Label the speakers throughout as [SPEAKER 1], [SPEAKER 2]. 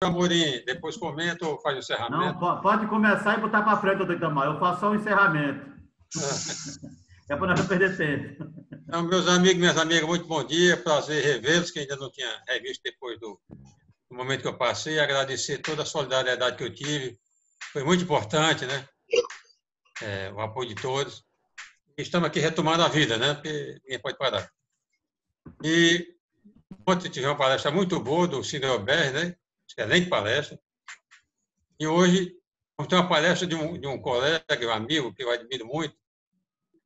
[SPEAKER 1] Amorim, depois comenta ou faz o encerramento.
[SPEAKER 2] Não, pode começar e botar para frente, doutor Itamar. Eu faço só o encerramento. É para não perder tempo.
[SPEAKER 1] Então, meus amigos, minhas amigas, muito bom dia. Prazer revê-los, que ainda não tinha revisto depois do momento que eu passei. Agradecer toda a solidariedade que eu tive. Foi muito importante, né? O apoio de todos. E estamos aqui retomando a vida, né? Porque ninguém pode parar. E ontem tive uma palestra muito boa do Cine Albert, né? Excelente palestra. E hoje vamos ter uma palestra de um colega, um amigo, que eu admiro muito,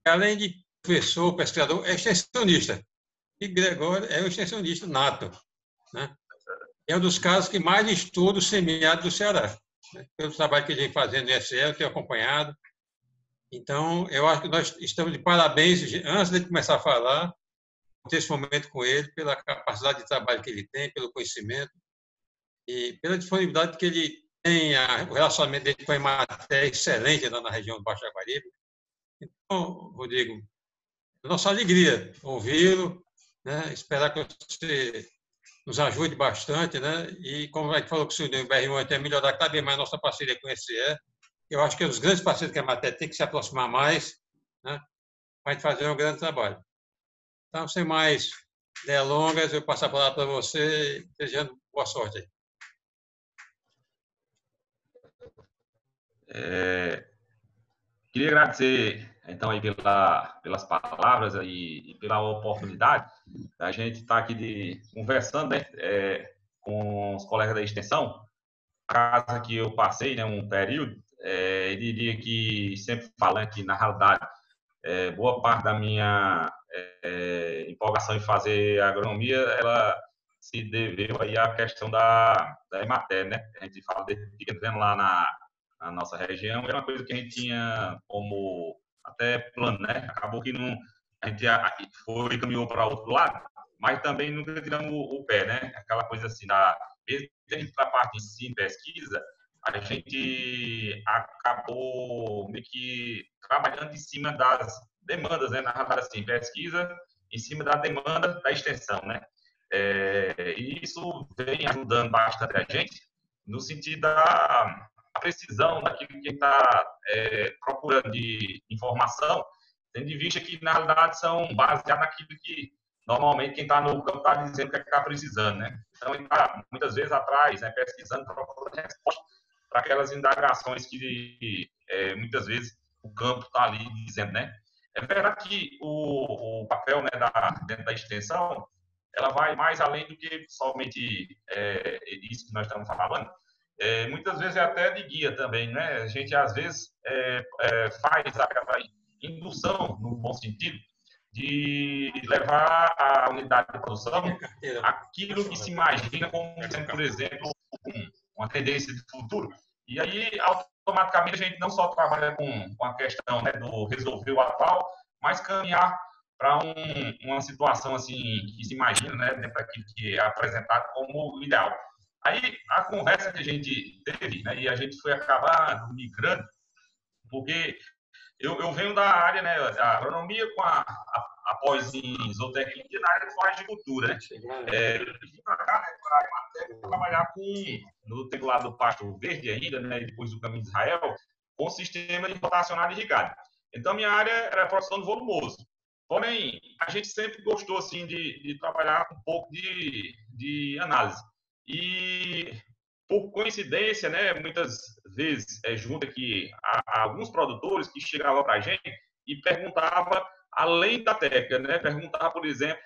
[SPEAKER 1] que, além de professor, pesquisador, é extensionista. E Gregório é um extensionista nato, né? É um dos casos que mais estuda o semiárido do Ceará, né? Pelo trabalho que ele vem fazendo no IFCE, eu tenho acompanhado. Então, eu acho que nós estamos de parabéns, antes de começar a falar, ter esse momento com ele, pela capacidade de trabalho que ele tem, pelo conhecimento e pela disponibilidade que ele tem, o relacionamento dele com a Emater é excelente lá na região do Baixo Jaguaribe. Então, Rodrigo, nossa alegria ouvi-lo, né? Esperar que você nos ajude bastante, né? E como a gente falou que o senhor do BR1 até melhorar cada vez mais a nossa parceria com o ECE, eu acho que é um dos grandes parceiros que a Emater tem que se aproximar mais, né? Para a gente fazer um grande trabalho. Então, sem mais delongas, eu passo a palavra para você, desejando boa sorte aí.
[SPEAKER 3] Queria agradecer, então, aí pelas palavras e pela oportunidade da gente estar aqui conversando, né, com os colegas da extensão. A casa que eu passei, né, um período, eu diria que, sempre falando que, na realidade, boa parte da minha empolgação em fazer agronomia, ela se deveu aí à questão da Emater, né? A gente fala desde pequeno lá na nossa região, era uma coisa que a gente tinha como até plano, né? Acabou que não, a gente foi caminhou para outro lado, mas também nunca tiramos o pé, né? Aquela coisa assim, mesmo dentro da parte de ensino, pesquisa, a gente acabou meio que trabalhando em cima das demandas, né? Na verdade, assim, pesquisa em cima da demanda da extensão, né? E isso vem ajudando bastante a gente no sentido da precisão daquilo que a gente está procurando de informação, tendo em vista que, na realidade, são baseadas naquilo que, normalmente, quem está no campo está dizendo o que está precisando, né? Então, ele está, muitas vezes, atrás, né, pesquisando, procurando resposta para aquelas indagações que, muitas vezes, o campo está ali dizendo, né? É verdade que o papel, né, dentro da extensão, ela vai mais além do que somente isso que nós estamos falando. Muitas vezes é até de guia também, né? A gente, às vezes, faz aquela indução, no bom sentido, de levar a unidade de produção aquilo que se imagina como, por exemplo, uma tendência de futuro. E aí, automaticamente, a gente não só trabalha com a questão, né, do resolver o atual, mas caminhar para uma situação assim que se imagina, né, dentro daquilo que é apresentado como ideal. Aí, a conversa que a gente teve, né, e a gente foi acabar migrando, porque eu venho da área, né, da agronomia após em zootecnia na área de floricultura, né? Eu vim para cá, né, para trabalhar no tempo lá do Pasto Verde ainda, né, depois do Caminho de Israel, com o sistema de rotacionado irrigado. Então, minha área era a produção de volumoso. Porém, a gente sempre gostou, assim, de trabalhar com um pouco de análise. E, por coincidência, né, muitas vezes junta aqui alguns produtores que chegavam para a gente e perguntavam, além da técnica, né, perguntava, por exemplo,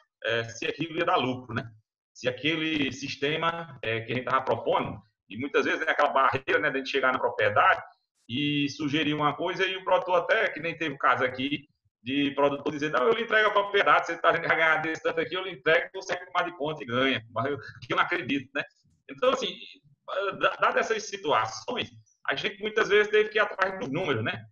[SPEAKER 3] se aquilo ia dar lucro, né? Se aquele sistema que a gente estava propondo, e muitas vezes é aquela barreira, né, de a gente chegar na propriedade e sugerir uma coisa e o produtor até, que nem teve o caso aqui, de produtor dizer, não, eu lhe entrego a propriedade, você está ganhando desse tanto aqui, eu lhe entrego, você mais de conta e ganha. Mas eu não acredito, né? Então, assim, dadas essas situações, a gente muitas vezes teve que ir atrás dos números, né?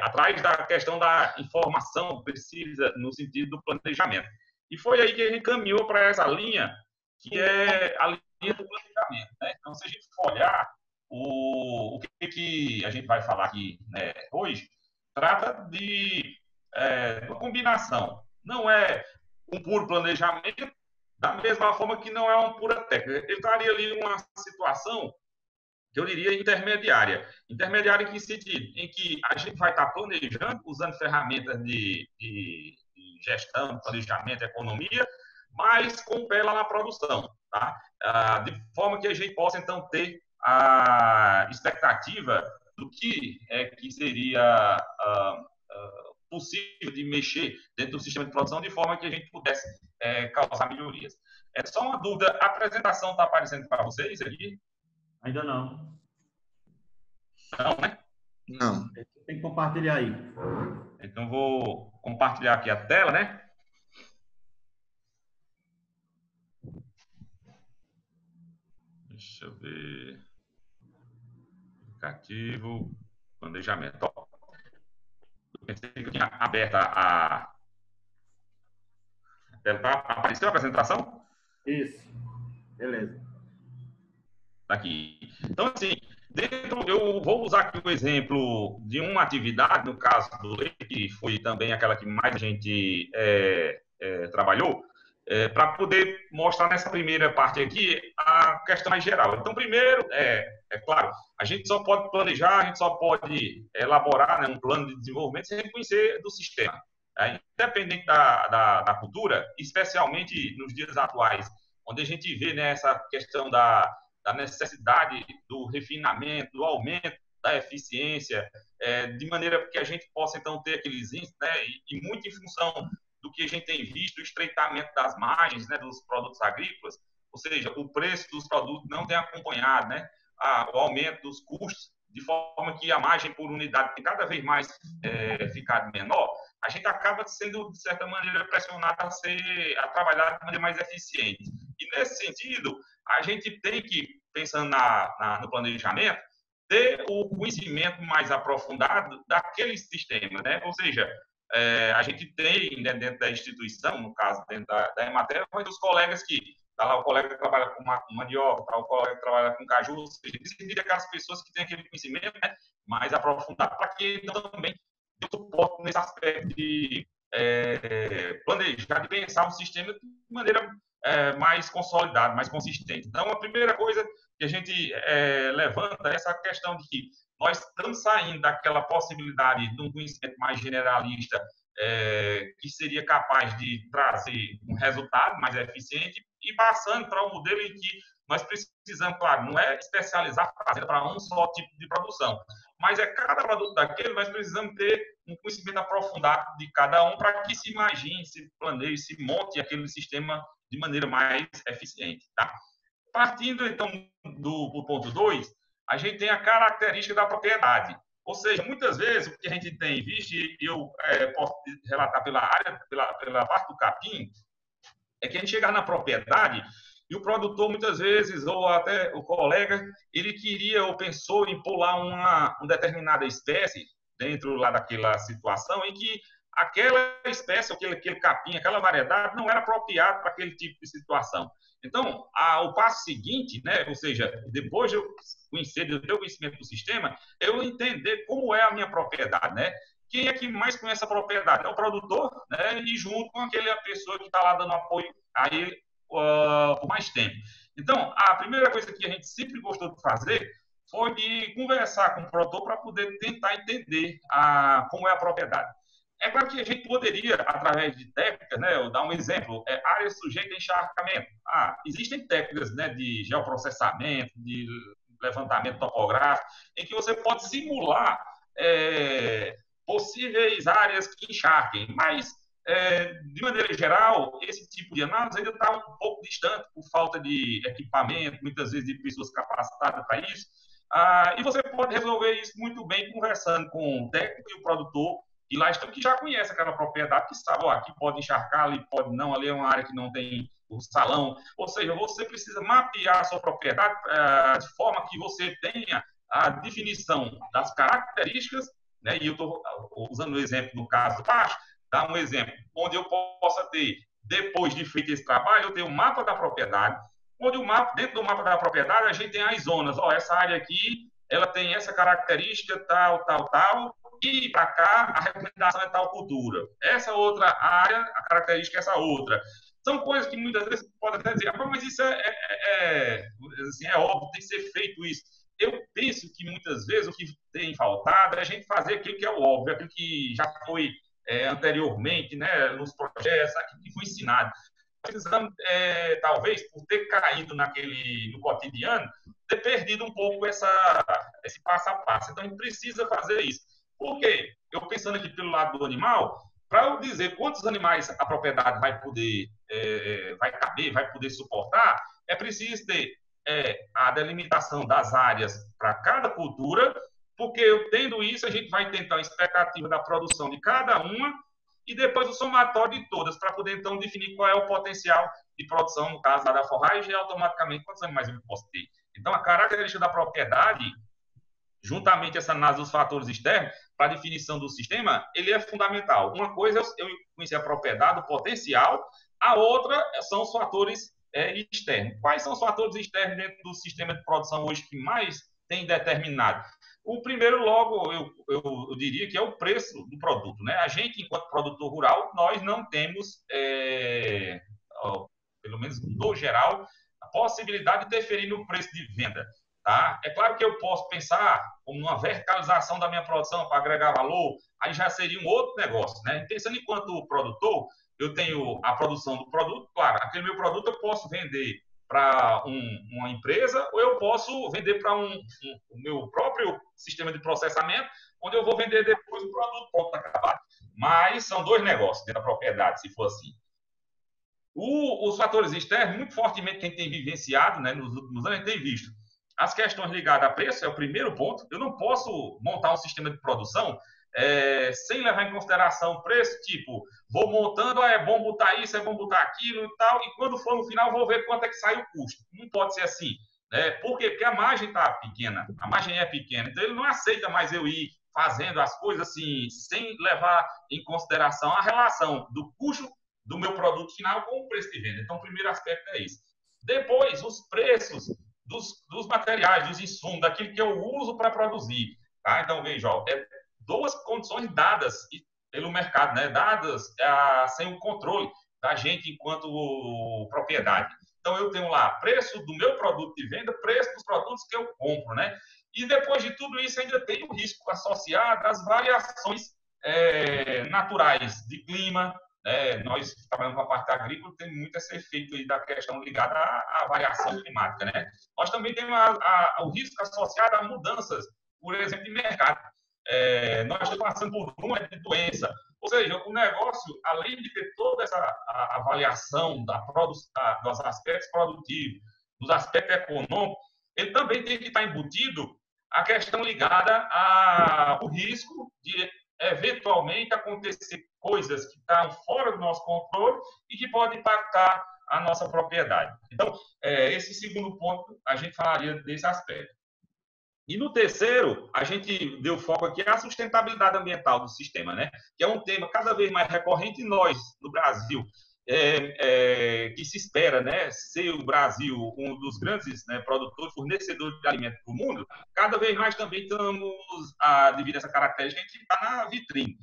[SPEAKER 3] Atrás da questão da informação precisa no sentido do planejamento. E foi aí que a gente caminhou para essa linha, que é a linha do planejamento, né? Então, se a gente for olhar o que a gente vai falar aqui, né, hoje, trata de uma combinação. Não é um puro planejamento, da mesma forma que não é uma pura técnica. Ele estaria ali uma situação situação que eu diria intermediária. Intermediária em que sentido? Em que a gente vai estar planejando, usando ferramentas de gestão, planejamento, economia, mas com o pé lá na produção, tá? De forma que a gente possa, então, ter a expectativa do que seria possível de mexer dentro do sistema de produção de forma que a gente pudesse causar melhorias. É só uma dúvida, a apresentação está aparecendo para vocês aqui?
[SPEAKER 2] Ainda não.
[SPEAKER 3] Não, né?
[SPEAKER 4] Não.
[SPEAKER 2] Tem que compartilhar aí.
[SPEAKER 3] Então, vou compartilhar aqui a tela, né? Deixa eu ver. Aplicativo, planejamento. Ó, eu pensei que eu tinha aberta a tela. Apareceu a apresentação?
[SPEAKER 2] Isso. Beleza.
[SPEAKER 3] Tá aqui. Então, assim, eu vou usar aqui o exemplo de uma atividade, no caso do leite, que foi também aquela que mais a gente trabalhou, para poder mostrar nessa primeira parte aqui a questão mais geral. Então, primeiro, claro, a gente só pode planejar, a gente só pode elaborar, né, um plano de desenvolvimento sem conhecer do sistema. Independente da cultura, especialmente nos dias atuais, onde a gente vê, né, essa questão da necessidade do refinamento, do aumento da eficiência, de maneira que a gente possa, então, ter aqueles índices, né, e muito em função do que a gente tem visto, o estreitamento das margens, né, dos produtos agrícolas, ou seja, o preço dos produtos não tem acompanhado, né, o aumento dos custos, de forma que a margem por unidade tem cada vez mais ficado menor, a gente acaba sendo, de certa maneira, pressionado a trabalhar de maneira mais eficiente. E, nesse sentido, a gente tem que, pensando no planejamento, ter o conhecimento mais aprofundado daquele sistema, né? Ou seja, a gente tem, né, dentro da instituição, no caso, dentro da Emater, muitos colegas que, tá lá o colega que trabalha com mandioca, tá o colega que trabalha com caju, ou seja, existem aquelas pessoas que têm aquele conhecimento, né, mais aprofundado, para que também dê suporte nesse aspecto de planejar, de pensar um sistema de maneira mais consolidada, mais consistente. Então, a primeira coisa que a gente levanta é essa questão de que nós estamos saindo daquela possibilidade de um conhecimento mais generalista, que seria capaz de trazer um resultado mais eficiente, e passando para um modelo em que nós precisamos, claro, não é especializar a fazenda para um só tipo de produção, mas cada produto daquele nós precisamos ter um conhecimento aprofundado de cada um para que se imagine, se planeje, se monte aquele sistema de maneira mais eficiente, tá? Partindo, então, do ponto 2, a gente tem a característica da propriedade. Ou seja, muitas vezes, o que a gente tem visto, e eu posso relatar pela parte do capim, é que a gente chega na propriedade e o produtor, muitas vezes, ou até o colega, ele queria ou pensou em pôr lá uma determinada espécie dentro lá daquela situação em que aquela espécie, aquele capim, aquela variedade não era apropriado para aquele tipo de situação. Então, o passo seguinte, né, ou seja, depois de eu conhecer, de eu ter o conhecimento do sistema, eu entender como é a minha propriedade, né? Quem é que mais conhece a propriedade? É o produtor, né? E junto com aquela pessoa que está lá dando apoio a ele por mais tempo. Então, a primeira coisa que a gente sempre gostou de fazer foi de conversar com o produtor para poder tentar entender como é a propriedade. É claro que a gente poderia, através de técnicas, né, eu dar um exemplo, área sujeita a encharcamento. Existem técnicas, né, de geoprocessamento, de levantamento topográfico, em que você pode simular possíveis áreas que encharquem, mas, de maneira geral, esse tipo de análise ainda está um pouco distante por falta de equipamento, muitas vezes de pessoas capacitadas para isso, e você pode resolver isso muito bem conversando com o técnico e o produtor, e lá estão que já conhece aquela propriedade, que sabe, aqui pode encharcar, ali pode não, ali é uma área que não tem o salão. Ou seja, você precisa mapear a sua propriedade de forma que você tenha a definição das características, né? E eu estou usando o exemplo no caso do pasto, dá um exemplo, onde eu possa ter, depois de feito esse trabalho, eu tenho um mapa da propriedade, onde dentro do mapa da propriedade a gente tem as zonas. Essa área aqui, ela tem essa característica, tal, e para cá a recomendação é tal cultura. Essa outra área, a característica é essa outra. São coisas que muitas vezes podem até dizer, mas isso assim, é óbvio, tem que ser feito isso. Eu penso que muitas vezes o que tem faltado é a gente fazer aquilo que é o óbvio, aquilo que já foi anteriormente, né, nos projetos, aquilo que foi ensinado. Precisamos, talvez, por ter caído no cotidiano, ter perdido um pouco esse passo a passo. Então, a gente precisa fazer isso. Por quê? Eu pensando aqui pelo lado do animal, para eu dizer quantos animais a propriedade vai poder, vai caber, vai poder suportar, é preciso ter a delimitação das áreas para cada cultura, porque eu tendo isso, a gente vai tentar a expectativa da produção de cada uma e depois o somatório de todas, para poder então definir qual é o potencial de produção, no caso da forragem, e automaticamente quantos animais eu posso ter. Então, a característica da propriedade, juntamente essa análise dos fatores externos, para a definição do sistema, ele é fundamental. Uma coisa é eu conhecer a propriedade, o potencial, a outra são os fatores externos. Quais são os fatores externos dentro do sistema de produção hoje que mais tem determinado? O primeiro, logo, eu diria que é o preço do produto, né? A gente, enquanto produtor rural, nós não temos, pelo menos no geral, a possibilidade de interferir no preço de venda. Tá? É claro que eu posso pensar como uma verticalização da minha produção para agregar valor, aí já seria um outro negócio, né? Pensando enquanto produtor, eu tenho a produção do produto, claro, aquele meu produto eu posso vender para uma empresa ou eu posso vender para o meu próprio sistema de processamento, onde eu vou vender depois o produto pronto acabado. Mas são dois negócios dentro da propriedade, se for assim. Os fatores externos, muito fortemente, quem tem vivenciado, né, nos últimos anos, a gente tem visto. As questões ligadas a preço é o primeiro ponto. Eu não posso montar um sistema de produção sem levar em consideração o preço, tipo, vou montando, é bom botar isso, é bom botar aquilo e tal, e quando for no final vou ver quanto é que sai o custo. Não pode ser assim. Por quê? Porque a margem está pequena, a margem é pequena, então ele não aceita mais eu ir fazendo as coisas assim, sem levar em consideração a relação do custo do meu produto final com o preço de venda. Então, o primeiro aspecto é isso. Depois, os preços dos materiais, dos insumos, daquilo que eu uso para produzir. Tá? Então, veja, duas condições dadas pelo mercado, né? Dadas sem o controle da gente enquanto propriedade. Então, eu tenho lá preço do meu produto de venda, preço dos produtos que eu compro, né? E depois de tudo isso, ainda tem o risco associado às variações naturais de clima. Nós trabalhamos com a parte agrícola, tem muito esse efeito aí da questão ligada à variação climática, né? Nós também temos o risco associado a mudanças, por exemplo, de mercado. Nós estamos passando por uma de doença. Ou seja, o negócio, além de ter toda essa avaliação dos aspectos produtivos, dos aspectos econômicos, ele também tem que estar embutido a questão ligada ao risco de eventualmente acontecer coisas que estão fora do nosso controle e que podem impactar a nossa propriedade. Então, esse segundo ponto, a gente falaria desse aspecto. E no terceiro, a gente deu foco aqui à sustentabilidade ambiental do sistema, né? Que é um tema cada vez mais recorrente em nós, no Brasil, que se espera, né, ser o Brasil um dos grandes, né, produtores, fornecedores de alimentos do mundo. Cada vez mais também estamos, devido a essa característica, a gente está na vitrine.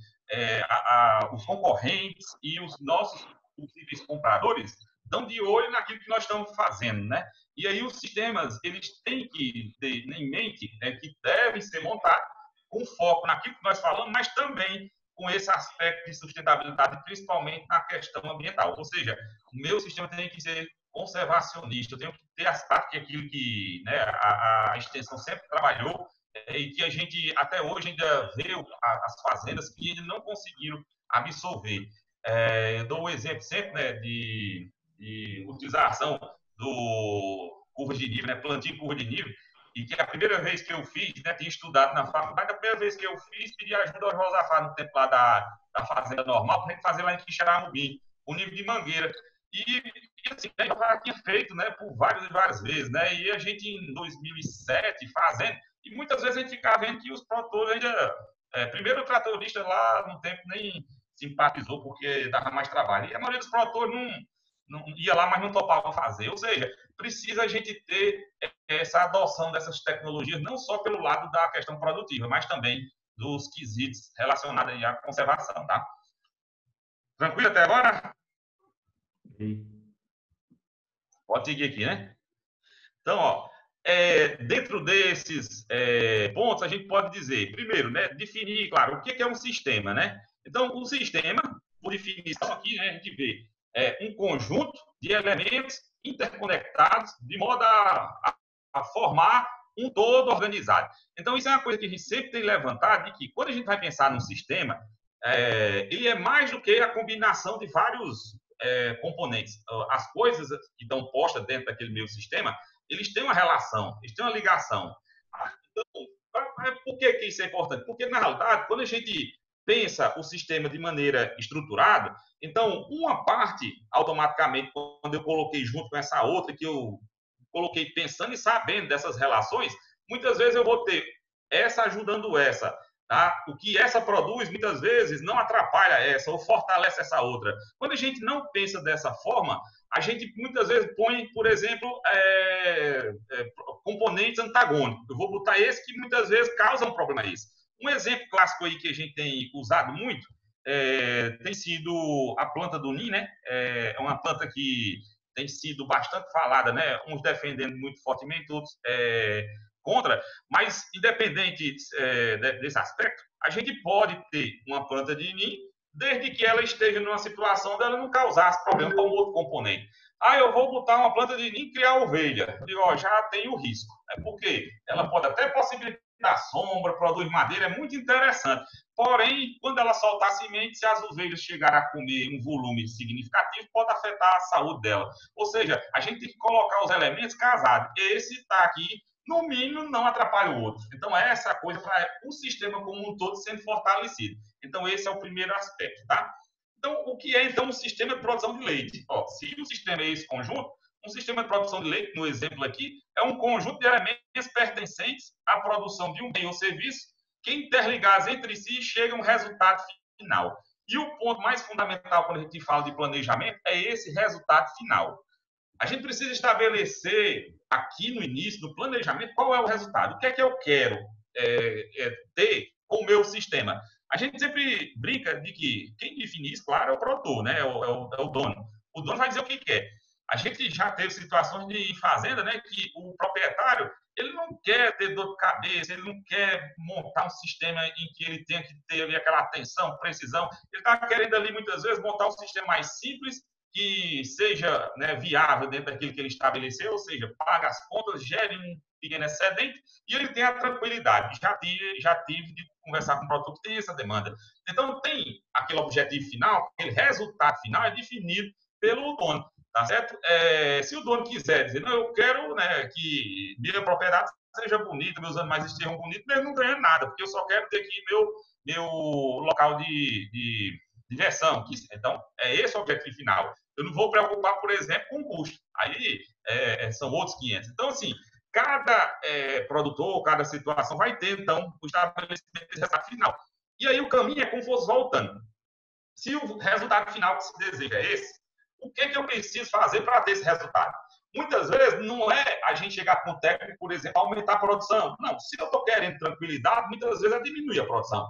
[SPEAKER 3] Os concorrentes e os nossos possíveis compradores estão de olho naquilo que nós estamos fazendo, né? E aí os sistemas, eles têm que ter em mente que devem ser montados com foco naquilo que nós falamos, mas também com esse aspecto de sustentabilidade, principalmente na questão ambiental. Ou seja, o meu sistema tem que ser conservacionista, eu tenho que ter as práticas, aquilo que, né, a extensão sempre trabalhou, e que a gente, até hoje, ainda vê as fazendas que ainda não conseguiram absorver. Eu dou um exemplo sempre, né, de utilização do curva de nível, né, plantio curva de nível, e que a primeira vez que eu fiz, né, tinha estudado na faculdade, a primeira vez que eu fiz, pedi ajuda ao Josafá no tempo lá da fazenda normal, para a gente fazer lá em Quixeramobim, o nível de mangueira. E assim, a gente já tinha feito, né, por várias e várias vezes, né, e a gente em 2007 fazendo, e muitas vezes a gente ficava vendo que os produtores ainda, primeiro o tratorista lá no tempo nem simpatizou porque dava mais trabalho, e a maioria dos produtores não ia lá, mas não topava fazer. Ou seja, precisa a gente ter essa adoção dessas tecnologias, não só pelo lado da questão produtiva, mas também dos quesitos relacionados à conservação, tá? Tranquilo até agora? Pode seguir aqui, né? Então, ó, dentro desses pontos, a gente pode dizer, primeiro, né, definir, claro, o que é um sistema, né? Então, o sistema, por definição aqui, né, a gente vê um conjunto de elementos interconectados de modo a formar um todo organizado. Então, isso é uma coisa que a gente sempre tem levantado, de que quando a gente vai pensar num sistema, ele é mais do que a combinação de vários componentes. As coisas que estão postas dentro daquele meio sistema, eles têm uma relação, eles têm uma ligação. Então, por que isso é importante? Porque, na realidade, quando a gente pensa o sistema de maneira estruturada, então, uma parte, automaticamente, quando eu coloquei junto com essa outra, que eu coloquei pensando e sabendo dessas relações, muitas vezes eu vou ter essa ajudando essa. Tá? O que essa produz, muitas vezes, não atrapalha essa ou fortalece essa outra. Quando a gente não pensa dessa forma, a gente muitas vezes põe, por exemplo, componentes antagônicos. Eu vou botar esse que muitas vezes causam um problema a esse. Um exemplo clássico aí que a gente tem usado muito tem sido a planta do NIM, né? É uma planta que tem sido bastante falada, né? Uns defendendo muito fortemente, outros contra, mas independente desse aspecto, a gente pode ter uma planta de NIM desde que ela esteja numa situação dela não causar problema com outro componente. Eu vou botar uma planta de NIM e criar ovelha. Eu digo, já tem o risco. Porque ela pode até possibilitar sombra, produz madeira, é muito interessante. Porém, quando ela soltar semente, se as ovelhas chegarem a comer um volume significativo, pode afetar a saúde dela. Ou seja, a gente tem que colocar os elementos casados. Esse está aqui, no mínimo, não atrapalha o outro. Então, essa coisa para o sistema como um todo sendo fortalecido. Então, esse é o primeiro aspecto, tá? Então, o que é, então, um sistema de produção de leite? Se o sistema é esse conjunto, um sistema de produção de leite, no exemplo aqui, é um conjunto de elementos pertencentes à produção de um bem ou serviço que, interligados entre si, chegam a um resultado final. E o ponto mais fundamental quando a gente fala de planejamento é esse resultado final. A gente precisa estabelecer aqui no início do planejamento qual é o resultado. O que é que eu quero ter com o meu sistema? A gente sempre brinca de que quem define isso, claro, é o produtor, né? É o dono. O dono vai dizer o que quer. A gente já teve situações de fazenda, né, que o proprietário ele não quer ter dor de cabeça, ele não quer montar um sistema em que ele tenha que ter ali aquela atenção, precisão. Ele está querendo ali, muitas vezes, montar um sistema mais simples, que seja, né, viável dentro daquilo que ele estabeleceu, ou seja, paga as contas, gere um pequeno excedente e ele tem a tranquilidade. Já tive de conversar com o produtor que tem essa demanda. Então, tem aquele objetivo final, aquele resultado final é definido pelo dono. Tá certo? Se o dono quiser dizer, não, eu quero, né, que minha propriedade seja bonita, meus animais estejam bonitos, ele não ganha nada, porque eu só quero ter aqui meu local de diversão. Então, é esse o objetivo final. Eu não vou preocupar, por exemplo, com o custo. Aí são outros 500. Então, assim, cada produtor, cada situação vai ter, então, o estabelecimento desse resultado final. E aí o caminho é como se fosse voltando. Se o resultado final que se deseja é esse, o que eu preciso fazer para ter esse resultado? Muitas vezes não é a gente chegar com o técnico, por exemplo, aumentar a produção. Não, se eu estou querendo tranquilidade, muitas vezes é diminuir a produção.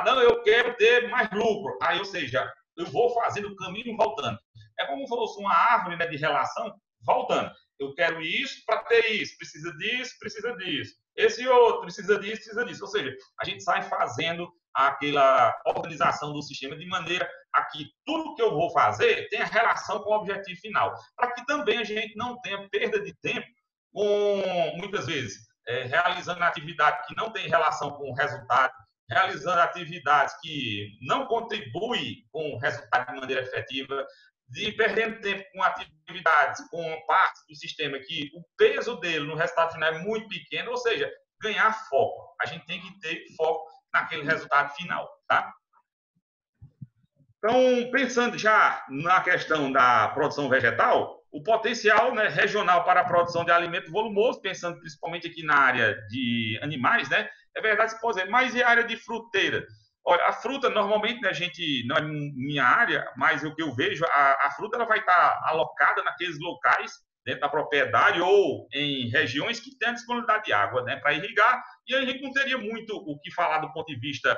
[SPEAKER 3] Não, eu quero ter mais lucro. Ou seja, eu vou fazendo o caminho voltando. É como se fosse uma árvore, né, de relação voltando. Eu quero isso para ter isso, precisa disso, precisa disso. Esse outro precisa disso, precisa disso. Ou seja, a gente sai fazendo aquela organização do sistema de maneira a que tudo que eu vou fazer tenha relação com o objetivo final, para que também a gente não tenha perda de tempo com, muitas vezes, realizando atividade que não tem relação com o resultado, realizando atividades que não contribuem com o resultado de maneira efetiva, de perdendo tempo com atividades, com partes do sistema que o peso dele no resultado final é muito pequeno, ou seja, ganhar foco. A gente tem que ter foco naquele resultado final, tá? Então, pensando já na questão da produção vegetal, o potencial, né, regional para a produção de alimento volumoso, pensando principalmente aqui na área de animais, né, é verdade, se pode dizer, mas e a área de fruteira? Olha, a fruta, normalmente, né, a gente, não é minha área, mas o que eu vejo, a fruta ela vai estar alocada naqueles locais, dentro da propriedade ou em regiões que têm a disponibilidade de água, né, para irrigar, e aí a gente não teria muito o que falar do ponto de vista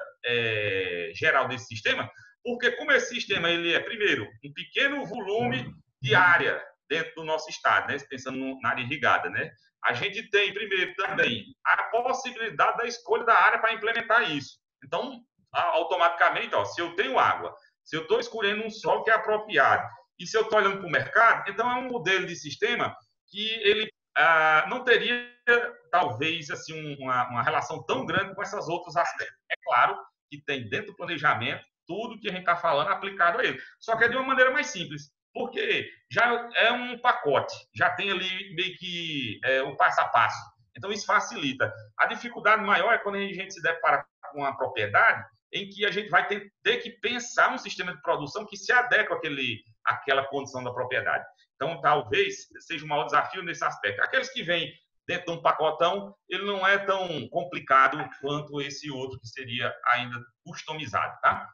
[SPEAKER 3] geral desse sistema, porque como esse sistema ele é, primeiro, um pequeno volume de área dentro do nosso estado, né? Pensando na área irrigada, né? A gente tem, primeiro, também a possibilidade da escolha da área para implementar isso. Então, automaticamente, ó, se eu tenho água, se eu estou escolhendo um solo que é apropriado, e se eu estou olhando para o mercado, então é um modelo de sistema que ele não teria, talvez, assim, uma relação tão grande com esses outros aspectos. É claro que tem dentro do planejamento tudo que a gente está falando aplicado a ele, só que é de uma maneira mais simples, porque já é um pacote, já tem ali meio que o passo a passo. Então, isso facilita. A dificuldade maior é quando a gente se depara com uma propriedade em que a gente vai ter que pensar um sistema de produção que se adequa àquela condição da propriedade. Então, talvez seja o maior desafio nesse aspecto. Aqueles que vêm dentro de um pacotão, ele não é tão complicado quanto esse outro, que seria ainda customizado, tá?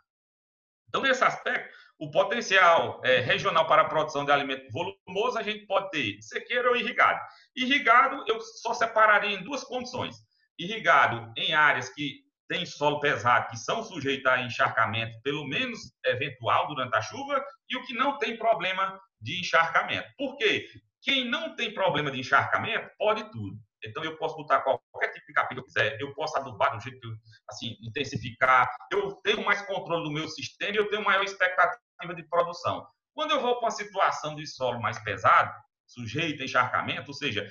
[SPEAKER 3] Então, nesse aspecto, o potencial regional para a produção de alimento volumoso, a gente pode ter sequeiro ou irrigado. Irrigado, eu só separaria em duas condições. Irrigado em áreas que têm solo pesado, que são sujeitas a encharcamento, pelo menos eventual, durante a chuva, e o que não tem problema de encharcamento. Por quê? Quem não tem problema de encharcamento, pode tudo. Então, eu posso botar qualquer tipo de capim que eu quiser, eu posso adubar de um jeito que eu, assim, intensificar, eu tenho mais controle do meu sistema e eu tenho maior expectativa de produção. Quando eu vou para uma situação de solo mais pesado, sujeito a encharcamento, ou seja,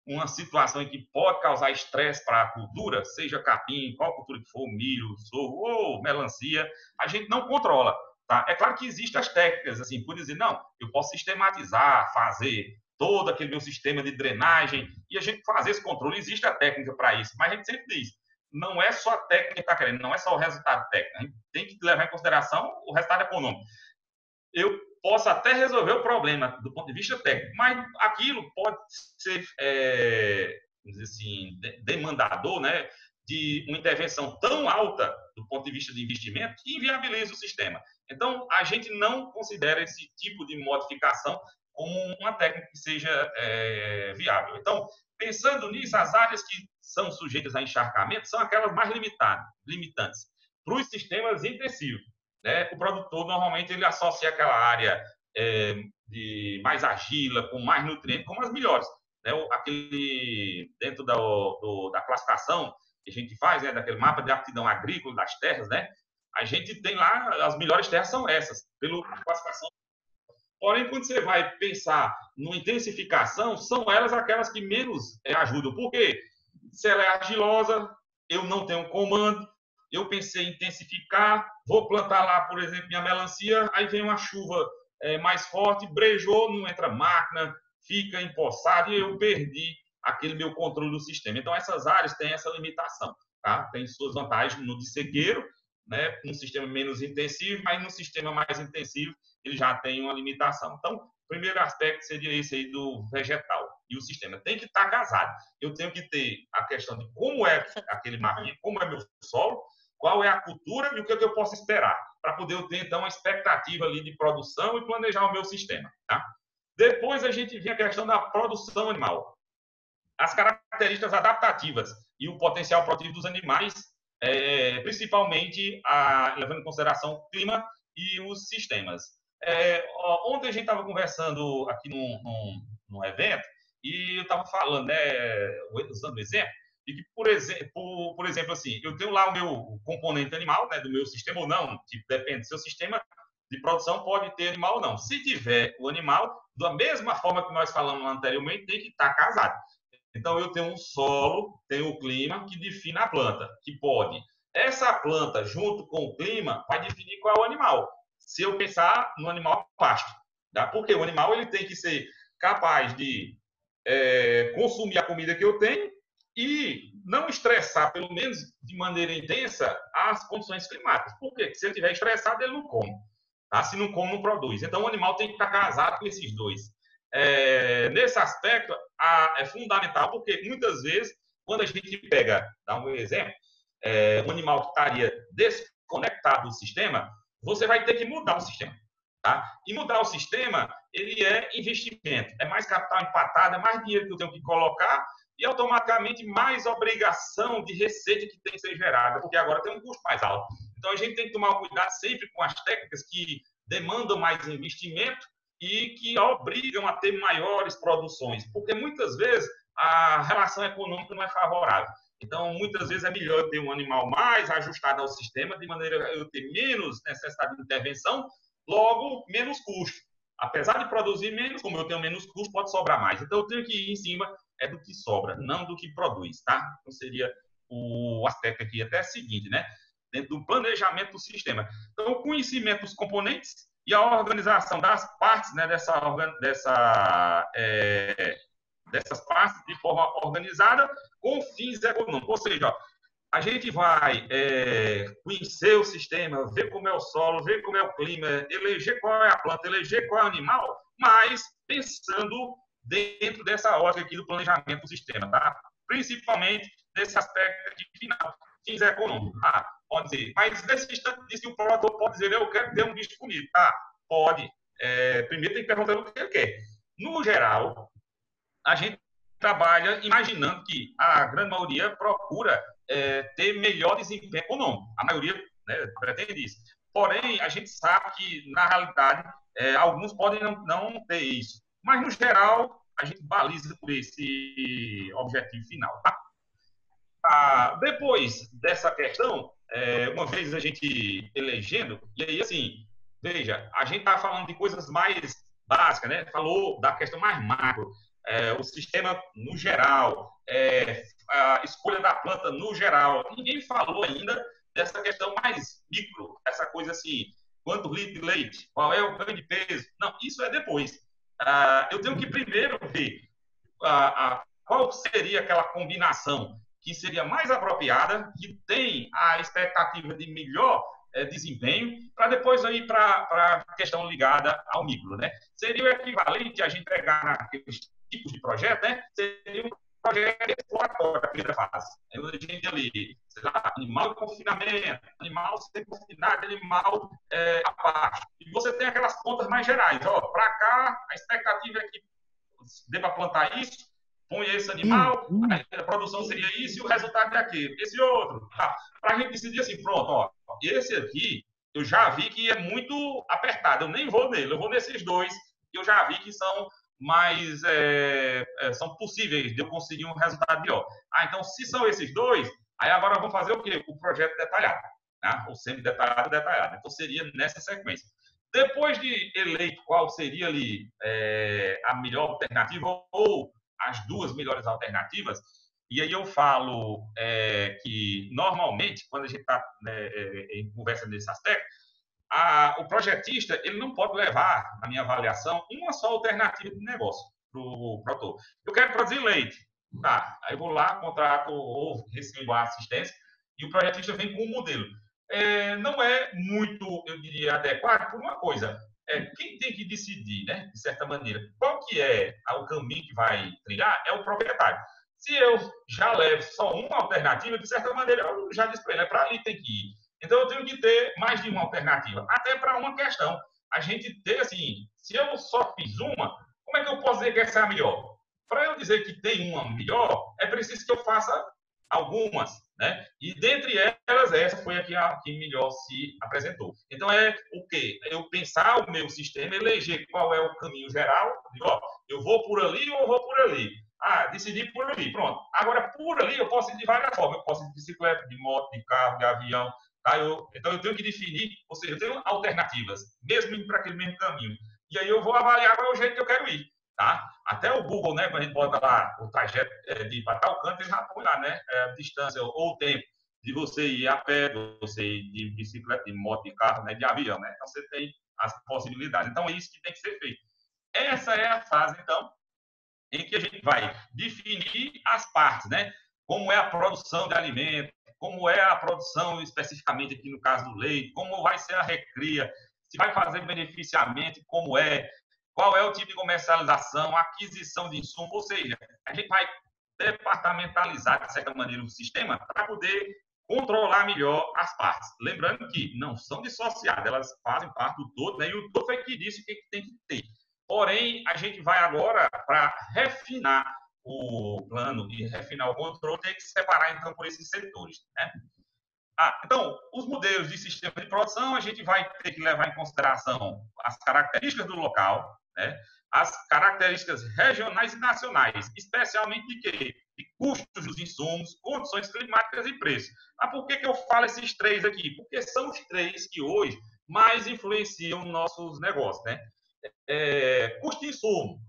[SPEAKER 3] uma situação em que pode causar estresse para a cultura, seja capim, qual cultura que for, milho, sorgo ou melancia, a gente não controla. Tá? É claro que existem as técnicas, assim, por dizer, não, eu posso sistematizar, fazer todo aquele meu sistema de drenagem, e a gente fazer esse controle, existe a técnica para isso, mas a gente sempre diz, não é só a técnica que está querendo, não é só o resultado técnico, a gente tem que levar em consideração o resultado econômico. Eu posso até resolver o problema do ponto de vista técnico, mas aquilo pode ser, vamos dizer assim, demandador, né, de uma intervenção tão alta do ponto de vista de investimento que inviabiliza o sistema. Então, a gente não considera esse tipo de modificação como uma técnica que seja viável. Então, pensando nisso, as áreas que são sujeitas a encharcamento são aquelas mais limitantes. Para os sistemas intensivos, né, o produtor, normalmente, ele associa aquela área de mais argila, com mais nutrientes, como as melhores. Né, dentro da classificação que a gente faz, né, daquele mapa de aptidão agrícola das terras, né, a gente tem lá, as melhores terras são essas, pela classificação. Porém, quando você vai pensar numa intensificação, são elas aquelas que menos ajudam. Por quê? Se ela é argilosa, eu não tenho comando, eu pensei em intensificar, vou plantar lá, por exemplo, minha melancia, aí vem uma chuva mais forte, brejou, não entra máquina, fica empoçado e eu perdi aquele meu controle do sistema. Então, essas áreas têm essa limitação. Tá? Tem suas vantagens no de sequeiro, né, um sistema menos intensivo, mas no sistema mais intensivo ele já tem uma limitação. Então, o primeiro aspecto seria esse aí do vegetal. E o sistema tem que estar casado. Eu tenho que ter a questão de como é aquele mapinha, como é meu solo, qual é a cultura e o que eu posso esperar, para poder eu ter, então, uma expectativa ali de produção e planejar o meu sistema. Tá? Depois a gente vem a questão da produção animal. As características adaptativas e o potencial produtivo dos animais, principalmente levando em consideração o clima e os sistemas. Ontem a gente estava conversando aqui num evento e eu estava falando, né, usando o exemplo, de que, por exemplo, assim, eu tenho lá o meu componente animal, né, do meu sistema ou não, tipo, depende do seu sistema de produção, pode ter animal ou não. Se tiver o animal, da mesma forma que nós falamos anteriormente, tem que estar casado. Então, eu tenho um solo, tenho o clima que define a planta, que pode. Essa planta, junto com o clima, vai definir qual é o animal. Se eu pensar no animal pasto, tá? Porque o animal ele tem que ser capaz de consumir a comida que eu tenho e não estressar, pelo menos de maneira intensa, as condições climáticas. Por quê? Porque se ele estiver estressado, ele não come. Tá? Se não come, não produz. Então, o animal tem que estar casado com esses dois. Nesse aspecto, é fundamental, porque muitas vezes, quando a gente pega, dá um exemplo, um animal que estaria desconectado do sistema, você vai ter que mudar o sistema. Tá? E mudar o sistema, ele é investimento. É mais capital empatado, é mais dinheiro que eu tenho que colocar e automaticamente mais obrigação de receita que tem que ser gerada, porque agora tem um custo mais alto. Então, a gente tem que tomar cuidado sempre com as técnicas que demandam mais investimento e que obrigam a ter maiores produções, porque muitas vezes a relação econômica não é favorável. Então, muitas vezes é melhor eu ter um animal mais ajustado ao sistema, de maneira a eu ter menos necessidade de intervenção, logo menos custo. Apesar de produzir menos, como eu tenho menos custo, pode sobrar mais. Então, eu tenho que ir em cima do que sobra, não do que produz, tá? Então, seria o aspecto aqui até seguinte, né? Dentro do planejamento do sistema. Então, o conhecimento dos componentes e a organização das partes, né, dessas partes de forma organizada com fins econômicos. Ou seja, a gente vai conhecer o sistema, ver como é o solo, ver como é o clima, eleger qual é a planta, eleger qual é o animal, mas pensando dentro dessa ótica aqui do planejamento do sistema, tá? Principalmente desse aspecto aqui final, fins econômicos. Pode dizer, mas nesse instante diz que o produtor pode dizer, eu quero ter um bicho comigo. Pode. Primeiro tem que perguntar o que ele quer. No geral, a gente trabalha imaginando que a grande maioria procura ter melhor desempenho econômico. A maioria, né, pretende isso. Porém, a gente sabe que, na realidade, alguns podem não ter isso. Mas, no geral, a gente baliza por esse objetivo final. Tá? Depois dessa questão, uma vez a gente elegendo, e aí, assim, veja, a gente está falando de coisas mais básicas, né? Falou da questão mais macro, o sistema no geral, a escolha da planta no geral. Ninguém falou ainda dessa questão mais micro, essa coisa assim, quanto litro de leite, qual é o ganho de peso. Não, isso é depois. Eu tenho que primeiro ver qual seria aquela combinação que seria mais apropriada, que tem a expectativa de melhor desempenho, para depois ir para a questão ligada ao micro, né? Seria o equivalente a gente pegar naqueles tipos de projeto, né? Seria um projeto exploratório, a primeira fase. A gente ali, sei lá, animal de confinamento, animal sem confinado, animal à parte. E você tem aquelas contas mais gerais. Para cá, a expectativa é que deva plantar isso, põe esse animal, a produção seria isso e o resultado é aquele. Esse outro. Tá? Para a gente decidir assim, pronto, esse aqui, eu já vi que é muito apertado, eu nem vou nele, eu vou nesses dois, que eu já vi que são mais, são possíveis de eu conseguir um resultado melhor. Então, se são esses dois, aí agora vamos fazer o quê? O projeto detalhado, né? O semi-detalhado, detalhado. Então, seria nessa sequência. Depois de eleito qual seria ali a melhor alternativa ou as duas melhores alternativas, e aí eu falo que normalmente, quando a gente está em conversa nesse aspecto, o projetista ele não pode levar, na minha avaliação, uma só alternativa de negócio para o produtor. Eu quero produzir leite. Tá, aí eu vou lá, contrato ou recebo a assistência e o projetista vem com um modelo. Não é muito, eu diria, adequado por uma coisa. Quem tem que decidir, né, de certa maneira, qual que é o caminho que vai trilhar é o proprietário. Se eu já levo só uma alternativa, de certa maneira, eu já disse para ele, para ali tem que ir. Então, eu tenho que ter mais de uma alternativa, até para uma questão. A gente ter, assim, se eu só fiz uma, como é que eu posso dizer que essa é a melhor? Para eu dizer que tem uma melhor, é preciso que eu faça algumas, né? E dentre elas, essa foi a que melhor se apresentou. Então, é o quê? Eu pensar o meu sistema, eleger qual é o caminho geral, digo, eu vou por ali ou eu vou por ali. Decidi por ali, pronto. Agora, por ali, eu posso ir de várias formas. Eu posso ir de bicicleta, de moto, de carro, de avião. Tá? Então, eu tenho que definir, ou seja, eu tenho alternativas, mesmo indo para aquele mesmo caminho. E aí eu vou avaliar qual é o jeito que eu quero ir. Tá? Até o Google, né, quando a gente bota lá o trajeto de ir para tal canto, ele já põe lá, né, a distância ou o tempo de você ir a pé, de você ir de bicicleta, de moto, de carro, né, de avião. Né? Então, você tem as possibilidades. Então, é isso que tem que ser feito. Essa é a fase, então, em que a gente vai definir as partes, né? Como é a produção de alimento, como é a produção especificamente aqui no caso do leite, como vai ser a recria, se vai fazer beneficiamento, como qual é o tipo de comercialização, aquisição de insumo, ou seja, a gente vai departamentalizar, de certa maneira, o sistema para poder controlar melhor as partes. Lembrando que não são dissociadas, elas fazem parte do todo, né? E o todo foi que disse o que tem que ter. Porém, a gente vai agora para refinar o plano e refinar o controle, tem que separar, então, por esses setores. Né? Então, os modelos de sistema de produção, a gente vai ter que levar em consideração as características do local, né? As características regionais e nacionais, especialmente de quê? De custos dos insumos, condições climáticas e preço. Mas por que eu falo esses três aqui? Porque são os três que hoje mais influenciam nossos negócios, né? Custo de insumo.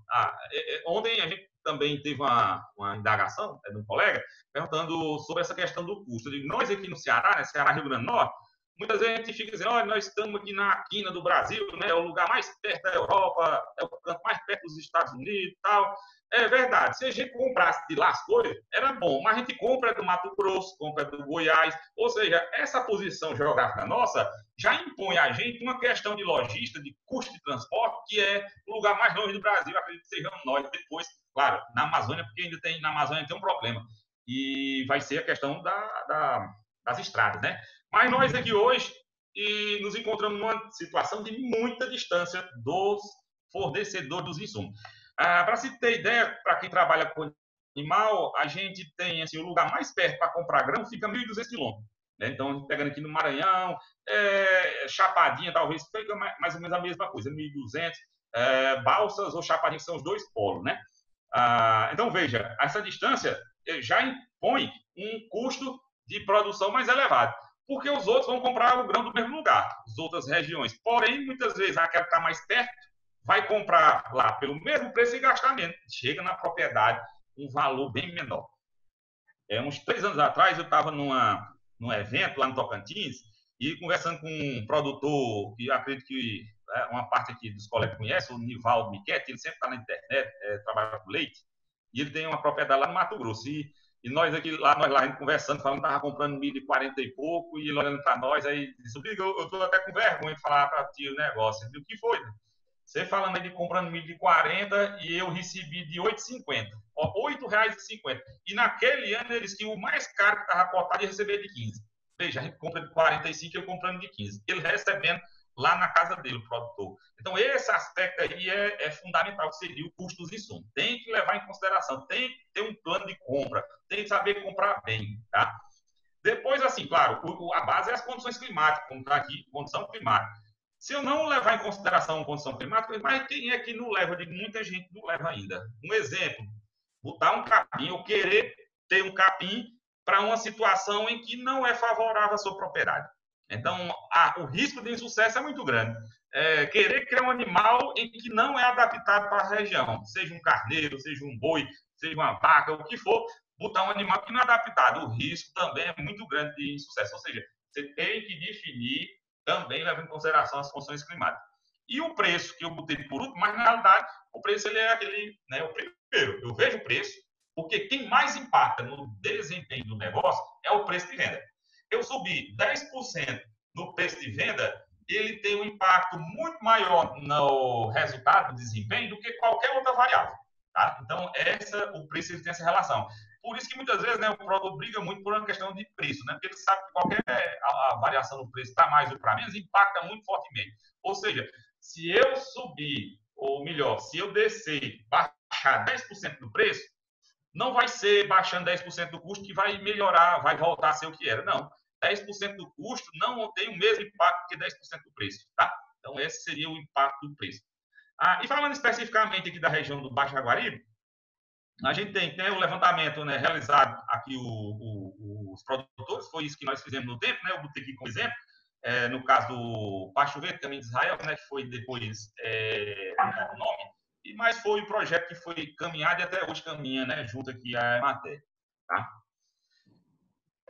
[SPEAKER 3] Ontem a gente também teve uma indagação de um colega perguntando sobre essa questão do custo. Eu digo, nós aqui no Ceará, né, Ceará, Rio Grande do Norte, muitas vezes a gente fica dizendo, olha, nós estamos aqui na quina do Brasil, né, é o lugar mais perto da Europa, é o canto mais perto dos Estados Unidos e tal. É verdade, se a gente comprasse de lá as coisas, era bom, mas a gente compra do Mato Grosso, compra do Goiás, ou seja, essa posição geográfica nossa já impõe a gente uma questão de logística, de custo de transporte, que é o lugar mais longe do Brasil, acredito que sejamos nós depois, claro, na Amazônia, porque ainda tem, na Amazônia tem um problema, e vai ser a questão das estradas, né? Mas nós aqui hoje nos encontramos numa situação de muita distância dos fornecedores dos insumos. Para se ter ideia, para quem trabalha com animal, a gente tem assim, o lugar mais perto para comprar grão fica 1.200 quilômetros. Né? Então, pegando aqui no Maranhão, Chapadinha, talvez, fica mais ou menos a mesma coisa, 1.200. Balsas ou Chapadinha, que são os dois polos. Né? Então, veja, essa distância já impõe um custo de produção mais elevado, porque os outros vão comprar o grão do mesmo lugar, as outras regiões. Porém, muitas vezes, aquela que está mais perto vai comprar lá pelo mesmo preço e gastar menos. Chega na propriedade um valor bem menor. Uns 3 anos atrás, eu estava num evento lá no Tocantins e conversando com um produtor que eu acredito que uma parte aqui dos colegas conhece, o Nivaldo Miquete, ele sempre está na internet, trabalha com leite, e ele tem uma propriedade lá no Mato Grosso. E nós aqui, nós lá conversando, falando que estava comprando milho de 40 e pouco, e ele olhando para nós, aí disse, eu estou até com vergonha de falar para ti o negócio. Ele disse, o que foi? Você falando aí de comprando milho de 40 e eu recebi de 8,50. R$ 8,50. E naquele ano eles tinham o mais caro que estava cotado e receber de 15. Veja, a gente compra de 45 e ele comprando de 15. Ele recebendo lá na casa dele, o produtor. Então, esse aspecto aí é fundamental, que seria o custo dos insumos. Tem que levar em consideração, tem que ter um plano de compra, tem que saber comprar bem, tá? Depois, assim, claro, a base é as condições climáticas, como está aqui, condição climática. Se eu não levar em consideração a condição climática, mas quem é que não leva? Eu digo, muita gente não leva ainda. Um exemplo, botar um capim, ou querer ter um capim para uma situação em que não é favorável à sua propriedade. Então, o risco de insucesso é muito grande. Querer criar um animal em que não é adaptado para a região, seja um carneiro, seja um boi, seja uma vaca, o que for, botar um animal que não é adaptado. O risco também é muito grande de insucesso. Ou seja, você tem que definir também leva em consideração as condições climáticas. E o preço, que eu botei por último, mas na realidade o preço ele é aquele, né, o primeiro. Eu vejo o preço, porque quem mais impacta no desempenho do negócio é o preço de venda. Eu subir 10% no preço de venda, ele tem um impacto muito maior no resultado, no desempenho, do que qualquer outra variável. Tá? Então, o preço ele tem essa relação. Por isso que muitas vezes, né, o produtor briga muito por uma questão de preço, né? Porque ele sabe que qualquer a variação no preço, para mais ou para menos, impacta muito fortemente. Ou seja, se eu subir, ou melhor, se eu descer, baixar 10% do preço, não vai ser baixando 10% do custo que vai melhorar, vai voltar a ser o que era. Não. 10% do custo não tem o mesmo impacto que 10% do preço. Tá? Então, esse seria o impacto do preço. E falando especificamente aqui da região do Baixo Jaguaribe, a gente tem o levantamento, né, realizado aqui os produtores, foi isso que nós fizemos no tempo, né, eu botei aqui como exemplo, no caso do Pasto Verde, Caminho de Israel, né, que foi depois o nome, mas foi o projeto que foi caminhado e até hoje caminha, né, junto aqui à matéria. Tá?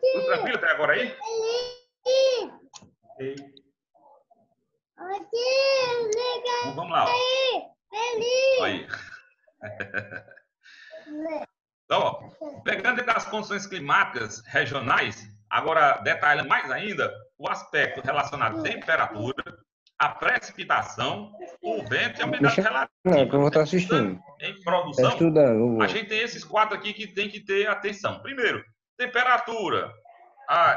[SPEAKER 3] Tudo tranquilo até agora aí? Okay. Então, vamos lá. Ó. Aí. Então, pegando das condições climáticas regionais, agora detalhando mais ainda o aspecto relacionado à temperatura, a precipitação, o vento e a umidade relativa.
[SPEAKER 4] Não, que eu vou estar assistindo.
[SPEAKER 3] Em produção,
[SPEAKER 4] estudando.
[SPEAKER 3] A gente tem esses 4 aqui que tem que ter atenção. Primeiro, temperatura.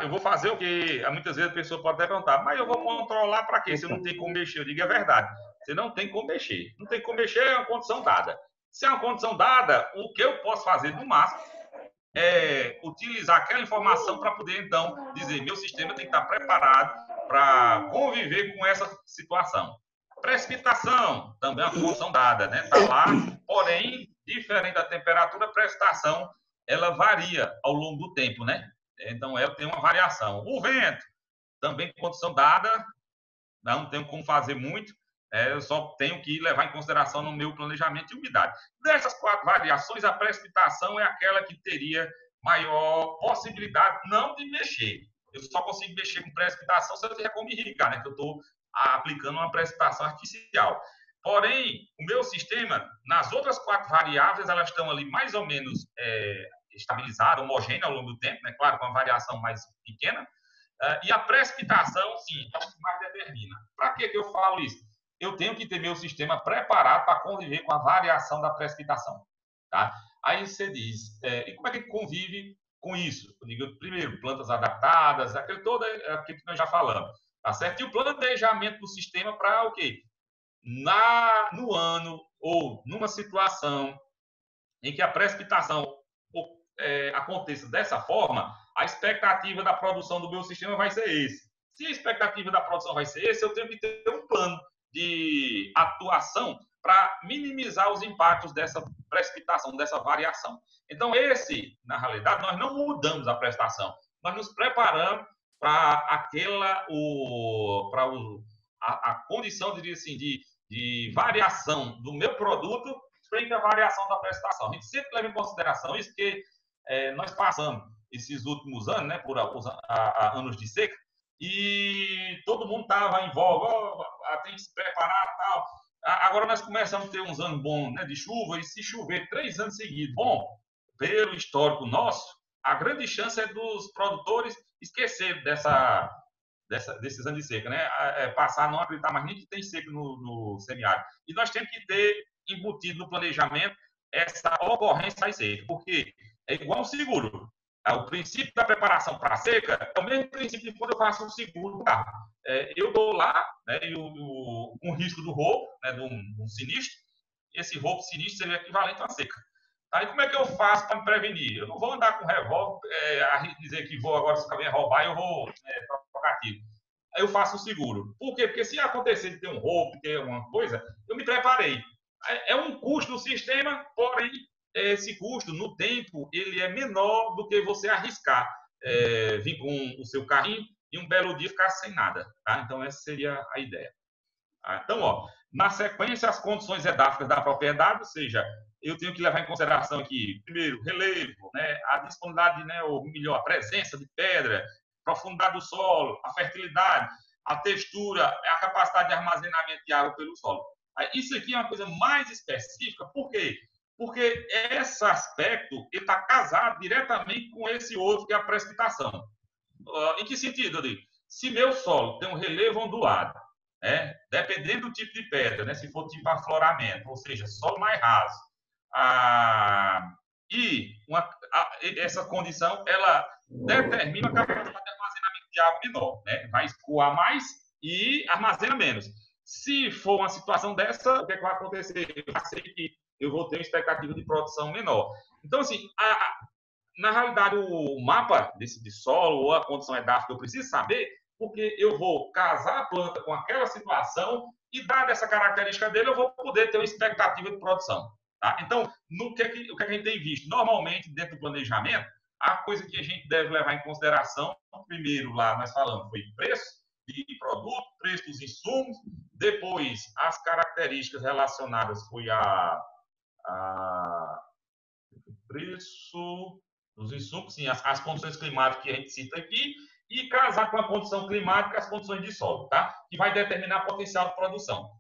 [SPEAKER 3] Eu vou fazer o que muitas vezes a pessoa pode até perguntar, mas eu vou controlar para quê? Se eu não tem como mexer, eu digo, é verdade. Você não tem como mexer. Não tem como mexer, é uma condição dada. Se é uma condição dada, o que eu posso fazer no máximo utilizar aquela informação para poder, então, dizer, meu sistema tem que estar preparado para conviver com essa situação. Precipitação, também é uma função dada, né? Está lá, porém, diferente da temperatura, a precipitação, ela varia ao longo do tempo, né? Então, ela tem uma variação. O vento, também condição dada, não tenho como fazer muito, eu só tenho que levar em consideração no meu planejamento de umidade. Dessas 4 variações, a precipitação é aquela que teria maior possibilidade não de mexer. Eu só consigo mexer com precipitação se eu tiver como irrigar, né? Que eu estou aplicando uma precipitação artificial. Porém, o meu sistema, nas outras 4 variáveis, elas estão ali mais ou menos estabilizadas, homogêneas ao longo do tempo, né? Claro, com uma variação mais pequena. E a precipitação, sim, é o que mais determina. Para que eu falo isso? Eu tenho que ter meu sistema preparado para conviver com a variação da precipitação. Tá? Aí você diz, e como é que convive com isso? Eu digo, primeiro, plantas adaptadas, aquilo que nós já falamos. Tá certo? E o planejamento do sistema para o quê? No ano ou numa situação em que a precipitação aconteça dessa forma, a expectativa da produção do meu sistema vai ser esse. Se a expectativa da produção vai ser esse, eu tenho que ter um plano de atuação para minimizar os impactos dessa precipitação, dessa variação. Então, na realidade, nós não mudamos a precipitação, nós nos preparamos para a condição, diria assim, de variação do meu produto frente à variação da precipitação. A gente sempre leva em consideração isso, porque nós passamos esses últimos anos, né, por anos de seca, e todo mundo estava em voga, tem que se preparar e tal. Agora nós começamos a ter uns anos bons, né, de chuva, e se chover 3 anos seguidos, bom, pelo histórico nosso, a grande chance é dos produtores esquecer desses anos de seca, né? Passar a não acreditar mais nem que tem seca no semiárido. E nós temos que ter embutido no planejamento essa ocorrência de seca, porque é igual um seguro. O princípio da preparação para a seca é o mesmo princípio de quando eu faço um seguro do carro. Eu dou lá, né, um risco do roubo, né, de um sinistro. Esse roubo sinistro seria equivalente a uma seca. Aí como é que eu faço para me prevenir? Eu não vou andar com revólver, dizer que vou agora, se alguém roubar, eu vou trocar tiro. Aí eu faço um seguro. Por quê? Porque se acontecer de ter um roubo, ter alguma coisa, eu me preparei. É um custo do sistema, porém, esse custo, no tempo, ele é menor do que você arriscar vir com o seu carrinho e um belo dia ficar sem nada. Tá? Então, essa seria a ideia. Então, na sequência, as condições edáficas da propriedade, ou seja, eu tenho que levar em consideração aqui, primeiro, relevo, né, a disponibilidade, né, ou melhor, a presença de pedra, profundidade do solo, a fertilidade, a textura, a capacidade de armazenamento de água pelo solo. Isso aqui é uma coisa mais específica, por quê? Porque esse aspecto está casado diretamente com esse outro, que é a precipitação. Em que sentido, eu digo? Se meu solo tem um relevo ondulado, dependendo do tipo de pedra, né, se for tipo afloramento, ou seja, solo mais raso, essa condição ela determina a capacidade de armazenamento de água menor, né? Vai escoar mais e armazena menos. Se for uma situação dessa, o que vai acontecer? Eu sei que eu vou ter uma expectativa de produção menor. Então, assim, na realidade, o mapa de solo ou a condição edáfica eu preciso saber, porque eu vou casar a planta com aquela situação e, dada essa característica dele, eu vou poder ter uma expectativa de produção. Tá? Então, o que a gente tem visto? Normalmente, dentro do planejamento, a coisa que a gente deve levar em consideração, primeiro, lá nós falamos, foi preço de produto, preço dos insumos, depois as características relacionadas foi preço dos insumos, sim, as condições climáticas que a gente cita aqui, e casar com a condição climática as condições de solo, tá? Que vai determinar o potencial de produção.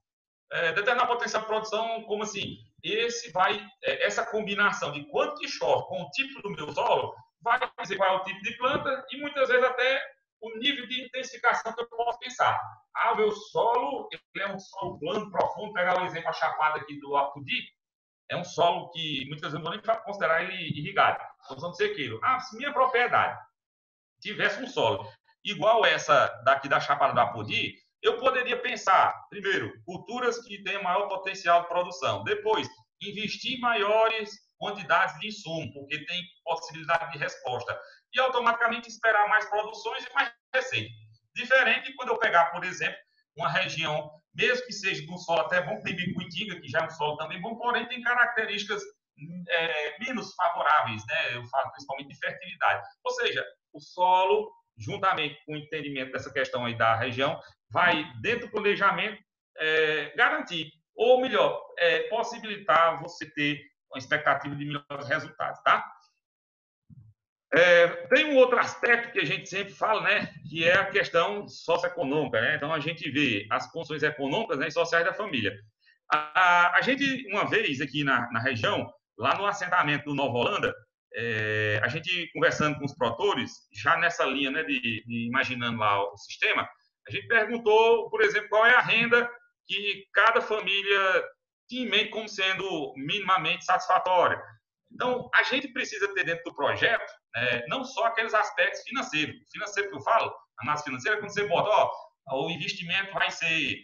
[SPEAKER 3] Determinar o potencial de produção, como assim? Essa combinação de quanto que chove com o tipo do meu solo vai dizer qual é o tipo de planta e muitas vezes até o nível de intensificação que eu posso pensar. O meu solo ele é um solo plano, profundo. Pegar o exemplo, a chapada aqui do Apodi, é um solo que muitas vezes não vou nem considerar ele irrigado. Função de sequeiro. Se minha propriedade tivesse um solo igual essa daqui da chapada do Apodi, eu poderia pensar, primeiro, culturas que têm maior potencial de produção. Depois, investir em maiores quantidades de insumo, porque tem possibilidade de resposta. E automaticamente esperar mais produções e mais receita. Diferente de quando eu pegar, por exemplo, uma região, mesmo que seja de um solo até bom, tem Bicuitinga, que já é um solo também bom, porém tem características menos favoráveis, né? Eu falo principalmente de fertilidade. Ou seja, o solo, juntamente com o entendimento dessa questão aí da região, vai, dentro do planejamento, garantir, ou melhor, possibilitar você ter uma expectativa de melhores resultados, tá? Tem um outro aspecto que a gente sempre fala, né, que é a questão socioeconômica, né? Então, a gente vê as condições econômicas, né, e sociais da família. A gente, uma vez aqui na região, lá no assentamento do Nova Holanda, a gente conversando com os produtores, já nessa linha, né, de imaginando lá o sistema, a gente perguntou, por exemplo, qual é a renda que cada família tinha em mente como sendo minimamente satisfatória. Então, a gente precisa ter dentro do projeto não só aqueles aspectos financeiros. O financeiro que eu falo, a análise financeira, quando você bota, o investimento vai ser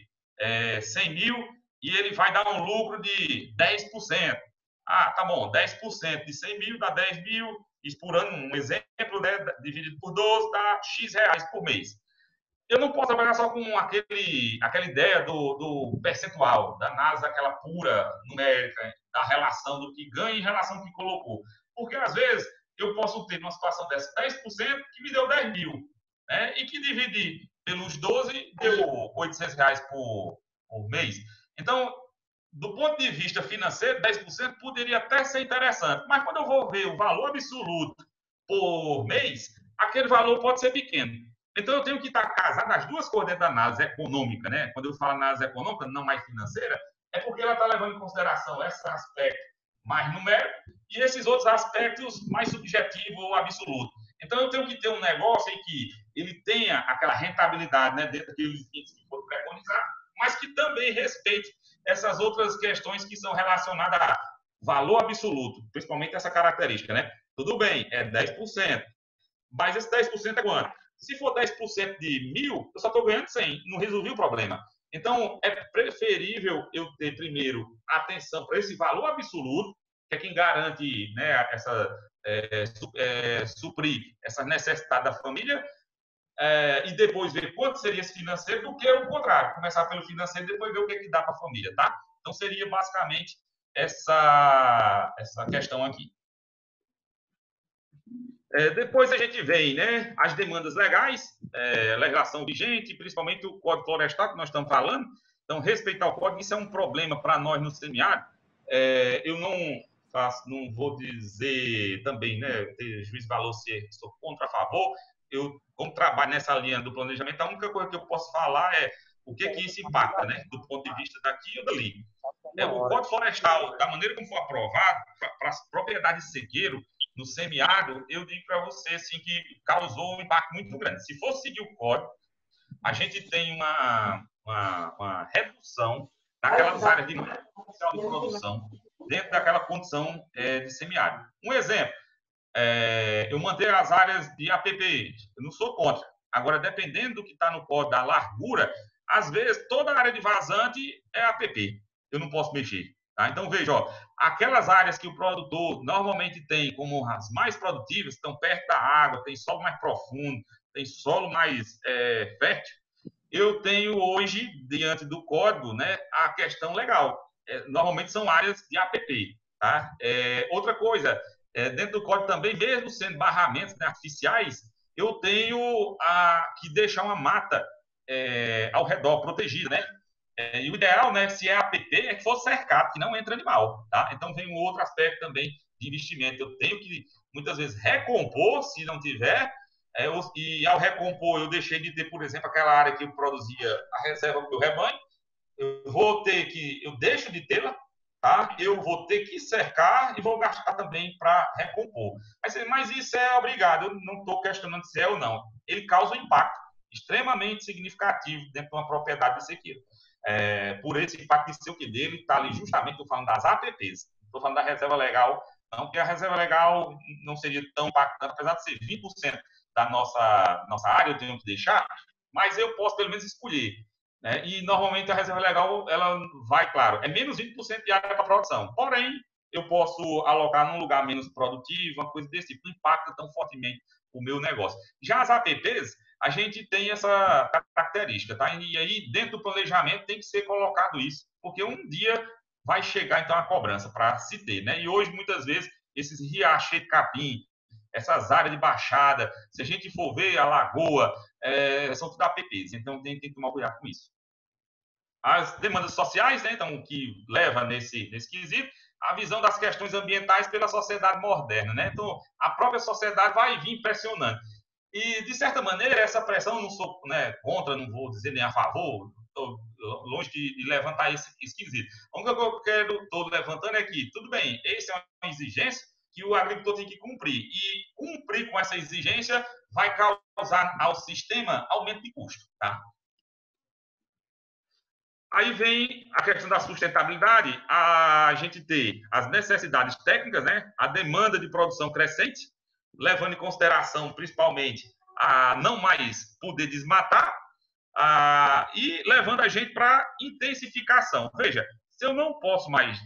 [SPEAKER 3] 100 mil e ele vai dar um lucro de 10%. Ah, tá bom, 10% de 100 mil dá 10 mil, isso por ano, um exemplo, né, dividido por 12, dá X reais por mês. Eu não posso trabalhar só com aquela ideia do percentual, da análise daquela pura numérica, da relação do que ganha em relação ao que colocou. Porque, às vezes, eu posso ter, numa situação dessa, 10% que me deu 10 mil, né? E que dividir pelos 12 deu 800 reais por mês. Então, do ponto de vista financeiro, 10% poderia até ser interessante, mas quando eu vou ver o valor absoluto por mês, aquele valor pode ser pequeno. Então, eu tenho que estar casado nas duas coisas dentro da análise econômica, né? Quando eu falo análise econômica, não mais financeira, é porque ela está levando em consideração esse aspecto mais numérico e esses outros aspectos mais subjetivos ou absolutos. Então, eu tenho que ter um negócio em que ele tenha aquela rentabilidade, né, dentro daqueles índices que for preconizar, mas que também respeite essas outras questões que são relacionadas a valor absoluto, principalmente essa característica, né? Tudo bem, é 10%, mas esse 10% é quanto? Se for 10% de 1.000, eu só estou ganhando 100, não resolvi o problema. Então, é preferível eu ter primeiro atenção para esse valor absoluto, que é quem garante, né, suprir essa necessidade da família, e depois ver quanto seria esse financeiro, do que o contrário, começar pelo financeiro e depois ver o que, que dá para a família, tá? Então, seria basicamente essa questão aqui. Depois a gente vem, né, as demandas legais, legislação vigente, principalmente o Código Florestal que nós estamos falando. Então, respeitar o Código, isso é um problema para nós no semiárido. Eu não vou dizer também, né, ter juízo de valor se sou contra a favor. Eu, como trabalho nessa linha do planejamento, a única coisa que eu posso falar é o que isso impacta, né, do ponto de vista daqui ou dali. O Código Florestal, da maneira como foi aprovado, para as propriedades de sequeiro, no semiárido, eu digo para você assim, que causou um impacto muito grande. Se for seguir o código, a gente tem uma redução naquelas áreas de potencial de produção dentro daquela condição de semiárido. Um exemplo, eu manter as áreas de APP, eu não sou contra. Agora, dependendo do que está no código da largura, às vezes toda a área de vazante é APP. Eu não posso mexer. Tá? Então, veja, aquelas áreas que o produtor normalmente tem como as mais produtivas, estão perto da água, tem solo mais profundo, tem solo mais fértil, eu tenho hoje, diante do código, né, a questão legal. Normalmente são áreas de APP. Tá? Outra coisa, dentro do código também, mesmo sendo barramentos, né, artificiais, eu tenho que deixar uma mata ao redor, protegida, né? E o ideal, né, se é APP, é que fosse cercado, que não entra animal, tá? Então, vem um outro aspecto também de investimento. Eu tenho que, muitas vezes, recompor, se não tiver, e ao recompor, eu deixei de ter, por exemplo, aquela área que eu produzia a reserva do rebanho, eu deixo de tê-la, tá? Eu vou ter que cercar e vou gastar também para recompor. Mas isso é obrigado, eu não estou questionando se é ou não. Ele causa um impacto extremamente significativo dentro de uma propriedade de sequeiro. Por esse impacto de seu que dele está ali justamente, estou falando das APPs, estou falando da reserva legal, não, porque a reserva legal não seria tão impactante, apesar de ser 20% da nossa área, eu tenho que deixar, mas eu posso pelo menos escolher, né? E normalmente a reserva legal, ela vai, claro, é menos 20% de área para produção, porém, eu posso alocar num lugar menos produtivo, uma coisa desse tipo, não impacta tão fortemente o meu negócio. Já as APPs, a gente tem essa característica, tá? E aí, dentro do planejamento, tem que ser colocado isso, porque um dia vai chegar, então, a cobrança para se ter, né? E hoje, muitas vezes, esses riachos de capim, essas áreas de baixada, se a gente for ver a lagoa, são tudo APPs, então tem que tomar cuidado com isso. As demandas sociais, né, então, que leva nesse quesito, a visão das questões ambientais pela sociedade moderna, né? Então, a própria sociedade vai vir pressionando. E, de certa maneira, essa pressão, eu não sou, né, contra, não vou dizer nem a favor, estou longe de levantar esse quesito. O que eu estou levantando é que, tudo bem, essa é uma exigência que o agricultor tem que cumprir. E cumprir com essa exigência vai causar ao sistema aumento de custo, tá? Aí vem a questão da sustentabilidade, a gente ter as necessidades técnicas, né? A demanda de produção crescente, levando em consideração, principalmente, a não mais poder desmatar, e levando a gente para intensificação. Veja, se eu não posso mais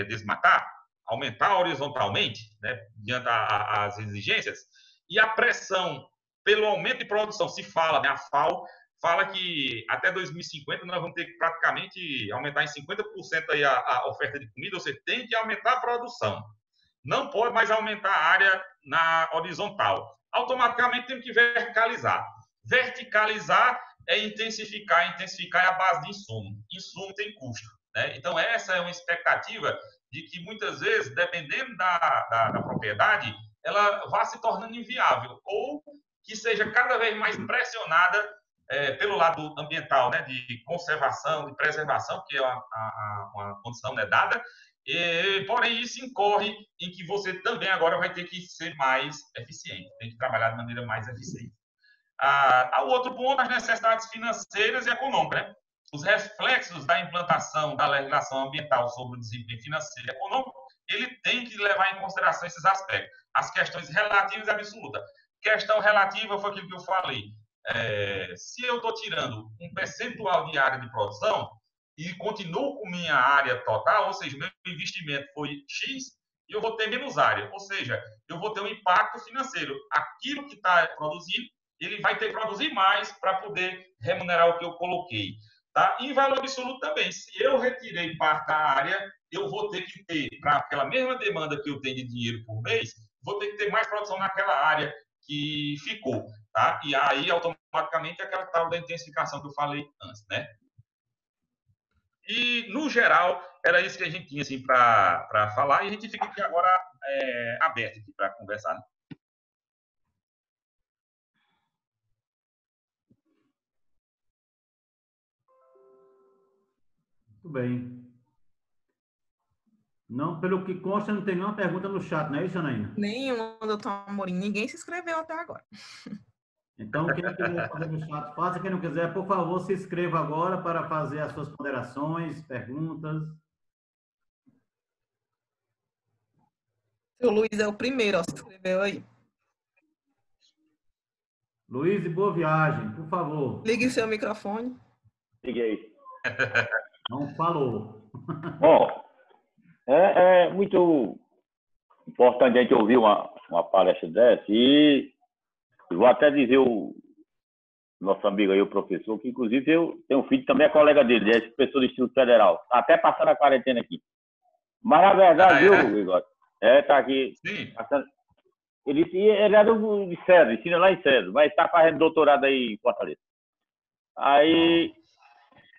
[SPEAKER 3] desmatar, aumentar horizontalmente, né, diante das exigências, e a pressão pelo aumento de produção, se fala, né, a FAO fala que até 2050 nós vamos ter que praticamente aumentar em 50% aí a oferta de comida, ou seja, tem que aumentar a produção. Não pode mais aumentar a área na horizontal. Automaticamente temos que verticalizar. Verticalizar é intensificar é a base de insumo. Insumo tem custo, né? Então, essa é uma expectativa de que, muitas vezes, dependendo da propriedade, ela vá se tornando inviável ou que seja cada vez mais pressionada pelo lado ambiental, né, de conservação, de preservação, que é uma condição, né, dada, porém isso incorre em que você também agora vai ter que ser mais eficiente, tem que trabalhar de maneira mais eficiente. O outro ponto, as necessidades financeiras e econômicas, né? Os reflexos da implantação da legislação ambiental sobre o desempenho financeiro e econômico, ele tem que levar em consideração esses aspectos, as questões relativas e absolutas. Questão relativa foi aquilo que eu falei. Se eu estou tirando um percentual de área de produção e continuo com minha área total, ou seja, meu investimento foi X, e eu vou ter menos área, ou seja, eu vou ter um impacto financeiro. Aquilo que está produzindo, ele vai ter que produzir mais para poder remunerar o que eu coloquei. Tá? E em valor absoluto também, se eu retirei parte da área, eu vou ter que ter, para aquela mesma demanda que eu tenho de dinheiro por mês, vou ter que ter mais produção naquela área que ficou, tá? E aí, automaticamente, aquela tal da intensificação que eu falei antes, né? E, no geral, era isso que a gente tinha, assim, para falar, e a gente fica aqui agora aberto para conversar, né?
[SPEAKER 2] Muito bem. Não, pelo que consta, não tem nenhuma pergunta no chat, não é isso, Janaína?
[SPEAKER 4] Nenhuma, doutor Amorim. Ninguém se inscreveu até agora.
[SPEAKER 2] Então, quem quiser fazer no chat, faça. Quem não quiser, por favor, se inscreva agora para fazer as suas ponderações, perguntas.
[SPEAKER 4] O Luiz é o primeiro, ó, se inscreveu aí.
[SPEAKER 2] Luiz, e boa viagem, por favor.
[SPEAKER 4] Ligue seu microfone.
[SPEAKER 5] Liguei.
[SPEAKER 2] Não falou.
[SPEAKER 5] Bom, é muito importante a gente ouvir uma palestra dessa e vou até dizer o nosso amigo aí, o professor, que inclusive eu tenho um filho também, é colega dele, é professor do Instituto Federal, até passando a quarentena aqui. Mas na verdade, viu, Igor? Tá aqui.
[SPEAKER 3] Sim.
[SPEAKER 5] Passando, ele era de César, ensina lá em César, mas está fazendo doutorado aí em Fortaleza. Aí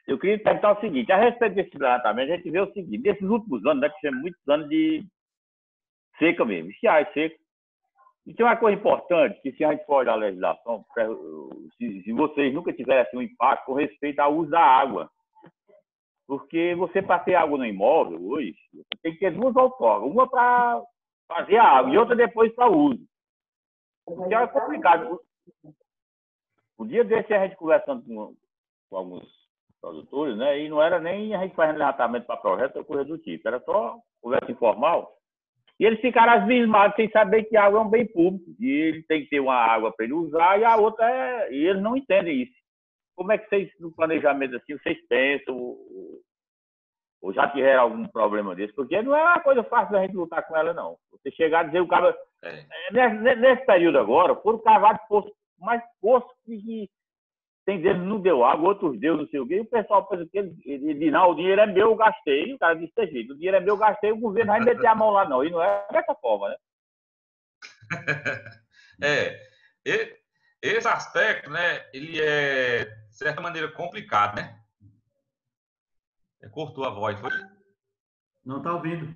[SPEAKER 5] eu queria perguntar o seguinte, a respeito desse levantamento, a gente vê o seguinte, nesses últimos anos, né, que tivemos muitos anos de seca mesmo, estiagem, seca. E tem uma coisa importante, que se a gente for olhar a legislação, se vocês nunca tivessem um impacto com respeito ao uso da água, porque você para ter água no imóvel hoje, você tem que ter duas outorgas, uma para fazer a água e outra depois para uso. Porque é complicado. O dia desse a gente conversando com alguns produtores, né? E não era nem a gente fazendo levantamento para projeto ou coisa do tipo, era só conversa informal. E eles ficaram abismados sem saber que a água é um bem público. E ele tem que ter uma água para ele usar e a outra é. E eles não entendem isso. Como é que vocês, no planejamento assim, vocês pensam? ou já tiveram algum problema desse, porque não é uma coisa fácil da gente lutar com ela, não. Você chegar a dizer o cara... Nesse período agora, foram cavados mais poços que tem deles não deu água, outros deu, não sei o quê, e o pessoal pensa que ele diz, não, o dinheiro é meu, eu gastei, o cara disse desse jeito, o dinheiro é meu, eu gastei, o governo vai meter a mão lá, não. E não é dessa forma, né?
[SPEAKER 3] Esse aspecto, né, ele é, de certa maneira, complicado, né? Cortou a voz, foi?
[SPEAKER 2] Não está ouvindo.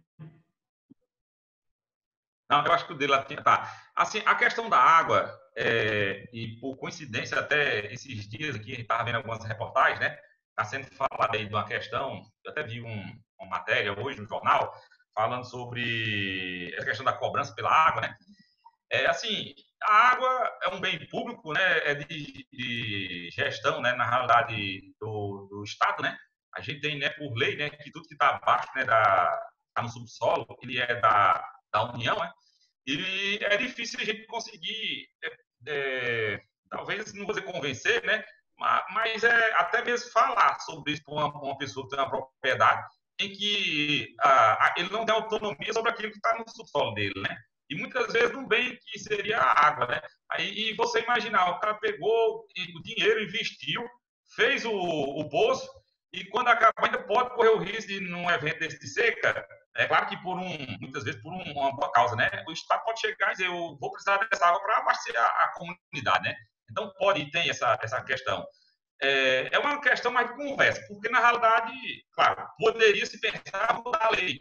[SPEAKER 3] Não, eu acho que o dele tá. Assim, a questão da água, e por coincidência, até esses dias aqui, a gente estava vendo algumas reportagens, né? Está sendo falado aí de uma questão, eu até vi uma matéria hoje no jornal, falando sobre a questão da cobrança pela água, né? Assim, a água é um bem público, né? É de gestão, né? Na realidade, do Estado, né? A gente tem, né, por lei, né, que tudo que está abaixo, né, tá no subsolo, ele é da União, né? E é difícil a gente conseguir, talvez, não vou dizer convencer, né? Mas até mesmo falar sobre isso para uma pessoa que tem uma propriedade em que ele não tem autonomia sobre aquilo que está no subsolo dele, né? E muitas vezes no bem que seria a água, né? E você imaginar, o cara pegou o dinheiro, investiu, fez o poço, e quando acabar ainda pode correr o risco de, num evento desse de seca, é claro que muitas vezes por uma boa causa, né? O Estado pode chegar e dizer, eu vou precisar dessa água para abastecer a comunidade, né? Então pode ter essa questão. É uma questão mais de conversa, porque na realidade, claro, poderia se pensar mudar a lei.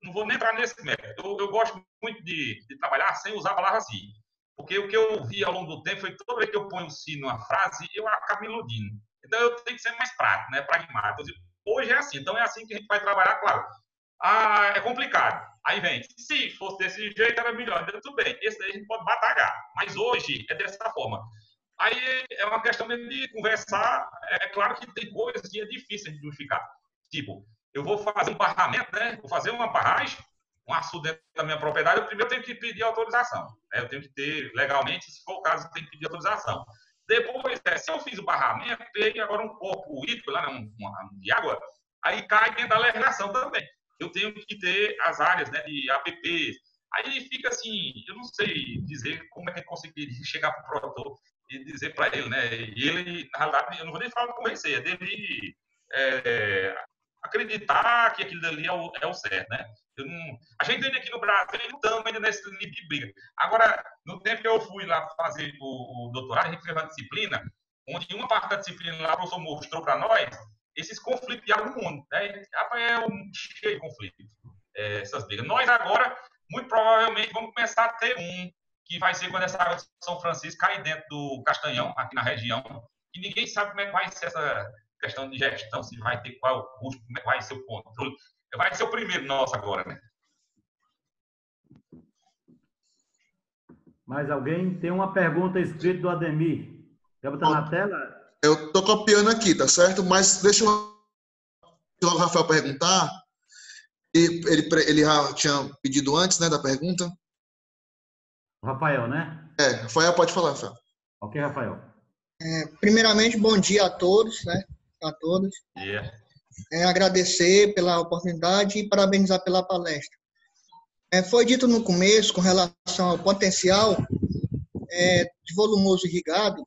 [SPEAKER 3] Não vou nem entrar nesse método. Eu gosto muito de trabalhar sem usar a palavra assim. Porque o que eu vi ao longo do tempo foi que toda vez que eu ponho "se" numa frase, eu acabo me iludindo. Então eu tenho que ser mais prático, né? Pragmático. Hoje é assim, então é assim que a gente vai trabalhar, claro. É complicado. Aí vem, se fosse desse jeito era melhor. Então, tudo bem, esse daí a gente pode batalhar. Mas hoje é dessa forma. Aí é uma questão mesmo de conversar. É claro que tem coisas que é difícil de justificar. Tipo, eu vou fazer um barramento, né? Vou fazer uma barragem, um açude dentro da minha propriedade, eu primeiro tenho que pedir autorização. Né? Eu tenho que ter, legalmente, se for o caso, eu tenho que pedir autorização. Depois, se eu fiz o barramento, tem agora um corpo hídrico, lá, de água, aí cai dentro da legislação também. Eu tenho que ter as áreas, né, de APPs. Aí fica assim, eu não sei dizer como é que eu conseguiria chegar para o produtor e dizer para ele, né? E ele, na realidade, eu não vou nem falar convencer, é dele acreditar que aquilo dali é o certo, né? A gente ainda aqui no Brasil não estamos ainda nesse nível de briga. Agora, no tempo que eu fui lá fazer o doutorado, a gente fez uma disciplina, onde uma parte da disciplina lá, o professor mostrou para nós esses conflitos de água no mundo. Né? É cheio de conflitos, essas brigas. Nós agora, muito provavelmente, vamos começar a ter que vai ser quando essa água de São Francisco cai dentro do Castanhão, aqui na região, e ninguém sabe como é que vai ser essa questão de gestão, se vai ter qual é o custo, como é que vai ser o controle. Vai ser o primeiro nosso agora, né?
[SPEAKER 2] Mais alguém? Tem uma pergunta escrita do Ademir. Quer botar na tela?
[SPEAKER 6] Eu estou copiando aqui, tá certo? Mas deixa o Rafael perguntar. Ele já tinha pedido antes, né, da pergunta.
[SPEAKER 2] O Rafael, né?
[SPEAKER 6] Rafael, pode falar, Rafael.
[SPEAKER 2] Ok, Rafael.
[SPEAKER 7] Primeiramente, bom dia a todos, né? A todos.
[SPEAKER 3] Yeah.
[SPEAKER 7] Agradecer pela oportunidade e parabenizar pela palestra. Foi dito no começo, com relação ao potencial de volumoso irrigado,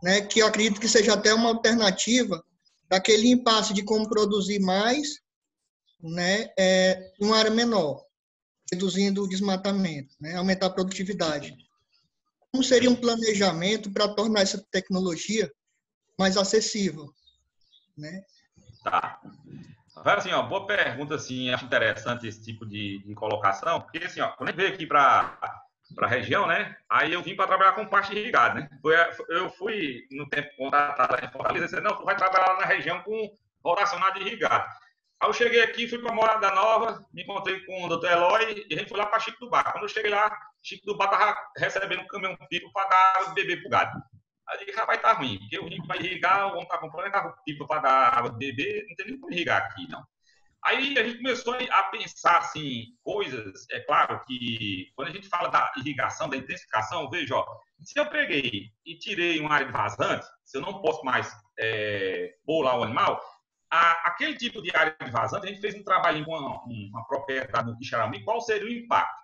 [SPEAKER 7] né, que eu acredito que seja até uma alternativa daquele impasse de como produzir mais, né, em uma área menor, reduzindo o desmatamento, né, aumentar a produtividade. Como seria um planejamento para tornar essa tecnologia mais acessível, né?
[SPEAKER 3] Tá. Assim, ó, boa pergunta, assim, acho interessante esse tipo de colocação, porque assim, ó, quando eu veio aqui para a região, né, aí eu vim para trabalhar com parte irrigada, né, eu fui, no tempo contratado em Fortaleza, disse, não, tu vai trabalhar lá na região com rotacionado irrigado. Aí eu cheguei aqui, fui para Morada Nova, me encontrei com o doutor Eloy, e a gente foi lá para Chico do Bar. Quando eu cheguei lá, Chico do Bar estava recebendo um caminhão pipo para dar o bebê pro gado. Aí eu disse, rapaz, tá ruim, porque o rio vai irrigar, o homem tá comprando carro pipa para dar água de bebê, não tem nem como irrigar aqui, não. Aí a gente começou a pensar, assim, coisas, é claro que quando a gente fala da irrigação, da intensificação, veja, ó, se eu peguei e tirei uma área de vazante, se eu não posso mais pôr lá o animal, aquele tipo de área de vazante, a gente fez um trabalho com uma propriedade no Quixaramim, qual seria o impacto?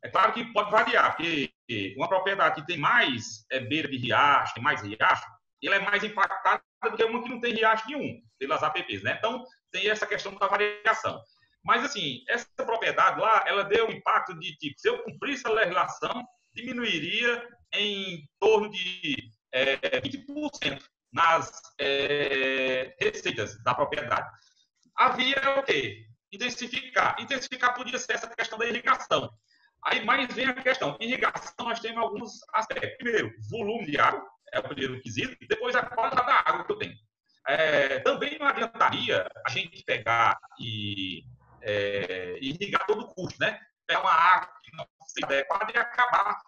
[SPEAKER 3] É claro que pode variar, porque uma propriedade que tem mais beira de riacho, tem mais riacho, ela é mais impactada do que uma que não tem riacho nenhum, pelas APPs, né? Então, tem essa questão da variação. Mas, assim, essa propriedade lá, ela deu um impacto de, tipo, se eu cumprisse a legislação, diminuiria em torno de 20% nas receitas da propriedade. Havia o quê? Intensificar. Intensificar podia ser essa questão da irrigação. Aí mais vem a questão. Irrigação, nós temos alguns aspectos. Primeiro, volume de água, é o primeiro quesito, e depois a qualidade da água que eu tenho. Também não adiantaria a gente pegar e irrigar todo o custo, né? Pegar uma água que não se adequada e acabar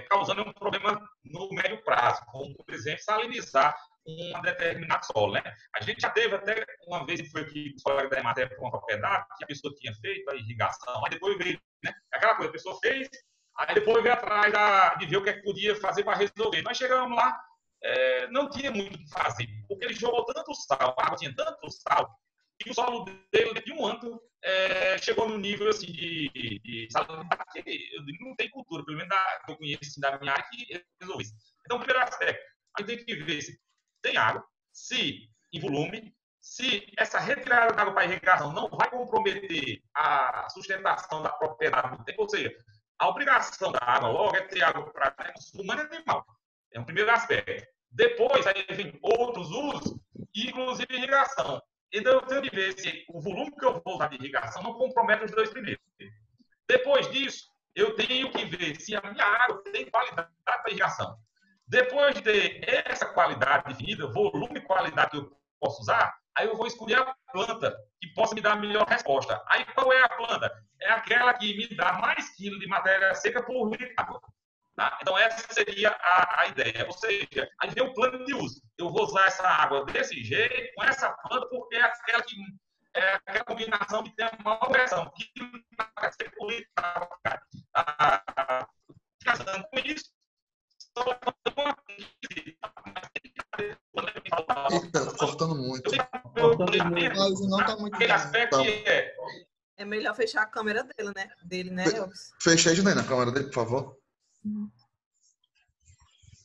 [SPEAKER 3] causando um problema no médio prazo, como, por exemplo, salinizar um determinado solo, né? A gente já teve até uma vez que foi aqui no colega da Emater com uma propriedade que a pessoa tinha feito a irrigação, aí depois veio, né? Aquela coisa, a pessoa fez, aí depois veio atrás de ver o que é que podia fazer para resolver. Nós chegamos lá, não tinha muito o que fazer, porque ele jogou tanto sal, a água tinha tanto sal, que o solo dele, de um ano, chegou no nível assim, de salinidade que não tem cultura, pelo menos que eu conheço assim, da minha área, que resolve isso. Então, o primeiro aspecto, a gente tem que ver se tem água, se em volume, se essa retirada da água para irrigação não vai comprometer a sustentação da propriedade do tempo, ou seja, a obrigação da água logo é ter água para consumo humano e animal. É um primeiro aspecto. Depois, aí vem outros usos, inclusive irrigação. Então, eu tenho que ver se o volume que eu vou usar de irrigação não compromete os dois primeiros. Depois disso, eu tenho que ver se a minha água tem qualidade para irrigação. Depois de ter essa qualidade definida, volume e qualidade que eu posso usar, aí eu vou escolher a planta que possa me dar a melhor resposta. Aí, qual é a planta? É aquela que me dá mais quilo de matéria seca por litro de água. Tá? Então, essa seria a ideia. Ou seja, aí vem o plano de uso. Eu vou usar essa água desse jeito, com essa planta, porque é aquela que aquela combinação que tem a maior pressão. Que vai ser por litro de água. Casando com isso,
[SPEAKER 6] Eita, cortando muito.
[SPEAKER 7] O áudio não está muito
[SPEAKER 3] aquele aspecto
[SPEAKER 6] Tá.
[SPEAKER 3] que
[SPEAKER 4] É melhor fechar a câmera dele, né, Elvis?
[SPEAKER 6] Fecha aí, Juliana, a câmera dele, por favor.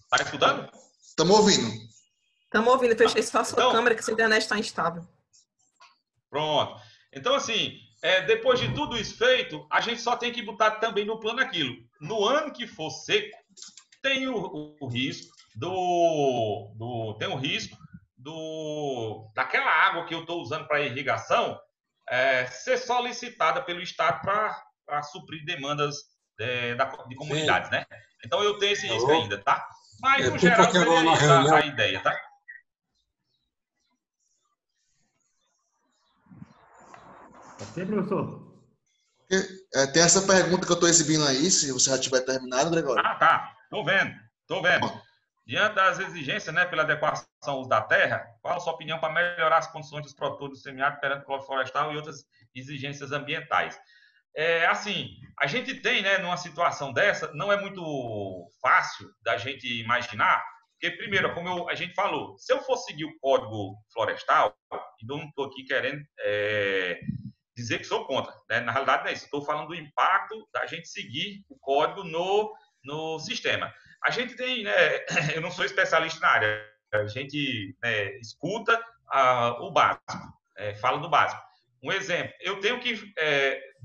[SPEAKER 3] Tá escutando?
[SPEAKER 6] Estamos ouvindo.
[SPEAKER 4] Estamos ouvindo, fechei só a sua
[SPEAKER 3] Então-
[SPEAKER 4] câmera, que essa internet está instável.
[SPEAKER 3] Pronto. Então, assim, depois de tudo isso feito, a gente só tem que botar também no plano aquilo. No ano que for seco, tem o risco daquela água que eu estou usando para irrigação ser solicitada pelo Estado para suprir demandas de comunidades, né? Então, eu tenho esse risco ainda, tá? Mas, no geral, seria essa a ideia, tá?
[SPEAKER 2] Ok, professor?
[SPEAKER 6] Tem essa pergunta que eu estou exibindo aí, se você já tiver terminado, Gregório.
[SPEAKER 3] Ah, tá. Estou vendo. Diante das exigências, né, pela adequação ao uso da terra, qual a sua opinião para melhorar as condições dos produtores semiáridos perante o Código Florestal e outras exigências ambientais? Assim, a gente tem, né, numa situação dessa, não é muito fácil da gente imaginar, porque, primeiro, como a gente falou, se eu for seguir o Código Florestal, e não estou aqui querendo dizer que sou contra, né? Na realidade não é isso, estou falando do impacto da gente seguir o código no sistema. A gente tem, né, eu não sou especialista na área, a gente escuta o básico, fala do básico. Um exemplo, eu tenho que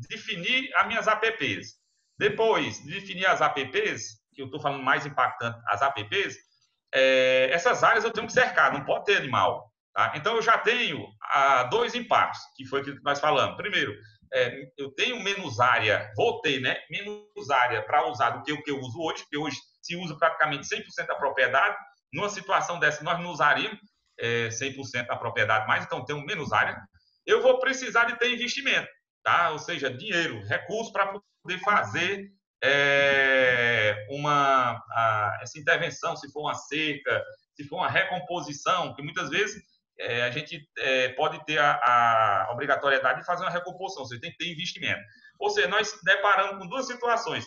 [SPEAKER 3] definir as minhas APPs. Depois de definir as APPs, que eu estou falando mais impactante, as APPs, essas áreas eu tenho que cercar, não pode ter animal. Tá? Então, eu já tenho dois impactos, que foi o que nós falamos. Primeiro, eu tenho menos área, vou ter, né, menos área para usar do que o que eu uso hoje, porque hoje se usa praticamente 100% da propriedade. Numa situação dessa, nós não usaríamos 100% da propriedade mais, então tenho menos área. Eu vou precisar de ter investimento, tá? Ou seja, dinheiro, recursos para poder fazer essa intervenção, se for uma seca, se for uma recomposição, porque muitas vezes a gente pode ter a obrigatoriedade de fazer uma recomposição, você tem que ter investimento. Ou seja, nós deparamos com duas situações.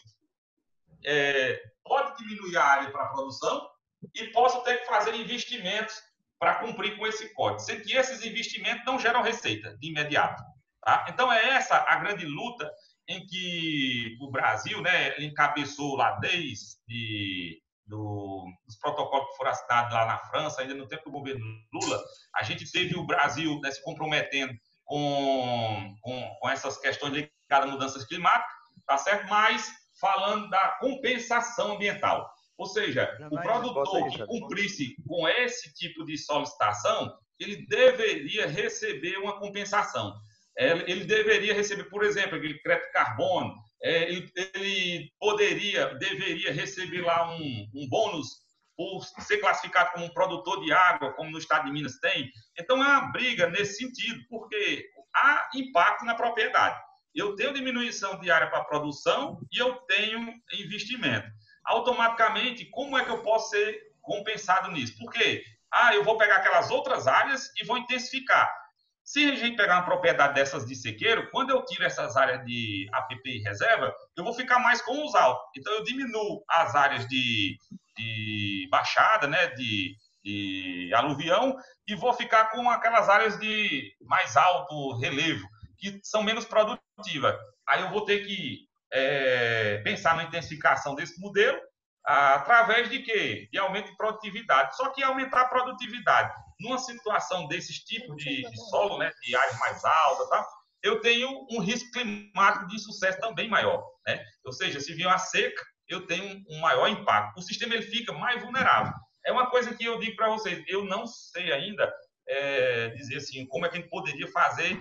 [SPEAKER 3] Pode diminuir a área para a produção e posso ter que fazer investimentos para cumprir com esse código, sendo que esses investimentos não geram receita de imediato. Tá? Então, é essa a grande luta em que o Brasil, né, encabeçou lá desde dos protocolos que foram assinados lá na França, ainda no tempo do governo Lula, a gente teve o Brasil, né, se comprometendo com essas questões ligadas a mudanças climáticas, tá certo? Mas falando da compensação ambiental. Ou seja, o produtor que cumprisse com esse tipo de solicitação, ele deveria receber uma compensação. Ele deveria receber, por exemplo, aquele crédito de carbono, ele deveria receber lá um bônus por ser classificado como um produtor de água, como no estado de Minas tem. Então, é uma briga nesse sentido, porque há impacto na propriedade. Eu tenho diminuição de área para produção e eu tenho investimento. Automaticamente, como é que eu posso ser compensado nisso? Porque eu vou pegar aquelas outras áreas e vou intensificar. Se a gente pegar uma propriedade dessas de sequeiro, quando eu tiro essas áreas de APP e reserva, eu vou ficar mais com os altos. Então, eu diminuo as áreas de baixada, né, de aluvião, e vou ficar com aquelas áreas de mais alto relevo, que são menos produtivas. Aí eu vou ter que pensar na intensificação desse modelo, através de quê? De aumento de produtividade. Só que aumentar a produtividade numa situação desses tipos de solo, né, de áreas mais altas, tá? Eu tenho um risco climático de insucesso também maior, né? Ou seja, se vier uma seca, eu tenho um maior impacto. O sistema ele fica mais vulnerável. É uma coisa que eu digo para vocês, eu não sei ainda dizer assim, como é que a gente poderia fazer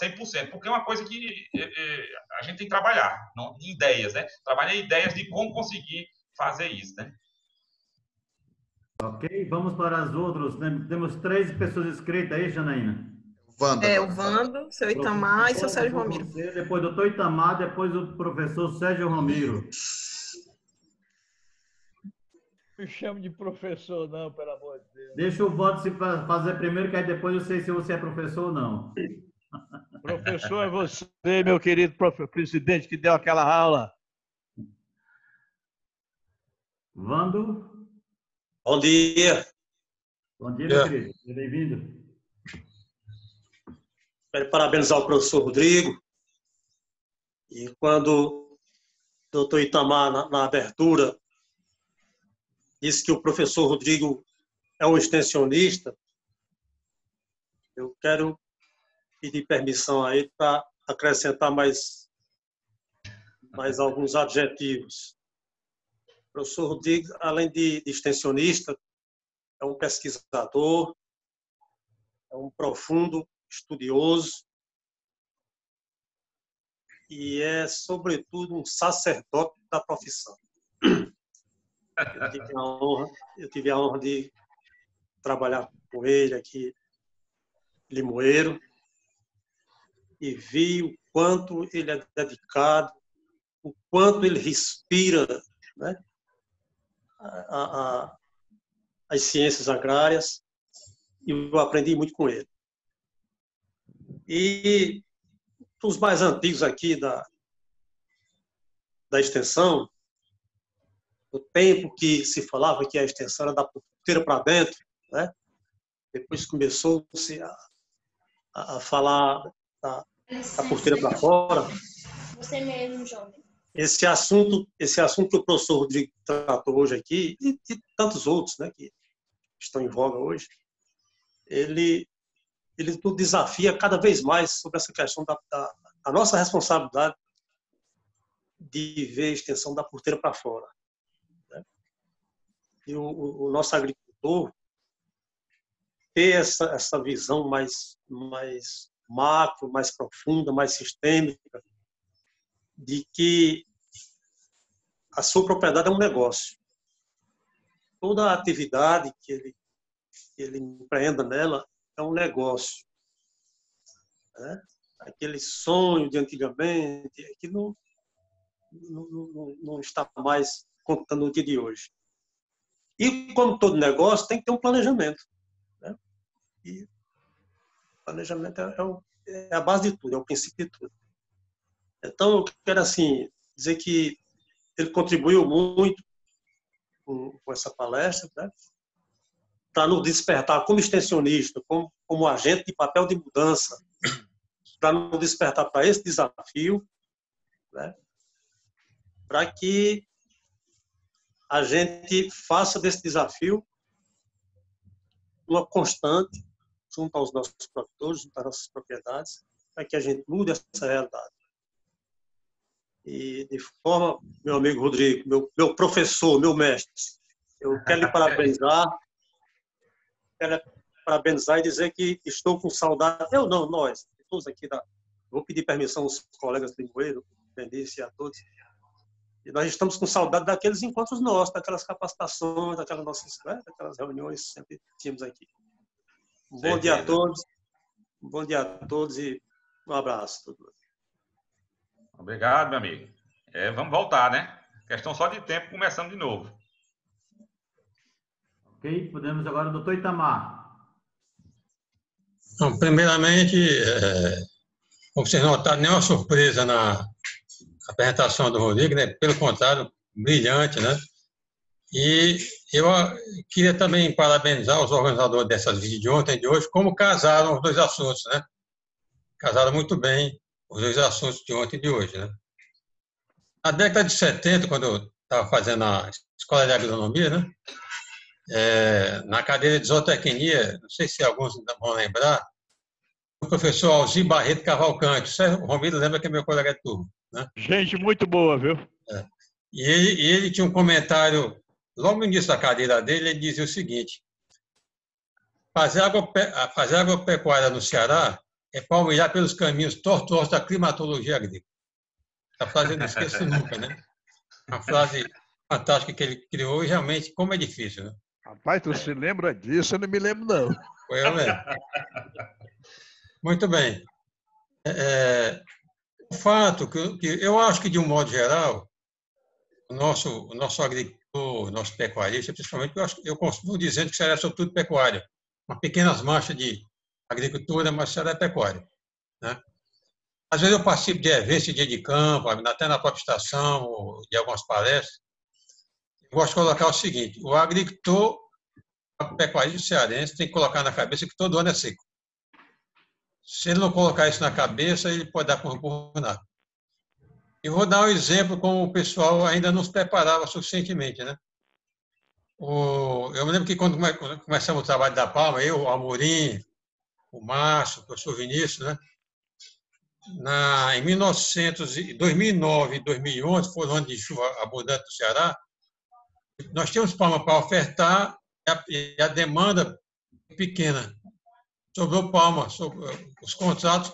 [SPEAKER 3] 100%, porque é uma coisa que a gente tem que trabalhar, não, em ideias, né? Trabalhar em ideias de como conseguir fazer isso, né?
[SPEAKER 2] Ok, vamos para as outras. Temos 3 pessoas inscritas aí, Janaína.
[SPEAKER 6] Wanda.
[SPEAKER 4] O Vando, seu Itamar e seu Sérgio Romero.
[SPEAKER 2] Depois o doutor Itamar, depois o professor Sérgio Romero.
[SPEAKER 8] Me chame de professor, não, pelo amor de Deus.
[SPEAKER 2] Deixa o voto se fazer primeiro, que aí depois eu sei se você é professor ou não.
[SPEAKER 8] Professor é você, meu querido presidente, que deu aquela aula.
[SPEAKER 2] Vando?
[SPEAKER 9] Bom dia.
[SPEAKER 2] Bom dia, meu querido. Seja bem-vindo.
[SPEAKER 9] Quero parabenizar o professor Rodrigo. E quando o doutor Itamar, na abertura, disse que o professor Rodrigo é um extensionista, eu quero pedir permissão a ele para acrescentar mais alguns adjetivos. O professor Rodrigo, além de extensionista, é um pesquisador, é um profundo estudioso e é, sobretudo, um sacerdote da profissão. Eu tive a honra de trabalhar com ele aqui em Limoeiro e vi o quanto ele é dedicado, o quanto ele respira, né, as ciências agrárias, e eu aprendi muito com ele. E os mais antigos aqui da extensão, no tempo que se falava que a extensão era da porteira para dentro, né? Depois começou-se a falar da porteira para fora.
[SPEAKER 10] Você mesmo, jovem.
[SPEAKER 9] Esse assunto que o professor Rodrigo tratou hoje aqui, e tantos outros, né, que estão em voga hoje, ele nos desafia cada vez mais sobre essa questão da nossa responsabilidade de ver a extensão da porteira para fora. Né? E o nosso agricultor ter essa visão mais macro, mais profunda, mais sistêmica, de que a sua propriedade é um negócio. Toda a atividade que ele empreenda nela é um negócio. Né? Aquele sonho de antigamente, que não está mais contando no dia de hoje. E, como todo negócio, tem que ter um planejamento. Né? E o planejamento é a base de tudo, é o princípio de tudo. Então, eu quero assim, dizer que ele contribuiu muito com essa palestra, né? para nos despertar como extensionista, como agente de papel de mudança, para nos despertar para esse desafio, né? Para que a gente faça desse desafio uma constante junto aos nossos produtores, junto às nossas propriedades, para que a gente mude essa realidade. E, de forma, meu amigo Rodrigo, meu professor, meu mestre, eu quero lhe parabenizar, e dizer que estou com saudade, eu não, nós, todos aqui, vou pedir permissão aos colegas de Limoeiro, Benício e a todos, e nós estamos com saudade daqueles encontros nossos, daquelas capacitações, daquelas nossas, né, daquelas reuniões que sempre tínhamos aqui. Um bom dia a todos. Um bom dia a todos e um abraço.
[SPEAKER 3] Obrigado, meu amigo. Vamos voltar, né? Questão só de tempo, começando de novo.
[SPEAKER 2] Ok, podemos agora, doutor Itamar.
[SPEAKER 1] Então, primeiramente, como vocês notaram, nenhuma surpresa na apresentação do Rodrigo, né? Pelo contrário, brilhante, né? E eu queria também parabenizar os organizadores dessas vídeos de ontem e de hoje, como casaram os dois assuntos, né? Casaram muito bem os dois assuntos de ontem e de hoje, né? Na década de 70, quando eu estava fazendo a escola de agronomia, né? Na cadeira de zootecnia, não sei se alguns vão lembrar, o professor Alzir Barreto Cavalcante, o Romildo lembra que é meu colega de turma, né?
[SPEAKER 8] Gente muito boa, viu?
[SPEAKER 1] E ele tinha um comentário, logo no início da cadeira dele, ele dizia o seguinte: fazer agropecuária no Ceará é palmilhar pelos caminhos tortuosos da climatologia agrícola. Essa frase eu não esqueço nunca, né? Uma frase fantástica que ele criou e realmente como é difícil, né?
[SPEAKER 8] Rapaz, tu se lembra disso? Eu não me lembro, não.
[SPEAKER 1] Foi eu mesmo. Muito bem. O fato que eu acho que, de um modo geral, o nosso agricultor, o nosso pecuarista, principalmente, eu continuo dizendo que será sobretudo pecuária. Uma pequenas manchas de agricultura, mas será pecuária, né? Às vezes eu participo de eventos de dia de campo, até na própria estação, ou de algumas palestras. Eu gosto de colocar o seguinte: o agricultor, o pecuarista cearense, tem que colocar na cabeça que todo ano é seco. Se ele não colocar isso na cabeça, ele pode dar por nada. Eu vou dar um exemplo como o pessoal ainda não se preparava suficientemente, né? Eu me lembro que quando começamos o trabalho da Palma, eu, o Amorim, o Márcio, o professor Vinícius, né? Em 2009 e 2011, foram anos de chuva abundante no Ceará, nós tínhamos palma para ofertar e a demanda pequena. Sobrou palma, os contratos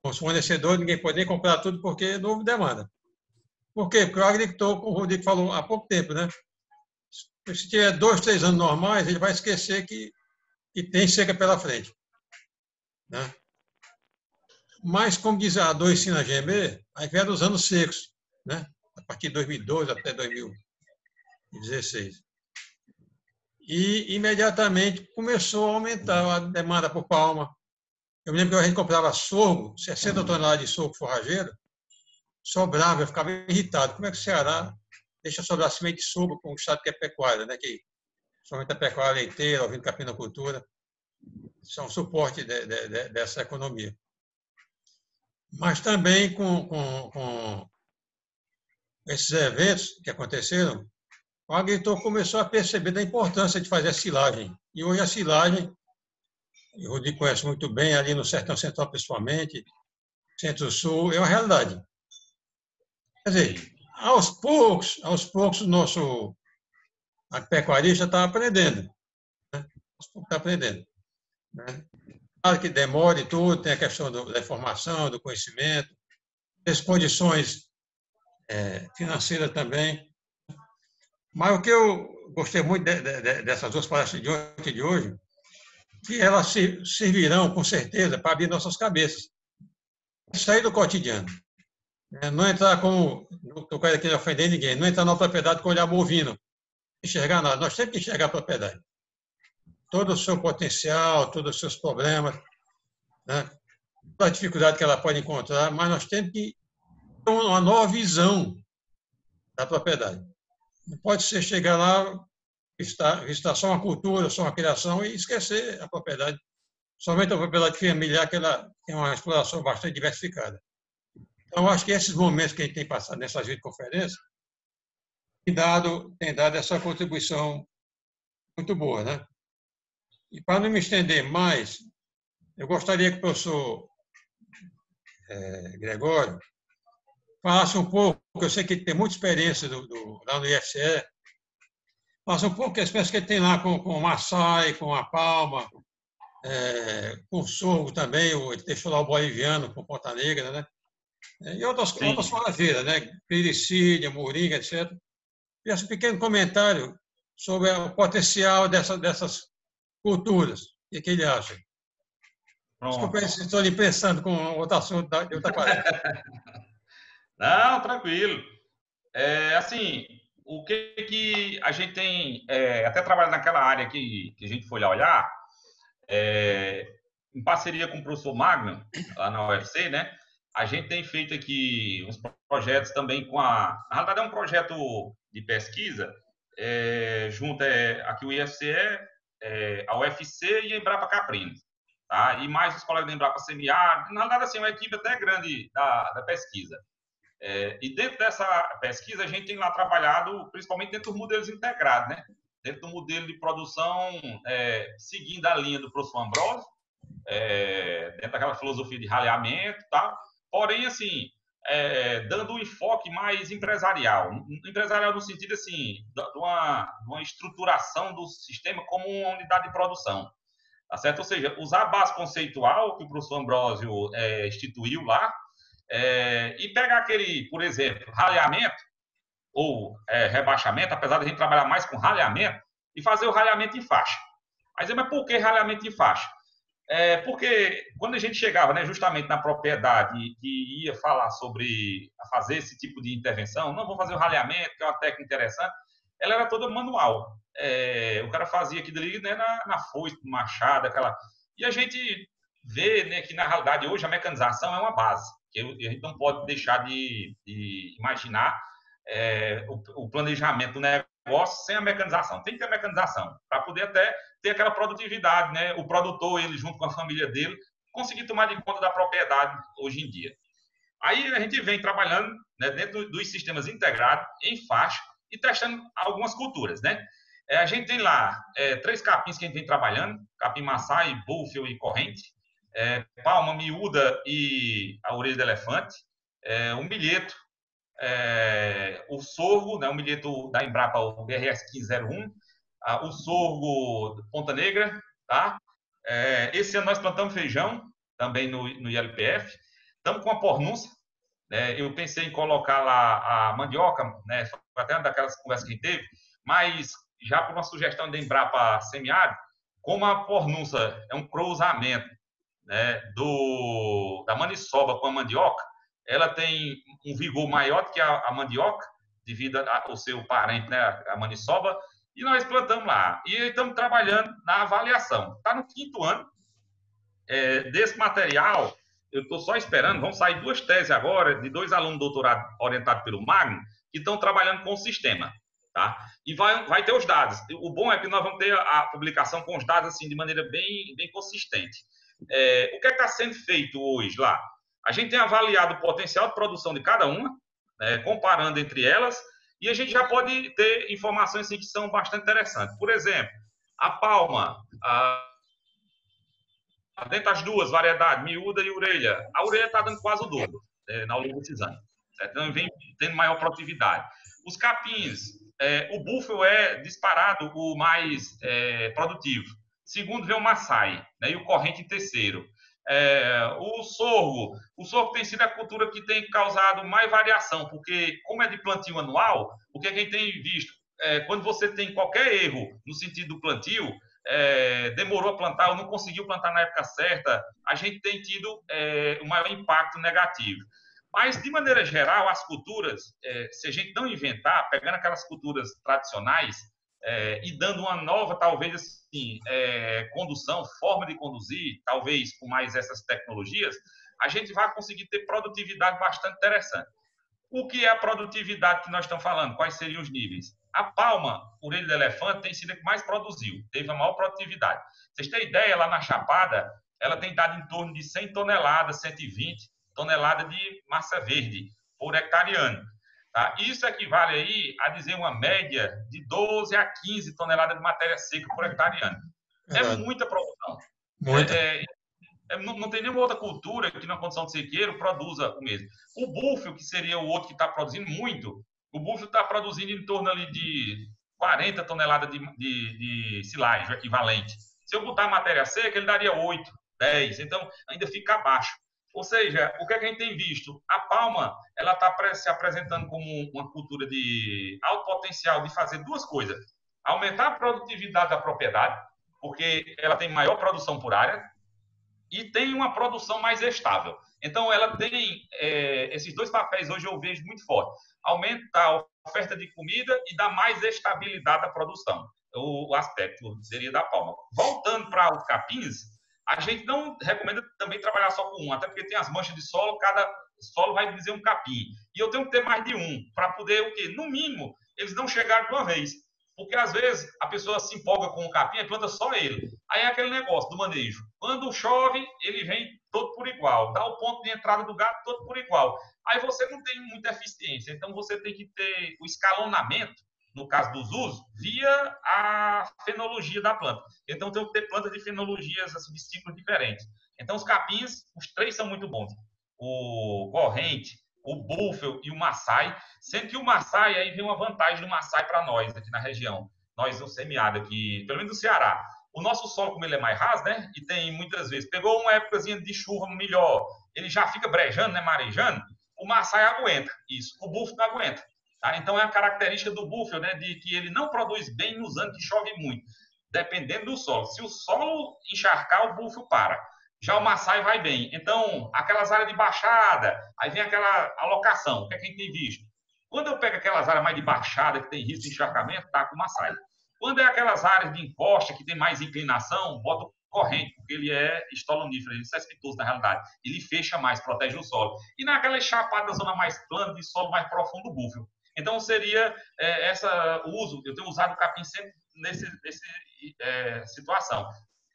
[SPEAKER 1] com os fornecedores, ninguém pode nem comprar tudo porque não houve demanda. Por quê? Porque o agricultor, como o Rodrigo falou há pouco tempo, né? Se tiver 2, 3 anos normais, ele vai esquecer que tem seca pela frente, né? Mas, como diz a Dor Ensina a Gemer, aí vieram os anos secos, né? A partir de 2012 até 2016. E, imediatamente, começou a aumentar a demanda por palma. Eu me lembro que a gente comprava sorgo, 60 toneladas de sorgo forrageiro, sobrava, eu ficava irritado. Como é que o Ceará deixa sobrar semente de sorgo com um estado que é pecuária, né? Que somente a pecuária leiteira, ouvindo capinocultura, são suporte dessa economia. Mas também com esses eventos que aconteceram, o agricultor começou a perceber da importância de fazer a silagem. E hoje a silagem, o Rodrigo conhece muito bem, ali no Sertão Central principalmente, Centro-Sul, é uma realidade. Quer dizer, aos poucos o nosso pecuarista está aprendendo, né? Está aprendendo, né? Claro que demora e tudo, tem a questão da informação, do conhecimento, as condições financeiras também. Mas o que eu gostei muito dessas duas palestras de ontem e de hoje, que elas servirão, com certeza, para abrir nossas cabeças, sair do cotidiano. Não entrar como, não estou querendo aqui ofender ninguém, não entrar na propriedade com olhar bovino, enxergar nada. Nós temos que enxergar a propriedade. Todo o seu potencial, todos os seus problemas, né? Toda a dificuldade que ela pode encontrar, mas nós temos que ter uma nova visão da propriedade. Não pode ser chegar lá visitar só uma cultura, só uma criação e esquecer a propriedade. Somente a propriedade familiar, que ela tem uma exploração bastante diversificada. Então, acho que esses momentos que a gente tem passado nessas videoconferências tem dado essa contribuição muito boa, né? E para não me estender mais, eu gostaria que o professor Gregório falasse um pouco, eu sei que ele tem muita experiência lá no IFCE, falasse um pouco a experiência que ele tem lá com o Maasai, com a palma, com o sorgo também, ele deixou lá o boliviano com Ponta Negra, né? E outras maravilhas, né? Piricília, Moringa, etc. E esse pequeno comentário sobre o potencial dessas culturas. O que ele acha? Desculpa, estou ali pensando com outro assunto de outra palestra.
[SPEAKER 3] Não, tranquilo. Assim, o que a gente tem, até trabalhando naquela área que a gente foi lá olhar, em parceria com o professor Magno, lá na UFC, né? A gente tem feito aqui uns projetos também na realidade, é um projeto de pesquisa, junto aqui o IFCE, a UFC e a Embrapa Caprinos, tá? E mais os colegas da Embrapa Semiárido. Na realidade, assim, uma equipe até grande da pesquisa. E dentro dessa pesquisa, a gente tem lá trabalhado, principalmente dentro dos modelos integrados, né? Dentro do modelo de produção, seguindo a linha do professor Ambrosio, dentro daquela filosofia de ralhamento e tal. Porém, assim, dando um enfoque mais empresarial. Empresarial no sentido, assim, de uma estruturação do sistema como uma unidade de produção. Tá certo? Ou seja, usar a base conceitual que o professor Ambrosio instituiu lá, e pegar aquele, por exemplo, ralhamento ou rebaixamento, apesar de a gente trabalhar mais com ralhamento, e fazer o ralhamento em faixa. Mas por que ralhamento em faixa? Porque quando a gente chegava, né, justamente na propriedade que ia falar sobre fazer esse tipo de intervenção, não vou fazer o ralhamento, que é uma técnica interessante, ela era toda manual. O cara fazia aquilo ali, né, na foice, no machado, aquela... E a gente vê, né, que na realidade hoje a mecanização é uma base, que a gente não pode deixar de imaginar o planejamento do negócio sem a mecanização. Tem que ter mecanização para poder até ter aquela produtividade, né? O produtor, ele junto com a família dele, conseguir tomar de conta da propriedade hoje em dia. Aí a gente vem trabalhando, né, dentro dos sistemas integrados, em faixa, e testando algumas culturas, né? A gente tem lá 3 capins que a gente vem trabalhando, capim Maasai, búfalo e corrente, palma, miúda e a orelha de elefante, o milheto, o sorgo, né, o milheto da Embrapa, o BRS 1501, o sorgo Ponta Negra, tá? Esse ano nós plantamos feijão, também no ILPF, estamos com a pornúncia, né? Eu pensei em colocar lá a mandioca, né? Até uma daquelas conversas que a gente teve, mas já por uma sugestão da Embrapa Semiárido, como a pornúncia é um cruzamento, né, da maniçoba com a mandioca, ela tem um vigor maior do que a mandioca, devido ao seu parente, né, a maniçoba, e nós plantamos lá. E estamos trabalhando na avaliação. Está no 5º ano desse material. Eu estou só esperando, vão sair 2 teses agora, de 2 alunos de doutorado orientados pelo Magno, que estão trabalhando com o sistema. Tá? E vai ter os dados. O bom é que nós vamos ter a publicação com os dados assim, de maneira bem consistente. O que está sendo feito hoje lá? A gente tem avaliado o potencial de produção de cada uma, né, comparando entre elas, e a gente já pode ter informações assim, que são bastante interessantes. Por exemplo, a palma, dentro das 2 variedades, miúda e orelha, a orelha está dando quase o dobro na orelha desses anos. Então, vem tendo maior produtividade. Os capins, o búfalo é disparado o mais produtivo. Segundo vem o Maasai, né, e o corrente em terceiro. O sorgo tem sido a cultura que tem causado mais variação, porque como é de plantio anual, o que a gente tem visto, quando você tem qualquer erro no sentido do plantio, demorou a plantar ou não conseguiu plantar na época certa, a gente tem tido um maior impacto negativo. Mas, de maneira geral, as culturas, se a gente não inventar, pegando aquelas culturas tradicionais e dando uma nova, talvez, assim, condução, forma de conduzir, talvez com mais essas tecnologias, a gente vai conseguir ter produtividade bastante interessante. O que é a produtividade que nós estamos falando? Quais seriam os níveis? A palma, orelha de elefante, tem sido a que mais produziu, teve a maior produtividade. Vocês têm ideia, lá na Chapada, ela tem dado em torno de 100 toneladas, 120 toneladas de massa verde por hectare ano. Tá? Isso equivale aí a dizer uma média de 12 a 15 toneladas de matéria seca por hectare ano. É muita produção.
[SPEAKER 1] Muita.
[SPEAKER 3] Não tem nenhuma outra cultura que, na condição de sequeiro, produza o mesmo. O búfalo, que seria o outro que está produzindo muito, o búfalo está produzindo em torno ali de 40 toneladas de silagem, o equivalente. Se eu botar matéria seca, ele daria 8, 10, então ainda fica abaixo. Ou seja, o que a gente tem visto? A palma, ela está se apresentando como uma cultura de alto potencial de fazer duas coisas. Aumentar a produtividade da propriedade, porque ela tem maior produção por área, e tem uma produção mais estável. Então, ela tem esses dois papéis, hoje eu vejo muito forte. Aumentar a oferta de comida e dar mais estabilidade à produção. O aspecto seria da palma. Voltando para os capins, a gente não recomenda também trabalhar só com um, até porque tem as manchas de solo, cada solo vai dizer um capim. E eu tenho que ter mais de um, para poder, o quê? No mínimo, eles não chegarem de uma vez. Porque, às vezes, a pessoa se empolga com o capim e planta só ele. Aí é aquele negócio do manejo. Quando chove, ele vem todo por igual. Dá o ponto de entrada do gato todo por igual. Aí você não tem muita eficiência. Então, você tem que ter o escalonamento, no caso dos usos, via a fenologia da planta. Então, tem que ter plantas de fenologias, assim, de ciclos diferentes. Então, os capins, os três são muito bons. O corrente, o búfalo e o maçai, sendo que o maçai, aí vem uma vantagem do maçai para nós aqui na região, nós no semiárido aqui, pelo menos do Ceará. O nosso solo, como ele é mais raso, né, e tem muitas vezes, pegou uma épocazinha de chuva melhor, ele já fica brejando, né, marejando, o maçai aguenta isso, o búfalo não aguenta. Tá? Então é a característica do búfalo, né, de que ele não produz bem nos anos que chove muito, dependendo do solo. Se o solo encharcar, o búfalo para. Já o maçai vai bem. Então, aquelas áreas de baixada, aí vem aquela alocação. O que é que a gente tem visto? Quando eu pego aquelas áreas mais de baixada, que tem risco de encharcamento, tá com o maçai. Quando é aquelas áreas de encosta, que tem mais inclinação, bota o corrente, porque ele é estolonífero, ele é cespitoso na realidade. Ele fecha mais, protege o solo. E naquelas chapadas, zona mais plana, de solo mais profundo, o búfalo. Então, seria o uso. Eu tenho usado o capim sempre nessa situação.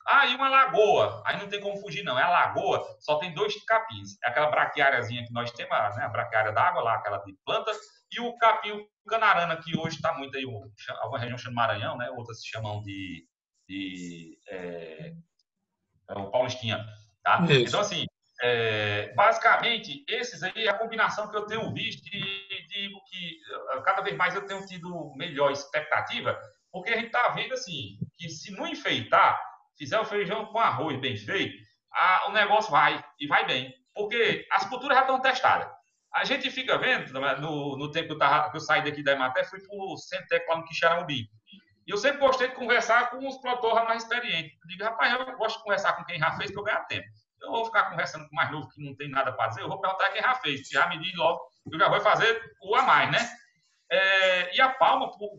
[SPEAKER 3] Ah, e uma lagoa. Aí não tem como fugir, não. É a lagoa, só tem 2 capins. É aquela braquiáriazinha que nós temos, né? A braquiária d'água, lá, aquela de planta, e o capim, o canarana, que hoje está muito aí, alguma região chama Maranhão, né? Outras se chamam o Paulistinha. Tá? Então, assim, basicamente, esses aí é a combinação que eu tenho visto e digo que cada vez mais eu tenho tido melhor expectativa, porque a gente está vendo, assim, que se não enfeitar, fizer o feijão com arroz bem feito, o negócio vai, e vai bem. Porque as culturas já estão testadas. A gente fica vendo, no tempo que eu saí daqui da Emater, fui para o Centec lá no Quixaramubim. E eu sempre gostei de conversar com os produtores mais experientes. Eu digo, rapaz, eu gosto de conversar com quem já fez, que eu ganho tempo. Eu vou ficar conversando com o mais novo que não tem nada para dizer, eu vou perguntar quem já fez. Se já me diz logo, eu já vou fazer o a mais, né? E a palma, por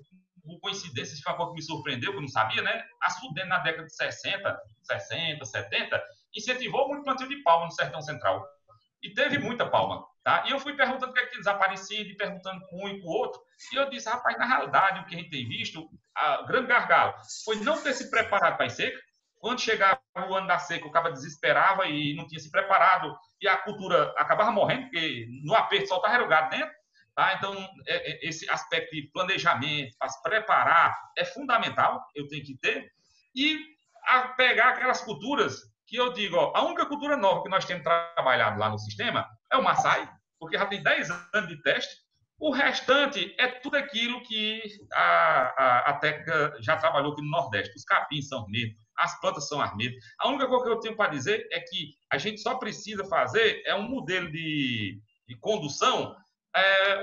[SPEAKER 3] coincidência, isso foi uma coisa que me surpreendeu, que eu não sabia, né? A Sudene, na década de 60, 70, incentivou muito o plantio de palma no Sertão Central. E teve muita palma, tá? E eu fui perguntando o que é que tinha desaparecido, e perguntando com um e com o outro. E eu disse, rapaz, na realidade, o que a gente tem visto, a grande gargalo foi não ter se preparado para a seca. Quando chegava o ano da seca, o cara desesperava e não tinha se preparado. E a cultura acabava morrendo, porque no aperto só estava erugado dentro. Tá? Então, esse aspecto de planejamento, para se preparar, é fundamental, eu tenho que ter. E pegar aquelas culturas que eu digo, ó, a única cultura nova que nós temos trabalhado lá no sistema é o maçai, porque já tem 10 anos de teste. O restante é tudo aquilo que a técnica já trabalhou aqui no Nordeste. Os capins são os mesmos, as plantas são as mesmas. A única coisa que eu tenho para dizer é que a gente só precisa fazer um modelo de condução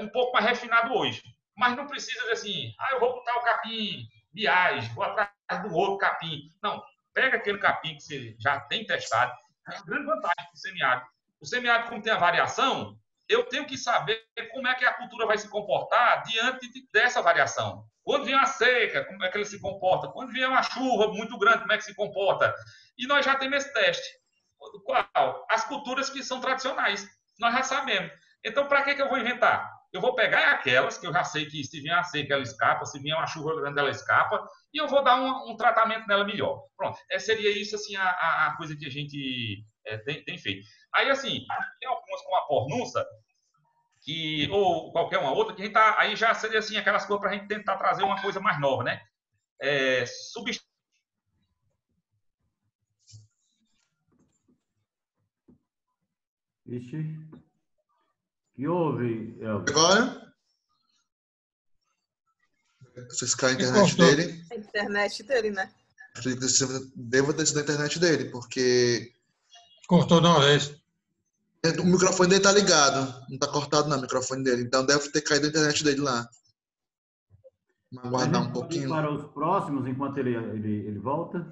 [SPEAKER 3] um pouco mais refinado hoje. Mas não precisa dizer assim, eu vou botar o capim biais, vou atrás do outro capim. Não, pega aquele capim que você já tem testado. É uma grande vantagem para o semiárido. O semiárido, como tem a variação, eu tenho que saber como é que a cultura vai se comportar diante dessa variação. Quando vem uma seca, como é que ele se comporta? Quando vem uma chuva muito grande, como é que se comporta? E nós já temos esse teste. Qual? As culturas que são tradicionais. Nós já sabemos. Então, para que eu vou inventar? eu vou pegar aquelas que eu já sei que se vier a seca ela escapa, se vier uma chuva grande ela escapa, e eu vou dar um tratamento nela melhor. Pronto, seria isso assim a coisa que a gente tem feito. Aí, assim, tem algumas como a pornunça, ou qualquer uma outra, que a gente tá, aí já seria assim, aquelas coisas para a gente tentar trazer uma coisa mais nova, né?
[SPEAKER 2] Ixi. Que houve, Elvis?
[SPEAKER 6] Agora? Vocês caem a internet dele.
[SPEAKER 4] A internet dele, né?
[SPEAKER 6] Deva ter sido a internet dele, porque
[SPEAKER 1] Cortou de uma vez.
[SPEAKER 6] o microfone dele tá ligado. Não tá cortado não, o microfone dele. Então deve ter caído a internet dele lá. Vamos aguardar um pouquinho.
[SPEAKER 2] Para os próximos, enquanto ele volta.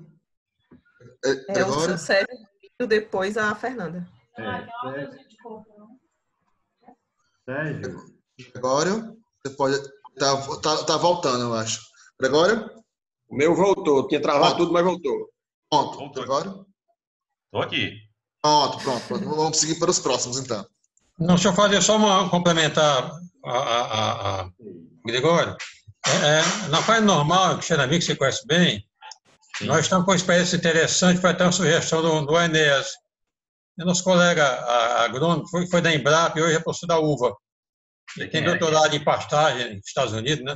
[SPEAKER 6] Agora?
[SPEAKER 4] O Sérgio e depois a Fernanda.
[SPEAKER 2] Sérgio.
[SPEAKER 6] Gregório, você pode... Tá voltando, eu acho. Gregório?
[SPEAKER 11] O meu voltou. Tinha travado tudo, mas voltou.
[SPEAKER 6] Pronto. Gregório?
[SPEAKER 3] Estou aqui.
[SPEAKER 6] Pronto. Vamos seguir para os próximos, então.
[SPEAKER 1] Não, deixa eu fazer só uma complementar a Gregório. Na fase normal, que você você conhece bem, sim, nós estamos com uma experiência interessante para ter uma sugestão do Enéas. Nosso colega agrônomo foi da Embrapa e hoje é professor da UVA. Ele tem doutorado em pastagem nos Estados Unidos, né?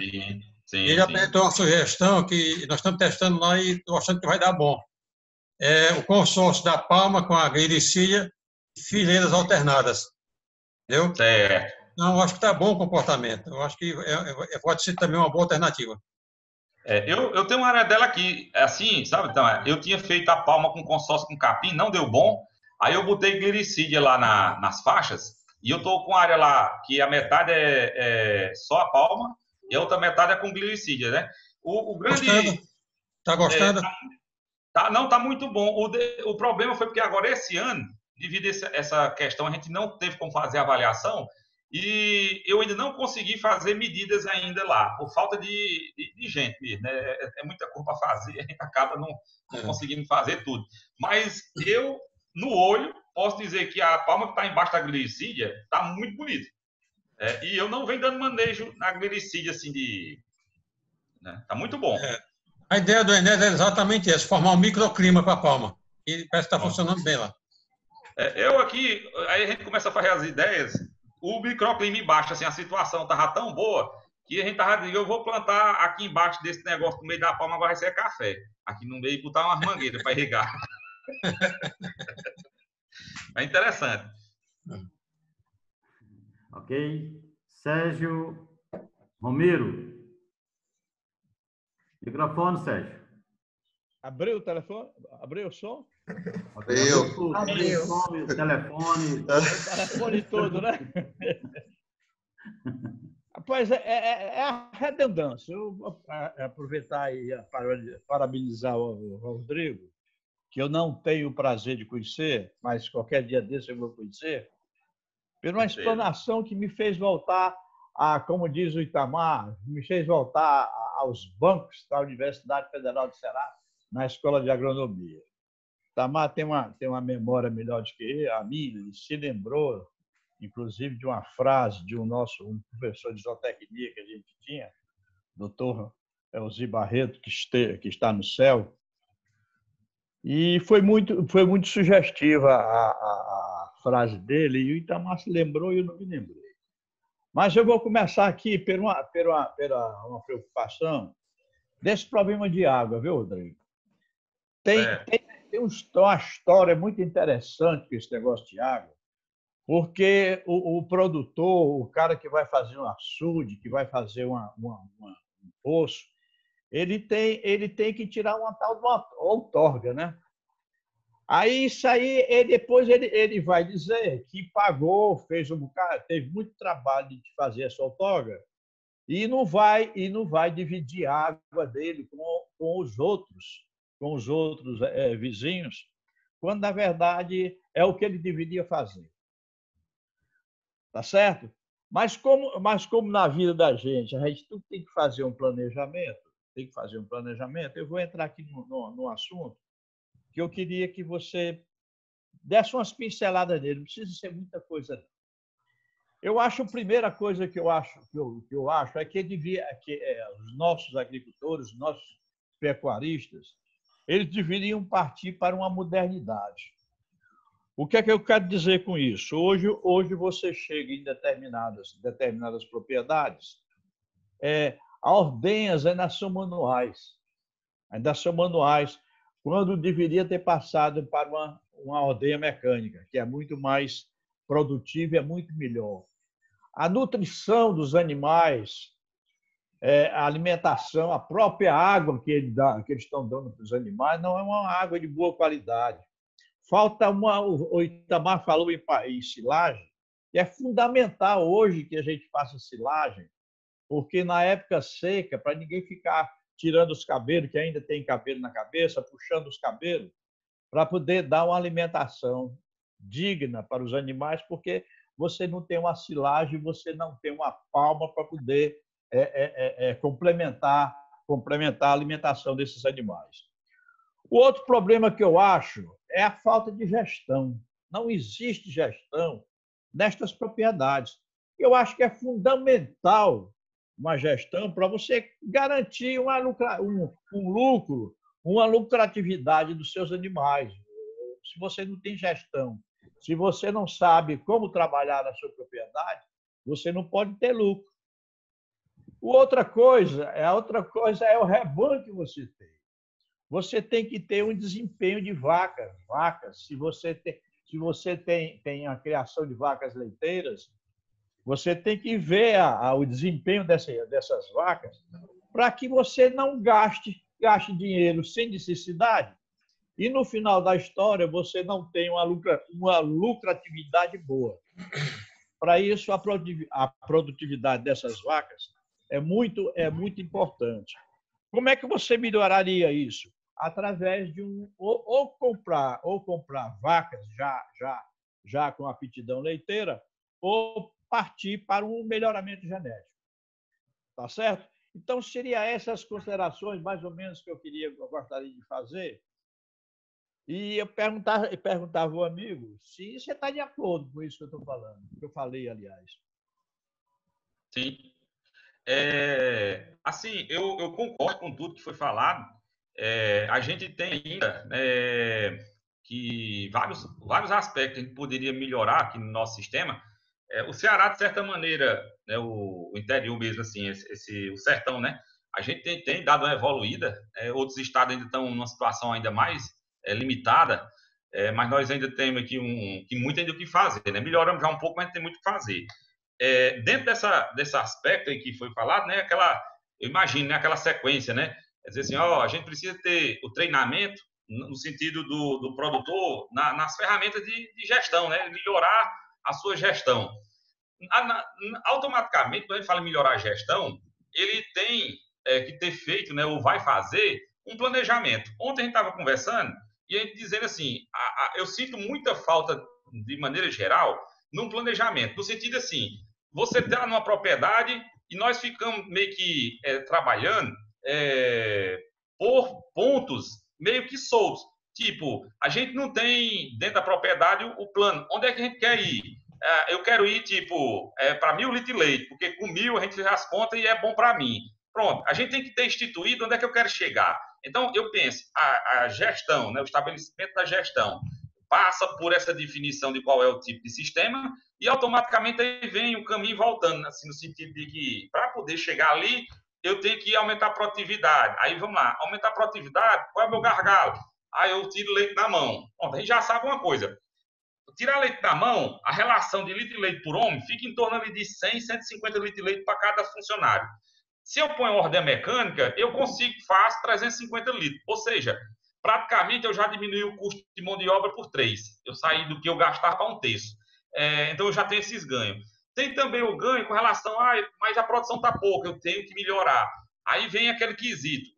[SPEAKER 3] Sim,
[SPEAKER 1] ele apresentou uma sugestão que nós estamos testando lá e estou achando que vai dar bom. O consórcio da palma com a glicília e fileiras alternadas. Entendeu?
[SPEAKER 3] Certo.
[SPEAKER 1] Não, eu acho que está bom o comportamento. Eu acho que pode ser também uma boa alternativa.
[SPEAKER 3] Eu tenho uma área dela aqui, assim, sabe? Então, eu tinha feito a palma com consórcio com capim, não deu bom. Aí eu botei glicídia lá nas faixas e eu tô com a área lá que a metade é só a palma e a outra metade é com glicídia, né? O grande...
[SPEAKER 1] Tá gostando?
[SPEAKER 3] Não, tá muito bom. O problema foi porque agora esse ano, devido a essa questão, a gente não teve como fazer avaliação e eu ainda não consegui fazer medidas ainda lá, por falta de gente mesmo, né? É muita coisa para fazer, a gente acaba não conseguindo fazer tudo. Mas eu... No olho, posso dizer que a palma que está embaixo da glicídia está muito bonita. E eu não venho dando manejo na glicídia, assim, Está muito bom.
[SPEAKER 1] A ideia do Enéas é exatamente essa, formar um microclima para a palma. E parece que está funcionando bem lá.
[SPEAKER 3] Eu aqui, aí a gente começa a fazer as ideias, o microclima embaixo, assim, a situação estava tão boa que a gente estava dizendo, eu vou plantar aqui embaixo desse negócio, no meio da palma, agora vai ser café. Aqui no meio, botar umas mangueiras para irrigar. É interessante.
[SPEAKER 2] Ok. Sérgio Romero. Microfone, Sérgio.
[SPEAKER 8] Abriu o telefone? Abriu o som?
[SPEAKER 2] Abriu o som, o telefone.
[SPEAKER 8] O telefone todo, né? Pois é a redundância. Eu vou aproveitar e parabenizar o Rodrigo, que eu não tenho o prazer de conhecer, mas qualquer dia desse eu vou conhecer, por uma explanação que me fez voltar como diz o Itamar, me fez voltar aos bancos da Universidade Federal de Ceará, na Escola de Agronomia. Itamar tem uma memória melhor do que a minha, e se lembrou, inclusive, de uma frase de um professor de zootecnia que a gente tinha, doutor Elzi Barreto, que está no céu. E foi muito sugestiva a frase dele, e o Itamar se lembrou e eu não me lembrei. Mas eu vou começar aqui por uma preocupação desse problema de água, viu, Rodrigo? Tem uma história muito interessante com esse negócio de água, porque o produtor, o cara que vai fazer um açude, que vai fazer um poço, ele tem que tirar uma tal de uma outorga, né? Aí isso aí, depois ele vai dizer que pagou, fez um bocado, teve muito trabalho de fazer essa outorga e não vai dividir a água dele com os outros vizinhos, quando na verdade é o que ele deveria fazer. Tá certo? Mas como na vida da gente, a gente tudo tem que fazer um planejamento, eu vou entrar aqui no assunto que eu queria que você desse umas pinceladas nele, não precisa ser muita coisa. Eu acho a primeira coisa que eu acho é que os nossos agricultores, os nossos pecuaristas, eles deveriam partir para uma modernidade. O que é que eu quero dizer com isso? Hoje você chega em determinadas propriedades, as ordenhas ainda são manuais. Ainda são manuais, quando deveria ter passado para uma ordenha mecânica, que é muito mais produtiva e é muito melhor. A nutrição dos animais, a alimentação, a própria água que eles estão dando para os animais não é uma água de boa qualidade. Falta o Itamar falou em silagem, e é fundamental hoje que a gente faça silagem, porque na época seca, para ninguém ficar tirando os cabelos, que ainda tem cabelo na cabeça, puxando os cabelos, para poder dar uma alimentação digna para os animais, porque você não tem uma silagem, você não tem uma palma para poder complementar a alimentação desses animais. O outro problema que eu acho é a falta de gestão. Não existe gestão nestas propriedades. Eu acho que é fundamental uma gestão para você garantir um lucro, uma lucratividade dos seus animais. Se você não tem gestão, se você não sabe como trabalhar na sua propriedade, você não pode ter lucro. Outra coisa é o rebanho que você tem. Você tem que ter um desempenho de vacas. Se você tem a criação de vacas leiteiras, você tem que ver o desempenho dessas vacas para que você não gaste dinheiro sem necessidade e, no final da história, você não tenha uma lucratividade boa. Para isso, a produtividade dessas vacas é muito importante. Como é que você melhoraria isso? Através de ou comprar vacas já com aptidão leiteira, ou partir para um melhoramento genético. Tá certo? Então, seria essas considerações, mais ou menos, que eu gostaria de fazer. E eu perguntava ao amigo se você está de acordo com isso que eu estou falando, que eu falei, aliás.
[SPEAKER 3] Sim. Assim, eu concordo com tudo que foi falado. A gente tem ainda que vários aspectos que a gente poderia melhorar aqui no nosso sistema. O Ceará, de certa maneira, né, o interior mesmo, assim, o sertão, né? A gente tem dado uma evoluída. Outros estados ainda estão numa situação ainda mais limitada, mas nós ainda temos aqui muito ainda o que fazer, né? Melhoramos já um pouco, mas tem muito o que fazer. Dentro desse aspecto aí que foi falado, né? Eu imagino, né, aquela sequência, né? Quer dizer assim, a gente precisa ter o treinamento no sentido do produtor nas ferramentas de gestão, né? Melhorar a sua gestão. Automaticamente, quando a gente fala em melhorar a gestão, ele tem que ter feito, né, ou vai fazer um planejamento. Ontem a gente estava conversando e a gente dizendo assim, eu sinto muita falta, de maneira geral, num planejamento, no sentido assim, você está numa propriedade e nós ficamos meio que trabalhando por pontos meio que soltos. Tipo, a gente não tem dentro da propriedade o plano. Onde é que a gente quer ir? Eu quero ir, tipo, para 1.000 litros de leite, porque com 1.000 a gente faz as contas e é bom para mim. Pronto, a gente tem que ter instituído onde é que eu quero chegar. Então, eu penso, a gestão, né, o estabelecimento da gestão, passa por essa definição de qual é o tipo de sistema e automaticamente aí vem o caminho voltando, assim, no sentido de que, para poder chegar ali, eu tenho que aumentar a produtividade. Aí, vamos lá, aumentar a produtividade, qual é o meu gargalo? Eu tiro leite na mão. Bom, a gente já sabe uma coisa. Tirar leite da mão, a relação de litro de leite por homem fica em torno ali de 100, 150 litros de leite para cada funcionário. Se eu ponho ordem mecânica, eu consigo, faço 350 litros. Ou seja, praticamente eu já diminui o custo de mão de obra por 3. Eu saí do que eu gastava para 1/3. Então eu já tenho esses ganhos. Tem também o ganho com relação mas a produção está pouca, eu tenho que melhorar. Aí vem aquele quesito,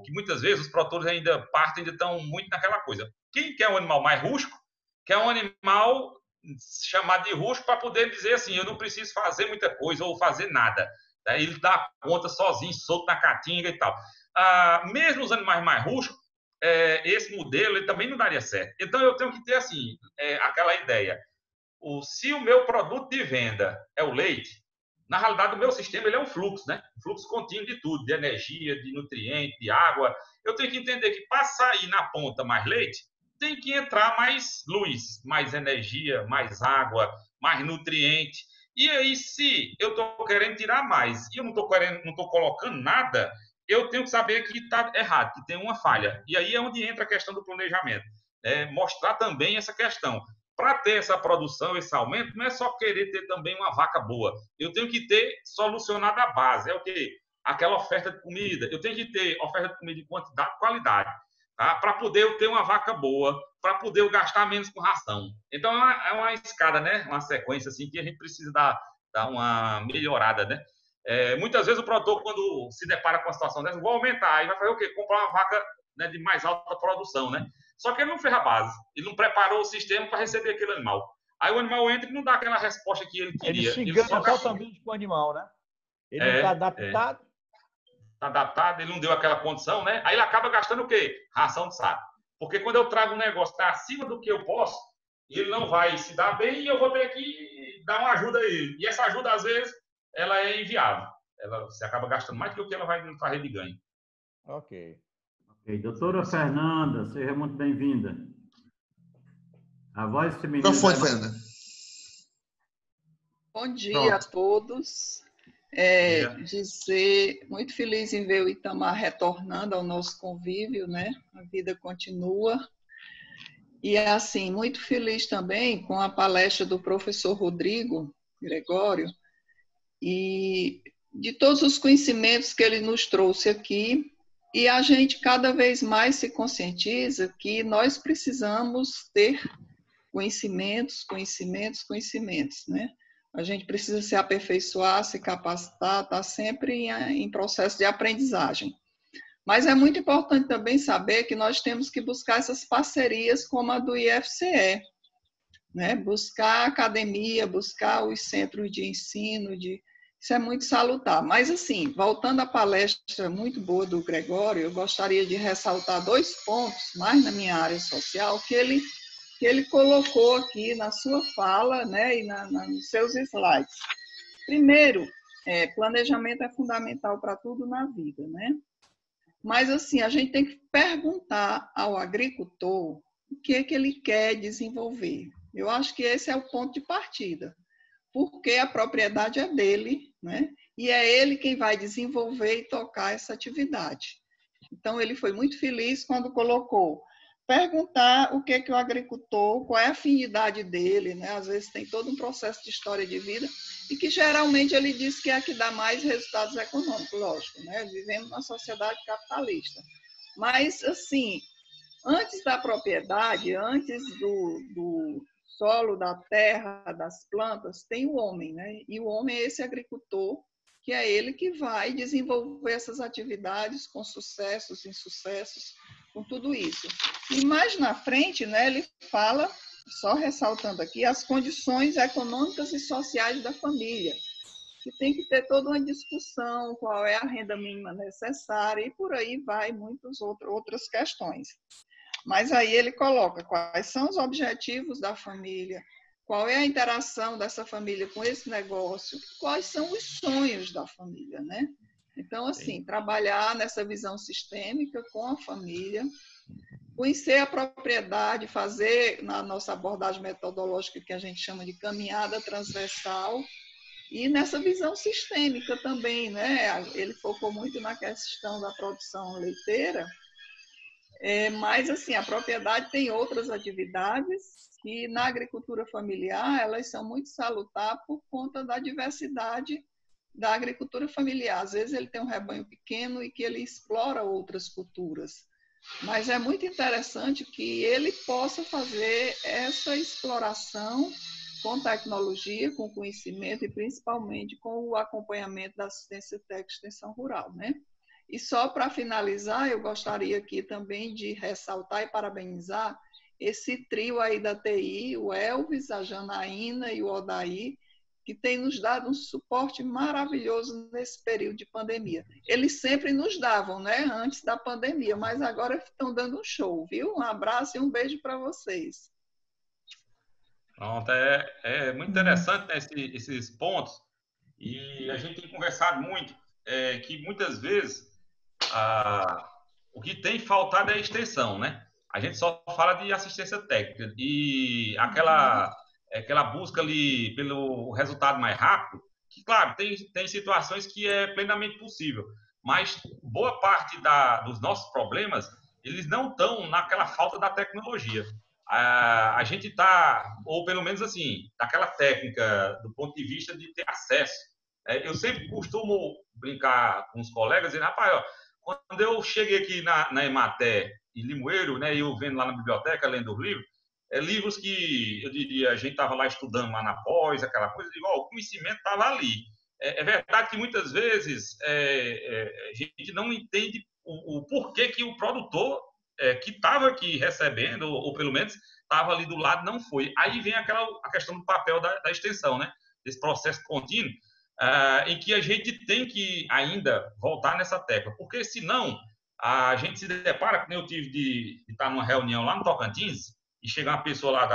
[SPEAKER 3] que muitas vezes os produtores ainda estão muito naquela coisa. Quem quer um animal mais rústico, quer um animal chamado de rústico para poder dizer assim, eu não preciso fazer muita coisa ou fazer nada. Ele dá conta sozinho, solto na caatinga e tal. Mesmo os animais mais rústicos, esse modelo ele também não daria certo. Então eu tenho que ter assim, aquela ideia. se o meu produto de venda é o leite, na realidade o meu sistema ele é um fluxo, né? Um fluxo contínuo de tudo, de energia, de nutriente, de água. Eu tenho que entender que para sair na ponta mais leite, tem que entrar mais luz, mais energia, mais água, mais nutriente. E aí, se eu estou querendo tirar mais e eu não estou colocando nada, eu tenho que saber que está errado, que tem uma falha. E aí é onde entra a questão do planejamento. Mostrar também essa questão. Para ter essa produção, esse aumento, não é só querer ter também uma vaca boa. Eu tenho que ter solucionado a base. É o quê? Aquela oferta de comida. Eu tenho que ter oferta de comida de quantidade e qualidade. Tá? Para poder eu ter uma vaca boa, para poder eu gastar menos com ração. Então, é uma escada, né? Uma sequência assim, que a gente precisa dar uma melhorada, né? Muitas vezes o produtor, quando se depara com uma situação dessa, vou aumentar, aí vai fazer o quê? Comprar uma vaca, né, de mais alta produção, né? Só que ele não fez a base, ele não preparou o sistema para receber aquele animal. Aí o animal entra e não dá aquela resposta que ele queria.
[SPEAKER 8] Ele se engana totalmente com o animal, né? Ele não está adaptado.
[SPEAKER 3] Está adaptado, ele não deu aquela condição, né? Aí ele acaba gastando o quê? Ração de saco. Porque quando eu trago um negócio que está acima do que eu posso, ele não vai se dar bem e eu vou ter que dar uma ajuda a ele. E essa ajuda, às vezes, ela é inviável. Você acaba gastando mais do que ela vai trazer de ganho.
[SPEAKER 2] Ok. Doutora Fernanda, seja muito bem-vinda. A voz feminina...
[SPEAKER 6] Qual foi, Fernanda?
[SPEAKER 12] Bom dia a todos. Dizer muito feliz em ver o Itamar retornando ao nosso convívio, né? A vida continua. E, assim, muito feliz também com a palestra do professor Rodrigo Gregório e de todos os conhecimentos que ele nos trouxe aqui. E a gente cada vez mais se conscientiza que nós precisamos ter conhecimentos, né? A gente precisa se aperfeiçoar, se capacitar, estar sempre em processo de aprendizagem. Mas é muito importante também saber que nós temos que buscar essas parcerias como a do IFCE, né? Buscar a academia, buscar os centros de ensino, isso é muito salutar. Mas, assim, voltando à palestra muito boa do Gregório, eu gostaria de ressaltar 2 pontos, mais na minha área social, que ele colocou aqui na sua fala, né, e nos seus slides. Primeiro, planejamento é fundamental para tudo na vida, né? Mas, assim, a gente tem que perguntar ao agricultor o que é que ele quer desenvolver. Eu acho que esse é o ponto de partida, porque a propriedade é dele, né? E é ele quem vai desenvolver e tocar essa atividade. Então, ele foi muito feliz quando colocou perguntar o que é que o agricultor, qual é a afinidade dele, né? Às vezes tem todo um processo de história de vida e que geralmente ele diz que é a que dá mais resultados econômicos, lógico, né? Vivemos numa sociedade capitalista. Mas, assim, antes da propriedade, antes do solo, da terra, das plantas, tem o homem, né? E o homem é esse agricultor, que é ele que vai desenvolver essas atividades com sucessos, insucessos, com tudo isso. E mais na frente, né, ele fala, só ressaltando aqui, as condições econômicas e sociais da família, que tem que ter toda uma discussão, qual é a renda mínima necessária, e por aí vai muitas outras questões. Mas aí ele coloca quais são os objetivos da família, qual é a interação dessa família com esse negócio, quais são os sonhos da família, né? Então, assim, trabalhar nessa visão sistêmica com a família, conhecer a propriedade, fazer na nossa abordagem metodológica que a gente chama de caminhada transversal, e nessa visão sistêmica também, né? Ele focou muito na questão da produção leiteira, mas, assim, a propriedade tem outras atividades que, na agricultura familiar, elas são muito salutares por conta da diversidade da agricultura familiar. Às vezes ele tem um rebanho pequeno e que ele explora outras culturas. Mas é muito interessante que ele possa fazer essa exploração com tecnologia, com conhecimento e principalmente com o acompanhamento da assistência técnica e extensão rural, né? E só para finalizar, eu gostaria aqui também de ressaltar e parabenizar esse trio aí da TI, o Elvis, a Janaína e o Odair, que tem nos dado um suporte maravilhoso nesse período de pandemia. Eles sempre nos davam, né, antes da pandemia, mas agora estão dando um show, viu? Um abraço e um beijo para vocês.
[SPEAKER 3] Pronto, é muito interessante, né, esses pontos. E a gente tem conversado muito, que muitas vezes o que tem faltado é a extensão, né? A gente só fala de assistência técnica e aquela busca ali pelo resultado mais rápido, que, claro, tem situações que é plenamente possível, mas boa parte dos nossos problemas, eles não estão naquela falta da tecnologia. A gente está, ou pelo menos assim, daquela técnica do ponto de vista de ter acesso. Eu sempre costumo brincar com os colegas, dizendo, rapaz, ó, quando eu cheguei aqui na Emater, em Limoeiro, né, eu vendo lá na biblioteca, lendo os livros, livros que, eu diria, a gente estava lá estudando lá na pós, aquela coisa, o conhecimento estava ali. É verdade que muitas vezes a gente não entende o porquê que o produtor que estava aqui recebendo, ou pelo menos estava ali do lado, não foi. Aí vem a questão do papel da extensão, né? Desse processo contínuo, em que a gente tem que ainda voltar nessa tecla, porque senão a gente se depara, como eu tive de estar numa reunião lá no Tocantins, e chegar uma pessoa lá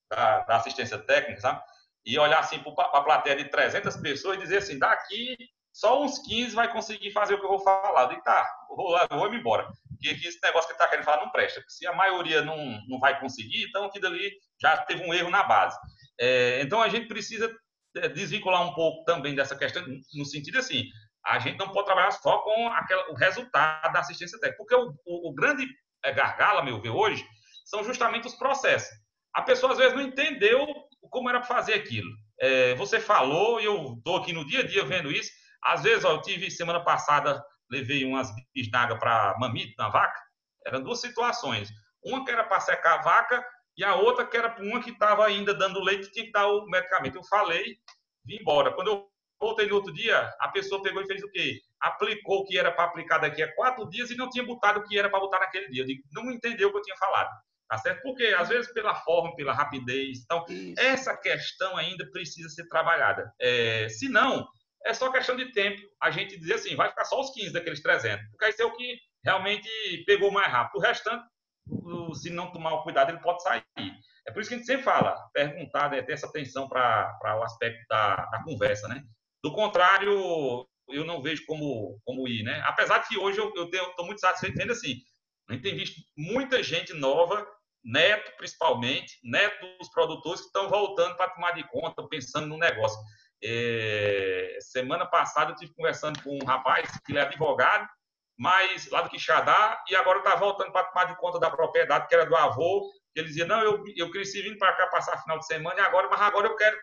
[SPEAKER 3] da assistência técnica, sabe? E olhar assim para a plateia de 300 pessoas e dizer assim, daqui só uns 15 vai conseguir fazer o que eu vou falar. Eu digo, tá, vou me embora. Porque esse negócio que ele está querendo falar não presta. Se a maioria não vai conseguir, então aquilo ali já teve um erro na base. Então a gente precisa desvincular um pouco também dessa questão, no sentido assim, a gente não pode trabalhar só com o resultado da assistência técnica. Porque o grande gargalo, a meu ver, hoje, são justamente os processos. A pessoa, às vezes, não entendeu como era para fazer aquilo. Você falou, e eu estou aqui no dia a dia vendo isso. Às vezes, eu tive, semana passada, levei umas bisnagas para mamito na vaca. Eram duas situações. Uma que era para secar a vaca e a outra que era para uma que estava ainda dando leite e tinha que dar o medicamento. Eu falei, vim embora. Quando eu voltei no outro dia, a pessoa pegou e fez o quê? Aplicou o que era para aplicar daqui a 4 dias e não tinha botado o que era para botar naquele dia. Eu digo, não entendeu o que eu tinha falado. Tá certo? Porque, às vezes, pela forma, pela rapidez. Então, essa questão ainda precisa ser trabalhada. Se não, é só questão de tempo a gente dizer assim, vai ficar só os 15 daqueles 300. Porque aí é o que realmente pegou mais rápido. O restante, se não tomar o cuidado, ele pode sair. É por isso que a gente sempre fala, perguntar, ter essa atenção para o aspecto da conversa, né? Do contrário, eu não vejo como ir, né? Apesar que hoje eu estou muito satisfeito vendo assim, a gente tem visto muita gente nova, neto principalmente, neto dos produtores que estão voltando para tomar de conta, pensando no negócio. Semana passada eu estive conversando com um rapaz, que ele é advogado, mas lá do Quixadá, e agora está voltando para tomar de conta da propriedade, que era do avô, que ele dizia, não, eu cresci vindo para cá passar final de semana, mas agora eu quero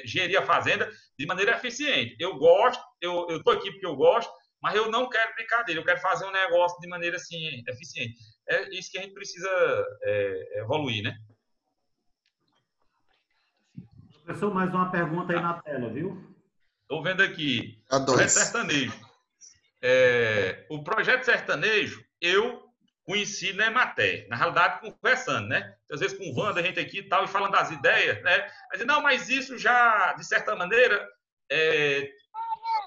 [SPEAKER 3] gerir a fazenda de maneira eficiente. Eu gosto, eu estou aqui porque eu gosto, mas eu não quero brincadeira, eu quero fazer um negócio de maneira assim, eficiente. É isso que a gente precisa evoluir, né?
[SPEAKER 2] Professor, mais uma pergunta aí na tela, viu?
[SPEAKER 3] Estou vendo aqui. Projeto Sertanejo. O Projeto Sertanejo, eu conheci na Emater, na realidade, conversando, né? Às vezes com o Wanda, a gente aqui e tal, e falando das ideias, né? Mas, não, mas isso já, de certa maneira,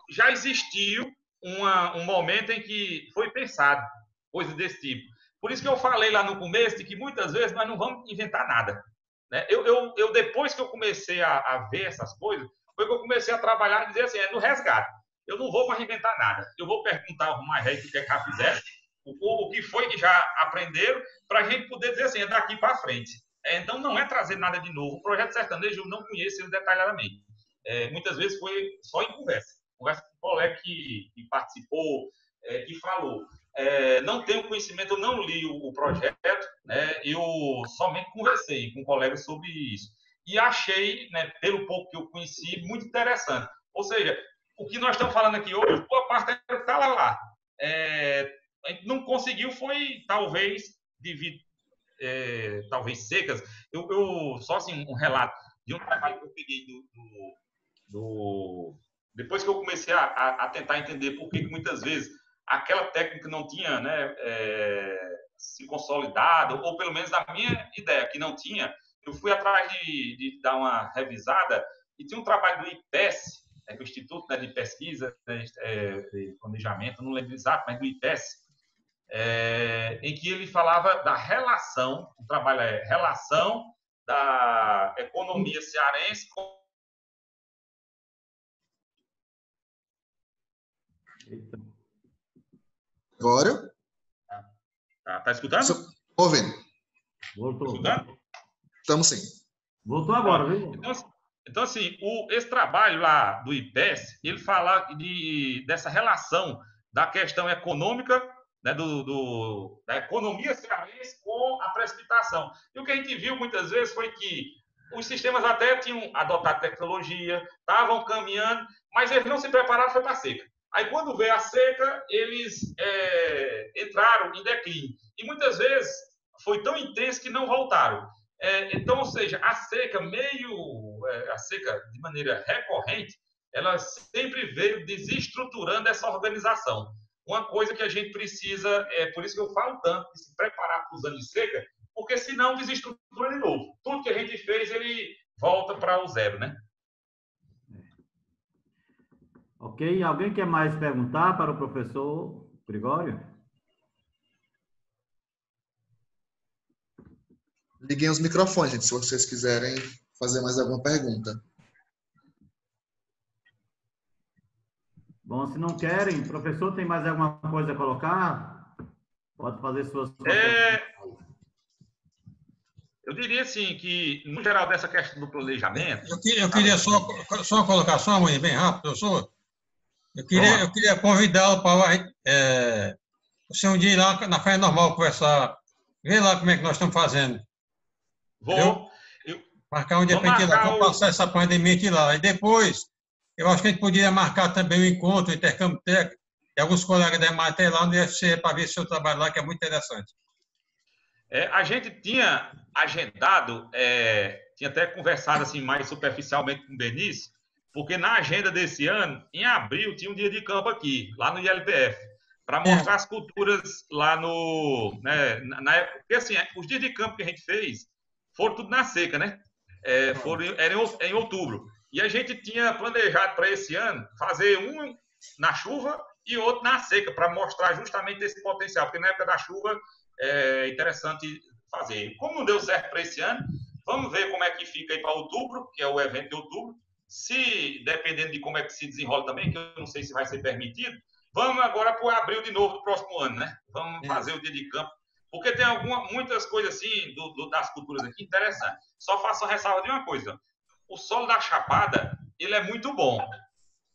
[SPEAKER 3] já existiu um momento em que foi pensado, coisa desse tipo. Por isso que eu falei lá no começo de que muitas vezes nós não vamos inventar nada. Né? Eu depois que eu comecei a ver essas coisas, foi que eu comecei a trabalhar e dizer assim, no resgate. Eu não vou mais inventar nada. Eu vou perguntar aos mais velhos o que é que já fizeram, o que foi que já aprenderam, para a gente poder dizer assim, é daqui para frente. Então, não é trazer nada de novo. O Projeto Sertanejo eu não conheço ele detalhadamente. Muitas vezes foi só em conversa com um colega que participou, que falou. Não tenho conhecimento, eu não li o projeto, né? Eu somente conversei com colegas sobre isso. E achei, né, pelo pouco que eu conheci, muito interessante. Ou seja, o que nós estamos falando aqui hoje, boa parte é o que está lá. A gente não conseguiu, foi talvez devido, talvez secas. Só assim, um relato de um trabalho que eu peguei depois que eu comecei a tentar entender por que muitas vezes aquela técnica não tinha, né, se consolidado, ou pelo menos a minha ideia que não tinha, eu fui atrás de dar uma revisada e tinha um trabalho do IPES, o Instituto, né, de Pesquisa, de Planejamento, não lembro exato, mas do IPES, em que ele falava da relação, o trabalho relação da economia cearense.
[SPEAKER 6] Agora?
[SPEAKER 3] Tá escutando?
[SPEAKER 6] Ouvindo.
[SPEAKER 2] Voltou.
[SPEAKER 3] Escutando?
[SPEAKER 6] Estamos sim.
[SPEAKER 2] Voltou agora, viu?
[SPEAKER 3] Então assim, esse trabalho lá do IPES, ele fala dessa relação da questão econômica, né, da economia cearense com a precipitação. E o que a gente viu muitas vezes foi que os sistemas até tinham adotado tecnologia, estavam caminhando, mas eles não se prepararam, foi para a seca. Aí, quando veio a seca, eles entraram em declínio. E muitas vezes foi tão intenso que não voltaram. Então, ou seja, a seca de maneira recorrente, ela sempre veio desestruturando essa organização. Uma coisa que a gente precisa, por isso que eu falo tanto, de se preparar para os anos de seca, porque senão desestrutura de novo. Tudo que a gente fez, ele volta para o zero, né?
[SPEAKER 2] Ok, alguém quer mais perguntar para o professor Gregório?
[SPEAKER 6] Liguem os microfones, gente, se vocês quiserem fazer mais alguma pergunta.
[SPEAKER 2] Bom, se não querem, professor, tem mais alguma coisa a colocar? Pode fazer suas...
[SPEAKER 3] Eu diria assim que, no geral, dessa questão do planejamento...
[SPEAKER 1] Eu queria só uma colocação, mãe, bem rápido, professor. Eu queria convidá-lo para você um dia ir lá na Feira Normal conversar, ver lá como é que nós estamos fazendo.
[SPEAKER 3] Vou.
[SPEAKER 1] Marcar um dia para a gente ir lá, para passar essa pandemia aqui lá. E depois, eu acho que a gente poderia marcar também um encontro, um intercâmbio técnico, e alguns colegas da EMATER lá no IFCE para ver seu trabalho lá, que é muito interessante.
[SPEAKER 3] A gente tinha agendado, tinha até conversado assim, mais superficialmente com o Benício, porque na agenda desse ano, em abril, tinha um dia de campo aqui, lá no ILPF, para mostrar as culturas lá no... Né, na época, porque assim, os dias de campo que a gente fez foram tudo na seca, né? Era em outubro. E a gente tinha planejado para esse ano fazer um na chuva e outro na seca, para mostrar justamente esse potencial, porque na época da chuva é interessante fazer. Como não deu certo para esse ano, vamos ver como é que fica aí para outubro, que é o evento de outubro. Se, dependendo de como é que se desenrola também, que eu não sei se vai ser permitido, vamos agora para o abril de novo do próximo ano, né? Vamos fazer o dia de campo. Porque tem muitas coisas assim, das culturas aqui, interessantes. Só faço a ressalva de uma coisa. O solo da Chapada, ele é muito bom.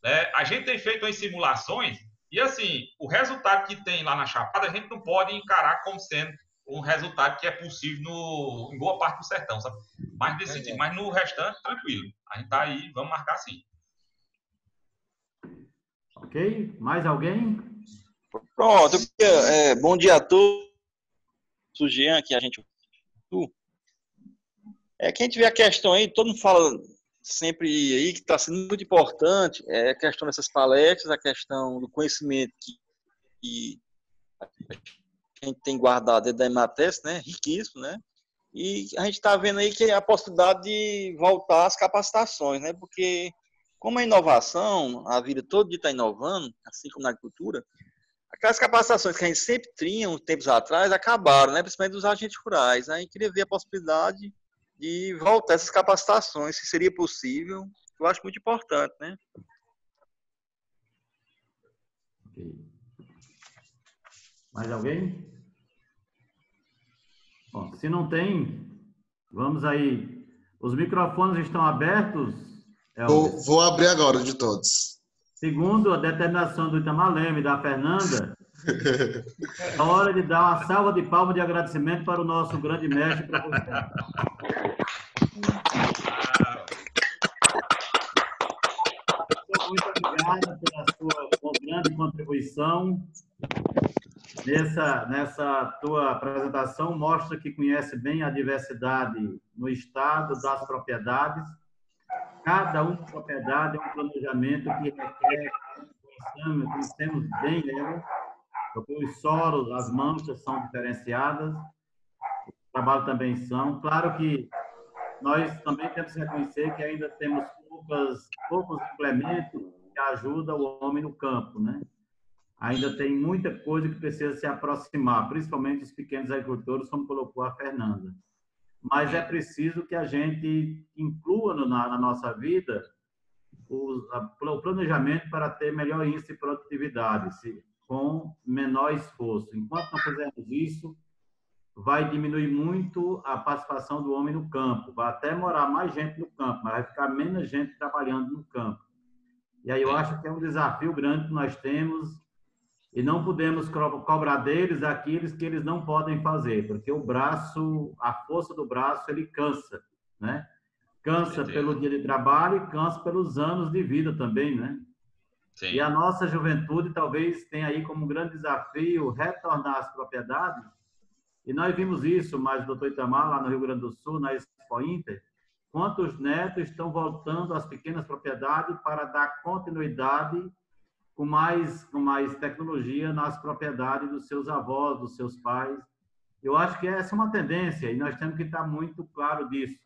[SPEAKER 3] Né? A gente tem feito as simulações e, assim, o resultado que tem lá na Chapada, a gente não pode encarar como sendo um resultado que é possível em boa parte do sertão, sabe? Mas no restante, tranquilo. A gente tá aí, vamos marcar sim.
[SPEAKER 2] Ok? Mais alguém?
[SPEAKER 13] Pronto. Bom dia a todos. O Jean, que a gente... que a gente vê a questão aí, todo mundo fala sempre aí que está sendo muito importante, a questão dessas palestras, a questão do conhecimento que a gente tem guardado dentro da EMATES, né, riquíssimo, né, e a gente está vendo aí que é a possibilidade de voltar às capacitações, né, porque como a inovação, a vida todo dia está inovando, assim como na agricultura, aquelas capacitações que a gente sempre tinha uns tempos atrás acabaram, né, principalmente dos agentes rurais. Aí queria ver a possibilidade de voltar essas capacitações, se seria possível, eu acho muito importante, né?
[SPEAKER 2] Ok. Mais alguém? Bom, se não tem, vamos aí. Os microfones estão abertos?
[SPEAKER 6] Vou abrir agora de todos.
[SPEAKER 2] Segundo a determinação do Itamar Leme e da Fernanda, é hora de dar uma salva de palmas de agradecimento para o nosso grande mestre, professor. Muito obrigado pela sua grande contribuição. Nessa tua apresentação, mostra que conhece bem a diversidade no estado das propriedades. Cada uma propriedade é um planejamento que requer conhecemos bem ela, porque os solos, as manchas são diferenciadas, o trabalho também são. Claro que nós também temos que reconhecer que ainda temos poucos implementos que ajudam o homem no campo, né? Ainda tem muita coisa que precisa se aproximar, principalmente os pequenos agricultores, como colocou a Fernanda. mas é preciso que a gente inclua na nossa vida o planejamento para ter melhor índice de produtividade, com menor esforço. Enquanto não fizermos isso, vai diminuir muito a participação do homem no campo. Vai até morar mais gente no campo, mas vai ficar menos gente trabalhando no campo. E aí eu acho que é um desafio grande que nós temos e não podemos cobrar deles aqueles que eles não podem fazer, porque o braço, a força do braço, ele cansa, né? Cansa pelo dia de trabalho e cansa pelos anos de vida também, né? Sim. E a nossa juventude talvez tenha aí como um grande desafio retornar às propriedades. E nós vimos isso, mas o doutor Itamar, lá no Rio Grande do Sul, na Expo Inter, quantos netos estão voltando às pequenas propriedades para dar continuidade com mais tecnologia nas propriedades dos seus avós, dos seus pais. Eu acho que essa é uma tendência e nós temos que estar muito claro disso.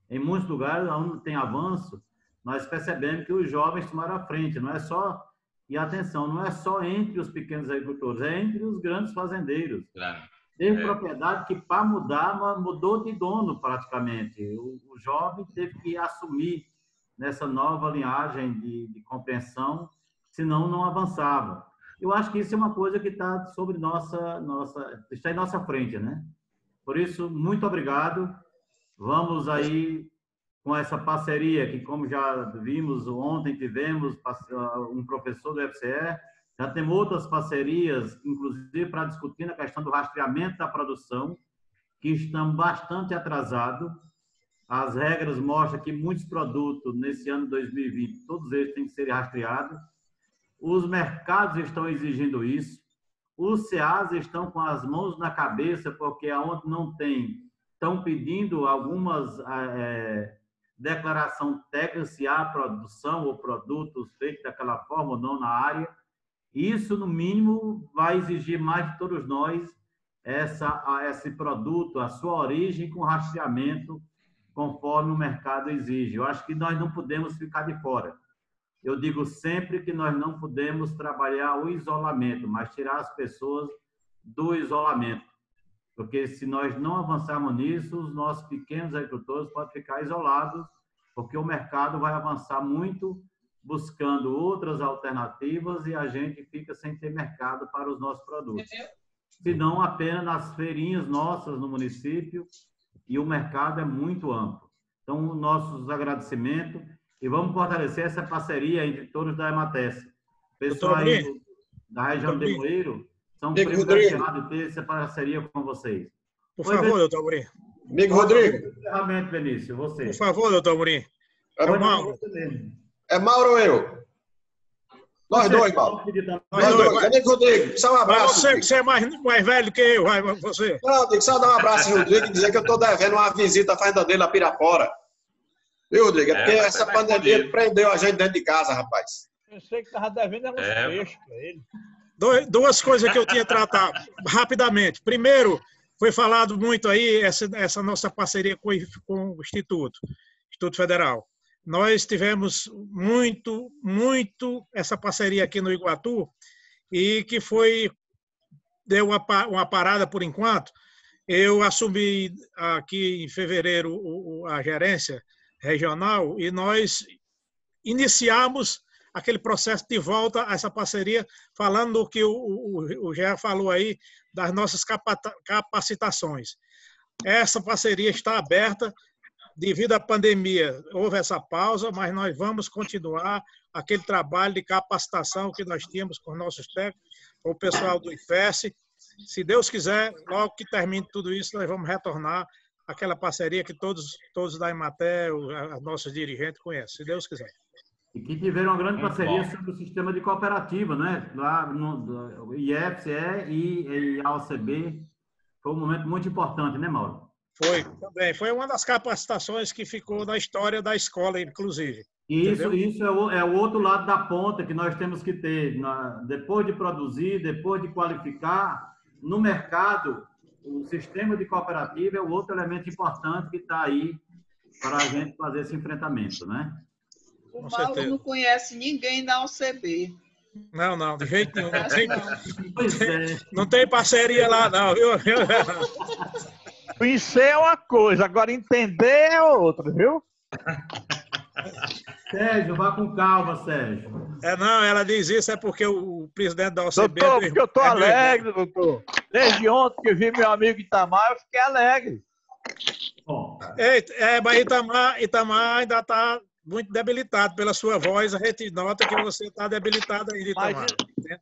[SPEAKER 2] Em muitos lugares onde tem avanço, nós percebemos que os jovens tomaram a frente. Não é só, e atenção, não é só entre os pequenos agricultores, é entre os grandes fazendeiros. Claro. Teve propriedade que, para mudar, mudou de dono praticamente. O jovem teve que assumir nessa nova linhagem de compreensão, senão não avançava. Eu acho que isso é uma coisa que está sobre está em nossa frente, né? Por isso, muito obrigado. Vamos aí com essa parceria que, como já vimos ontem, tivemos um professor do FCE, já temos outras parcerias, inclusive para discutir a questão do rastreamento da produção, que estão bastante atrasados. As regras mostram que muitos produtos, nesse ano de 2020, todos eles têm que ser rastreados. Os mercados estão exigindo isso. Os CEAs estão com as mãos na cabeça, porque aonde não tem, estão pedindo algumas declaração técnica se há produção ou produtos feitos daquela forma ou não na área. Isso, no mínimo, vai exigir mais de todos nós esse produto, a sua origem com rastreamento, conforme o mercado exige. Eu acho que nós não podemos ficar de fora. Eu digo sempre que nós não podemos trabalhar o isolamento, mas tirar as pessoas do isolamento. Porque se nós não avançarmos nisso, os nossos pequenos agricultores podem ficar isolados, porque o mercado vai avançar muito buscando outras alternativas e a gente fica sem ter mercado para os nossos produtos. Se não, apenas nas feirinhas nossas no município, e o mercado é muito amplo. Então, nossos agradecimentos e vamos fortalecer essa parceria entre todos da EMATES. Pessoal aí da região de Moeiro são privilegiados de ter essa parceria com vocês.
[SPEAKER 14] Por favor, doutor Amorim.
[SPEAKER 11] Amigo Rodrigo.
[SPEAKER 2] Benício, você.
[SPEAKER 14] Por favor, doutor Amorim.
[SPEAKER 11] É Mauro ou eu? Nós dois, Mauro. Nós dois. Amigo Rodrigo, só um abraço.
[SPEAKER 14] Você é mais velho que eu, vai você.
[SPEAKER 11] Não, tem que só dar um abraço, Rodrigo, e dizer que eu estou devendo uma visita à fazenda dele a Pirapora. Viu, Rodrigo? É porque essa pandemia prendeu a gente dentro de casa, rapaz.
[SPEAKER 8] Eu sei que estava devendo uns peixes para ele.
[SPEAKER 14] Duas coisas que eu tinha tratado rapidamente. Primeiro, foi falado muito aí essa nossa parceria com o Instituto Federal. Nós tivemos muito essa parceria aqui no Iguatu e que deu uma parada por enquanto. Eu assumi aqui em fevereiro a gerência regional e nós iniciamos aquele processo de volta a essa parceria, falando do que o Gé falou aí das nossas capacitações. Essa parceria está aberta. Devido à pandemia, houve essa pausa, mas nós vamos continuar aquele trabalho de capacitação que nós tínhamos com os nossos técnicos, com o pessoal do IFES. Se Deus quiser, logo que termine tudo isso, nós vamos retornar àquela parceria que todos da Emater, os nossos dirigentes conhecem, se Deus quiser.
[SPEAKER 2] E que tiveram uma grande parceria sobre o sistema de cooperativa, né? Lá no IFCE e a OCB. Foi um momento muito importante, né, Mauro?
[SPEAKER 14] Foi, também. Foi uma das capacitações que ficou na história da escola, inclusive.
[SPEAKER 2] Isso é o outro lado da ponta que nós temos que ter. Depois de produzir, depois de qualificar, no mercado, o sistema de cooperativa é o outro elemento importante que está aí para a gente fazer esse enfrentamento, né?
[SPEAKER 12] O Mauro não conhece ninguém da OCB.
[SPEAKER 14] Não, de jeito nenhum.
[SPEAKER 2] Pois é.
[SPEAKER 14] Não tem parceria lá, não, viu?
[SPEAKER 8] Conhecer é uma coisa, agora entender é outra, viu?
[SPEAKER 2] Sérgio, vá com calma, Sérgio.
[SPEAKER 14] Não, ela diz isso porque o presidente da OCB...
[SPEAKER 8] Doutor, porque eu estou alegre, doutor. Desde ontem que eu vi meu amigo Itamar, eu fiquei alegre.
[SPEAKER 14] Mas Itamar ainda está muito debilitado pela sua voz. A gente nota que você está debilitado ainda, Itamar.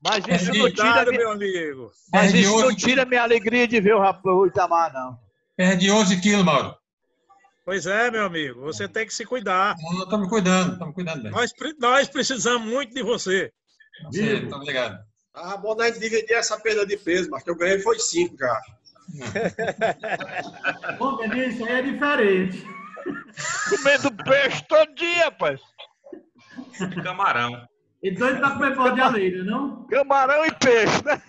[SPEAKER 8] Mas isso não tira,
[SPEAKER 14] meu amigo.
[SPEAKER 8] Mas isso não tira minha alegria de ver o Itamar, não.
[SPEAKER 1] Perde 11 quilos, Mauro.
[SPEAKER 14] Pois é, meu amigo. Você tem que se cuidar.
[SPEAKER 1] Estamos cuidando bem.
[SPEAKER 14] Nós precisamos muito de você.
[SPEAKER 1] Muito obrigado.
[SPEAKER 11] Ah, bom, nós dividir essa perda de peso, mas que eu ganhei foi 5 já.
[SPEAKER 2] Bom, Beninho, isso aí é diferente.
[SPEAKER 8] Comendo peixe todo dia, rapaz.
[SPEAKER 3] Camarão.
[SPEAKER 2] Então ele tá comendo pó de alheira, não?
[SPEAKER 8] Camarão e peixe, né?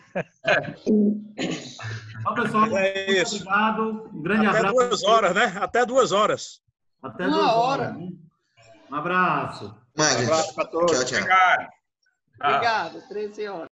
[SPEAKER 2] Ó, pessoal,
[SPEAKER 14] é isso.
[SPEAKER 2] Obrigado. Um grande
[SPEAKER 14] até
[SPEAKER 2] abraço.
[SPEAKER 14] 2 horas, né? Até 2 horas.
[SPEAKER 2] Até 2 horas. Um abraço.
[SPEAKER 6] Um abraço
[SPEAKER 11] para todos.
[SPEAKER 6] Tchau, tchau.
[SPEAKER 3] Obrigado.
[SPEAKER 12] Obrigada, 13 horas.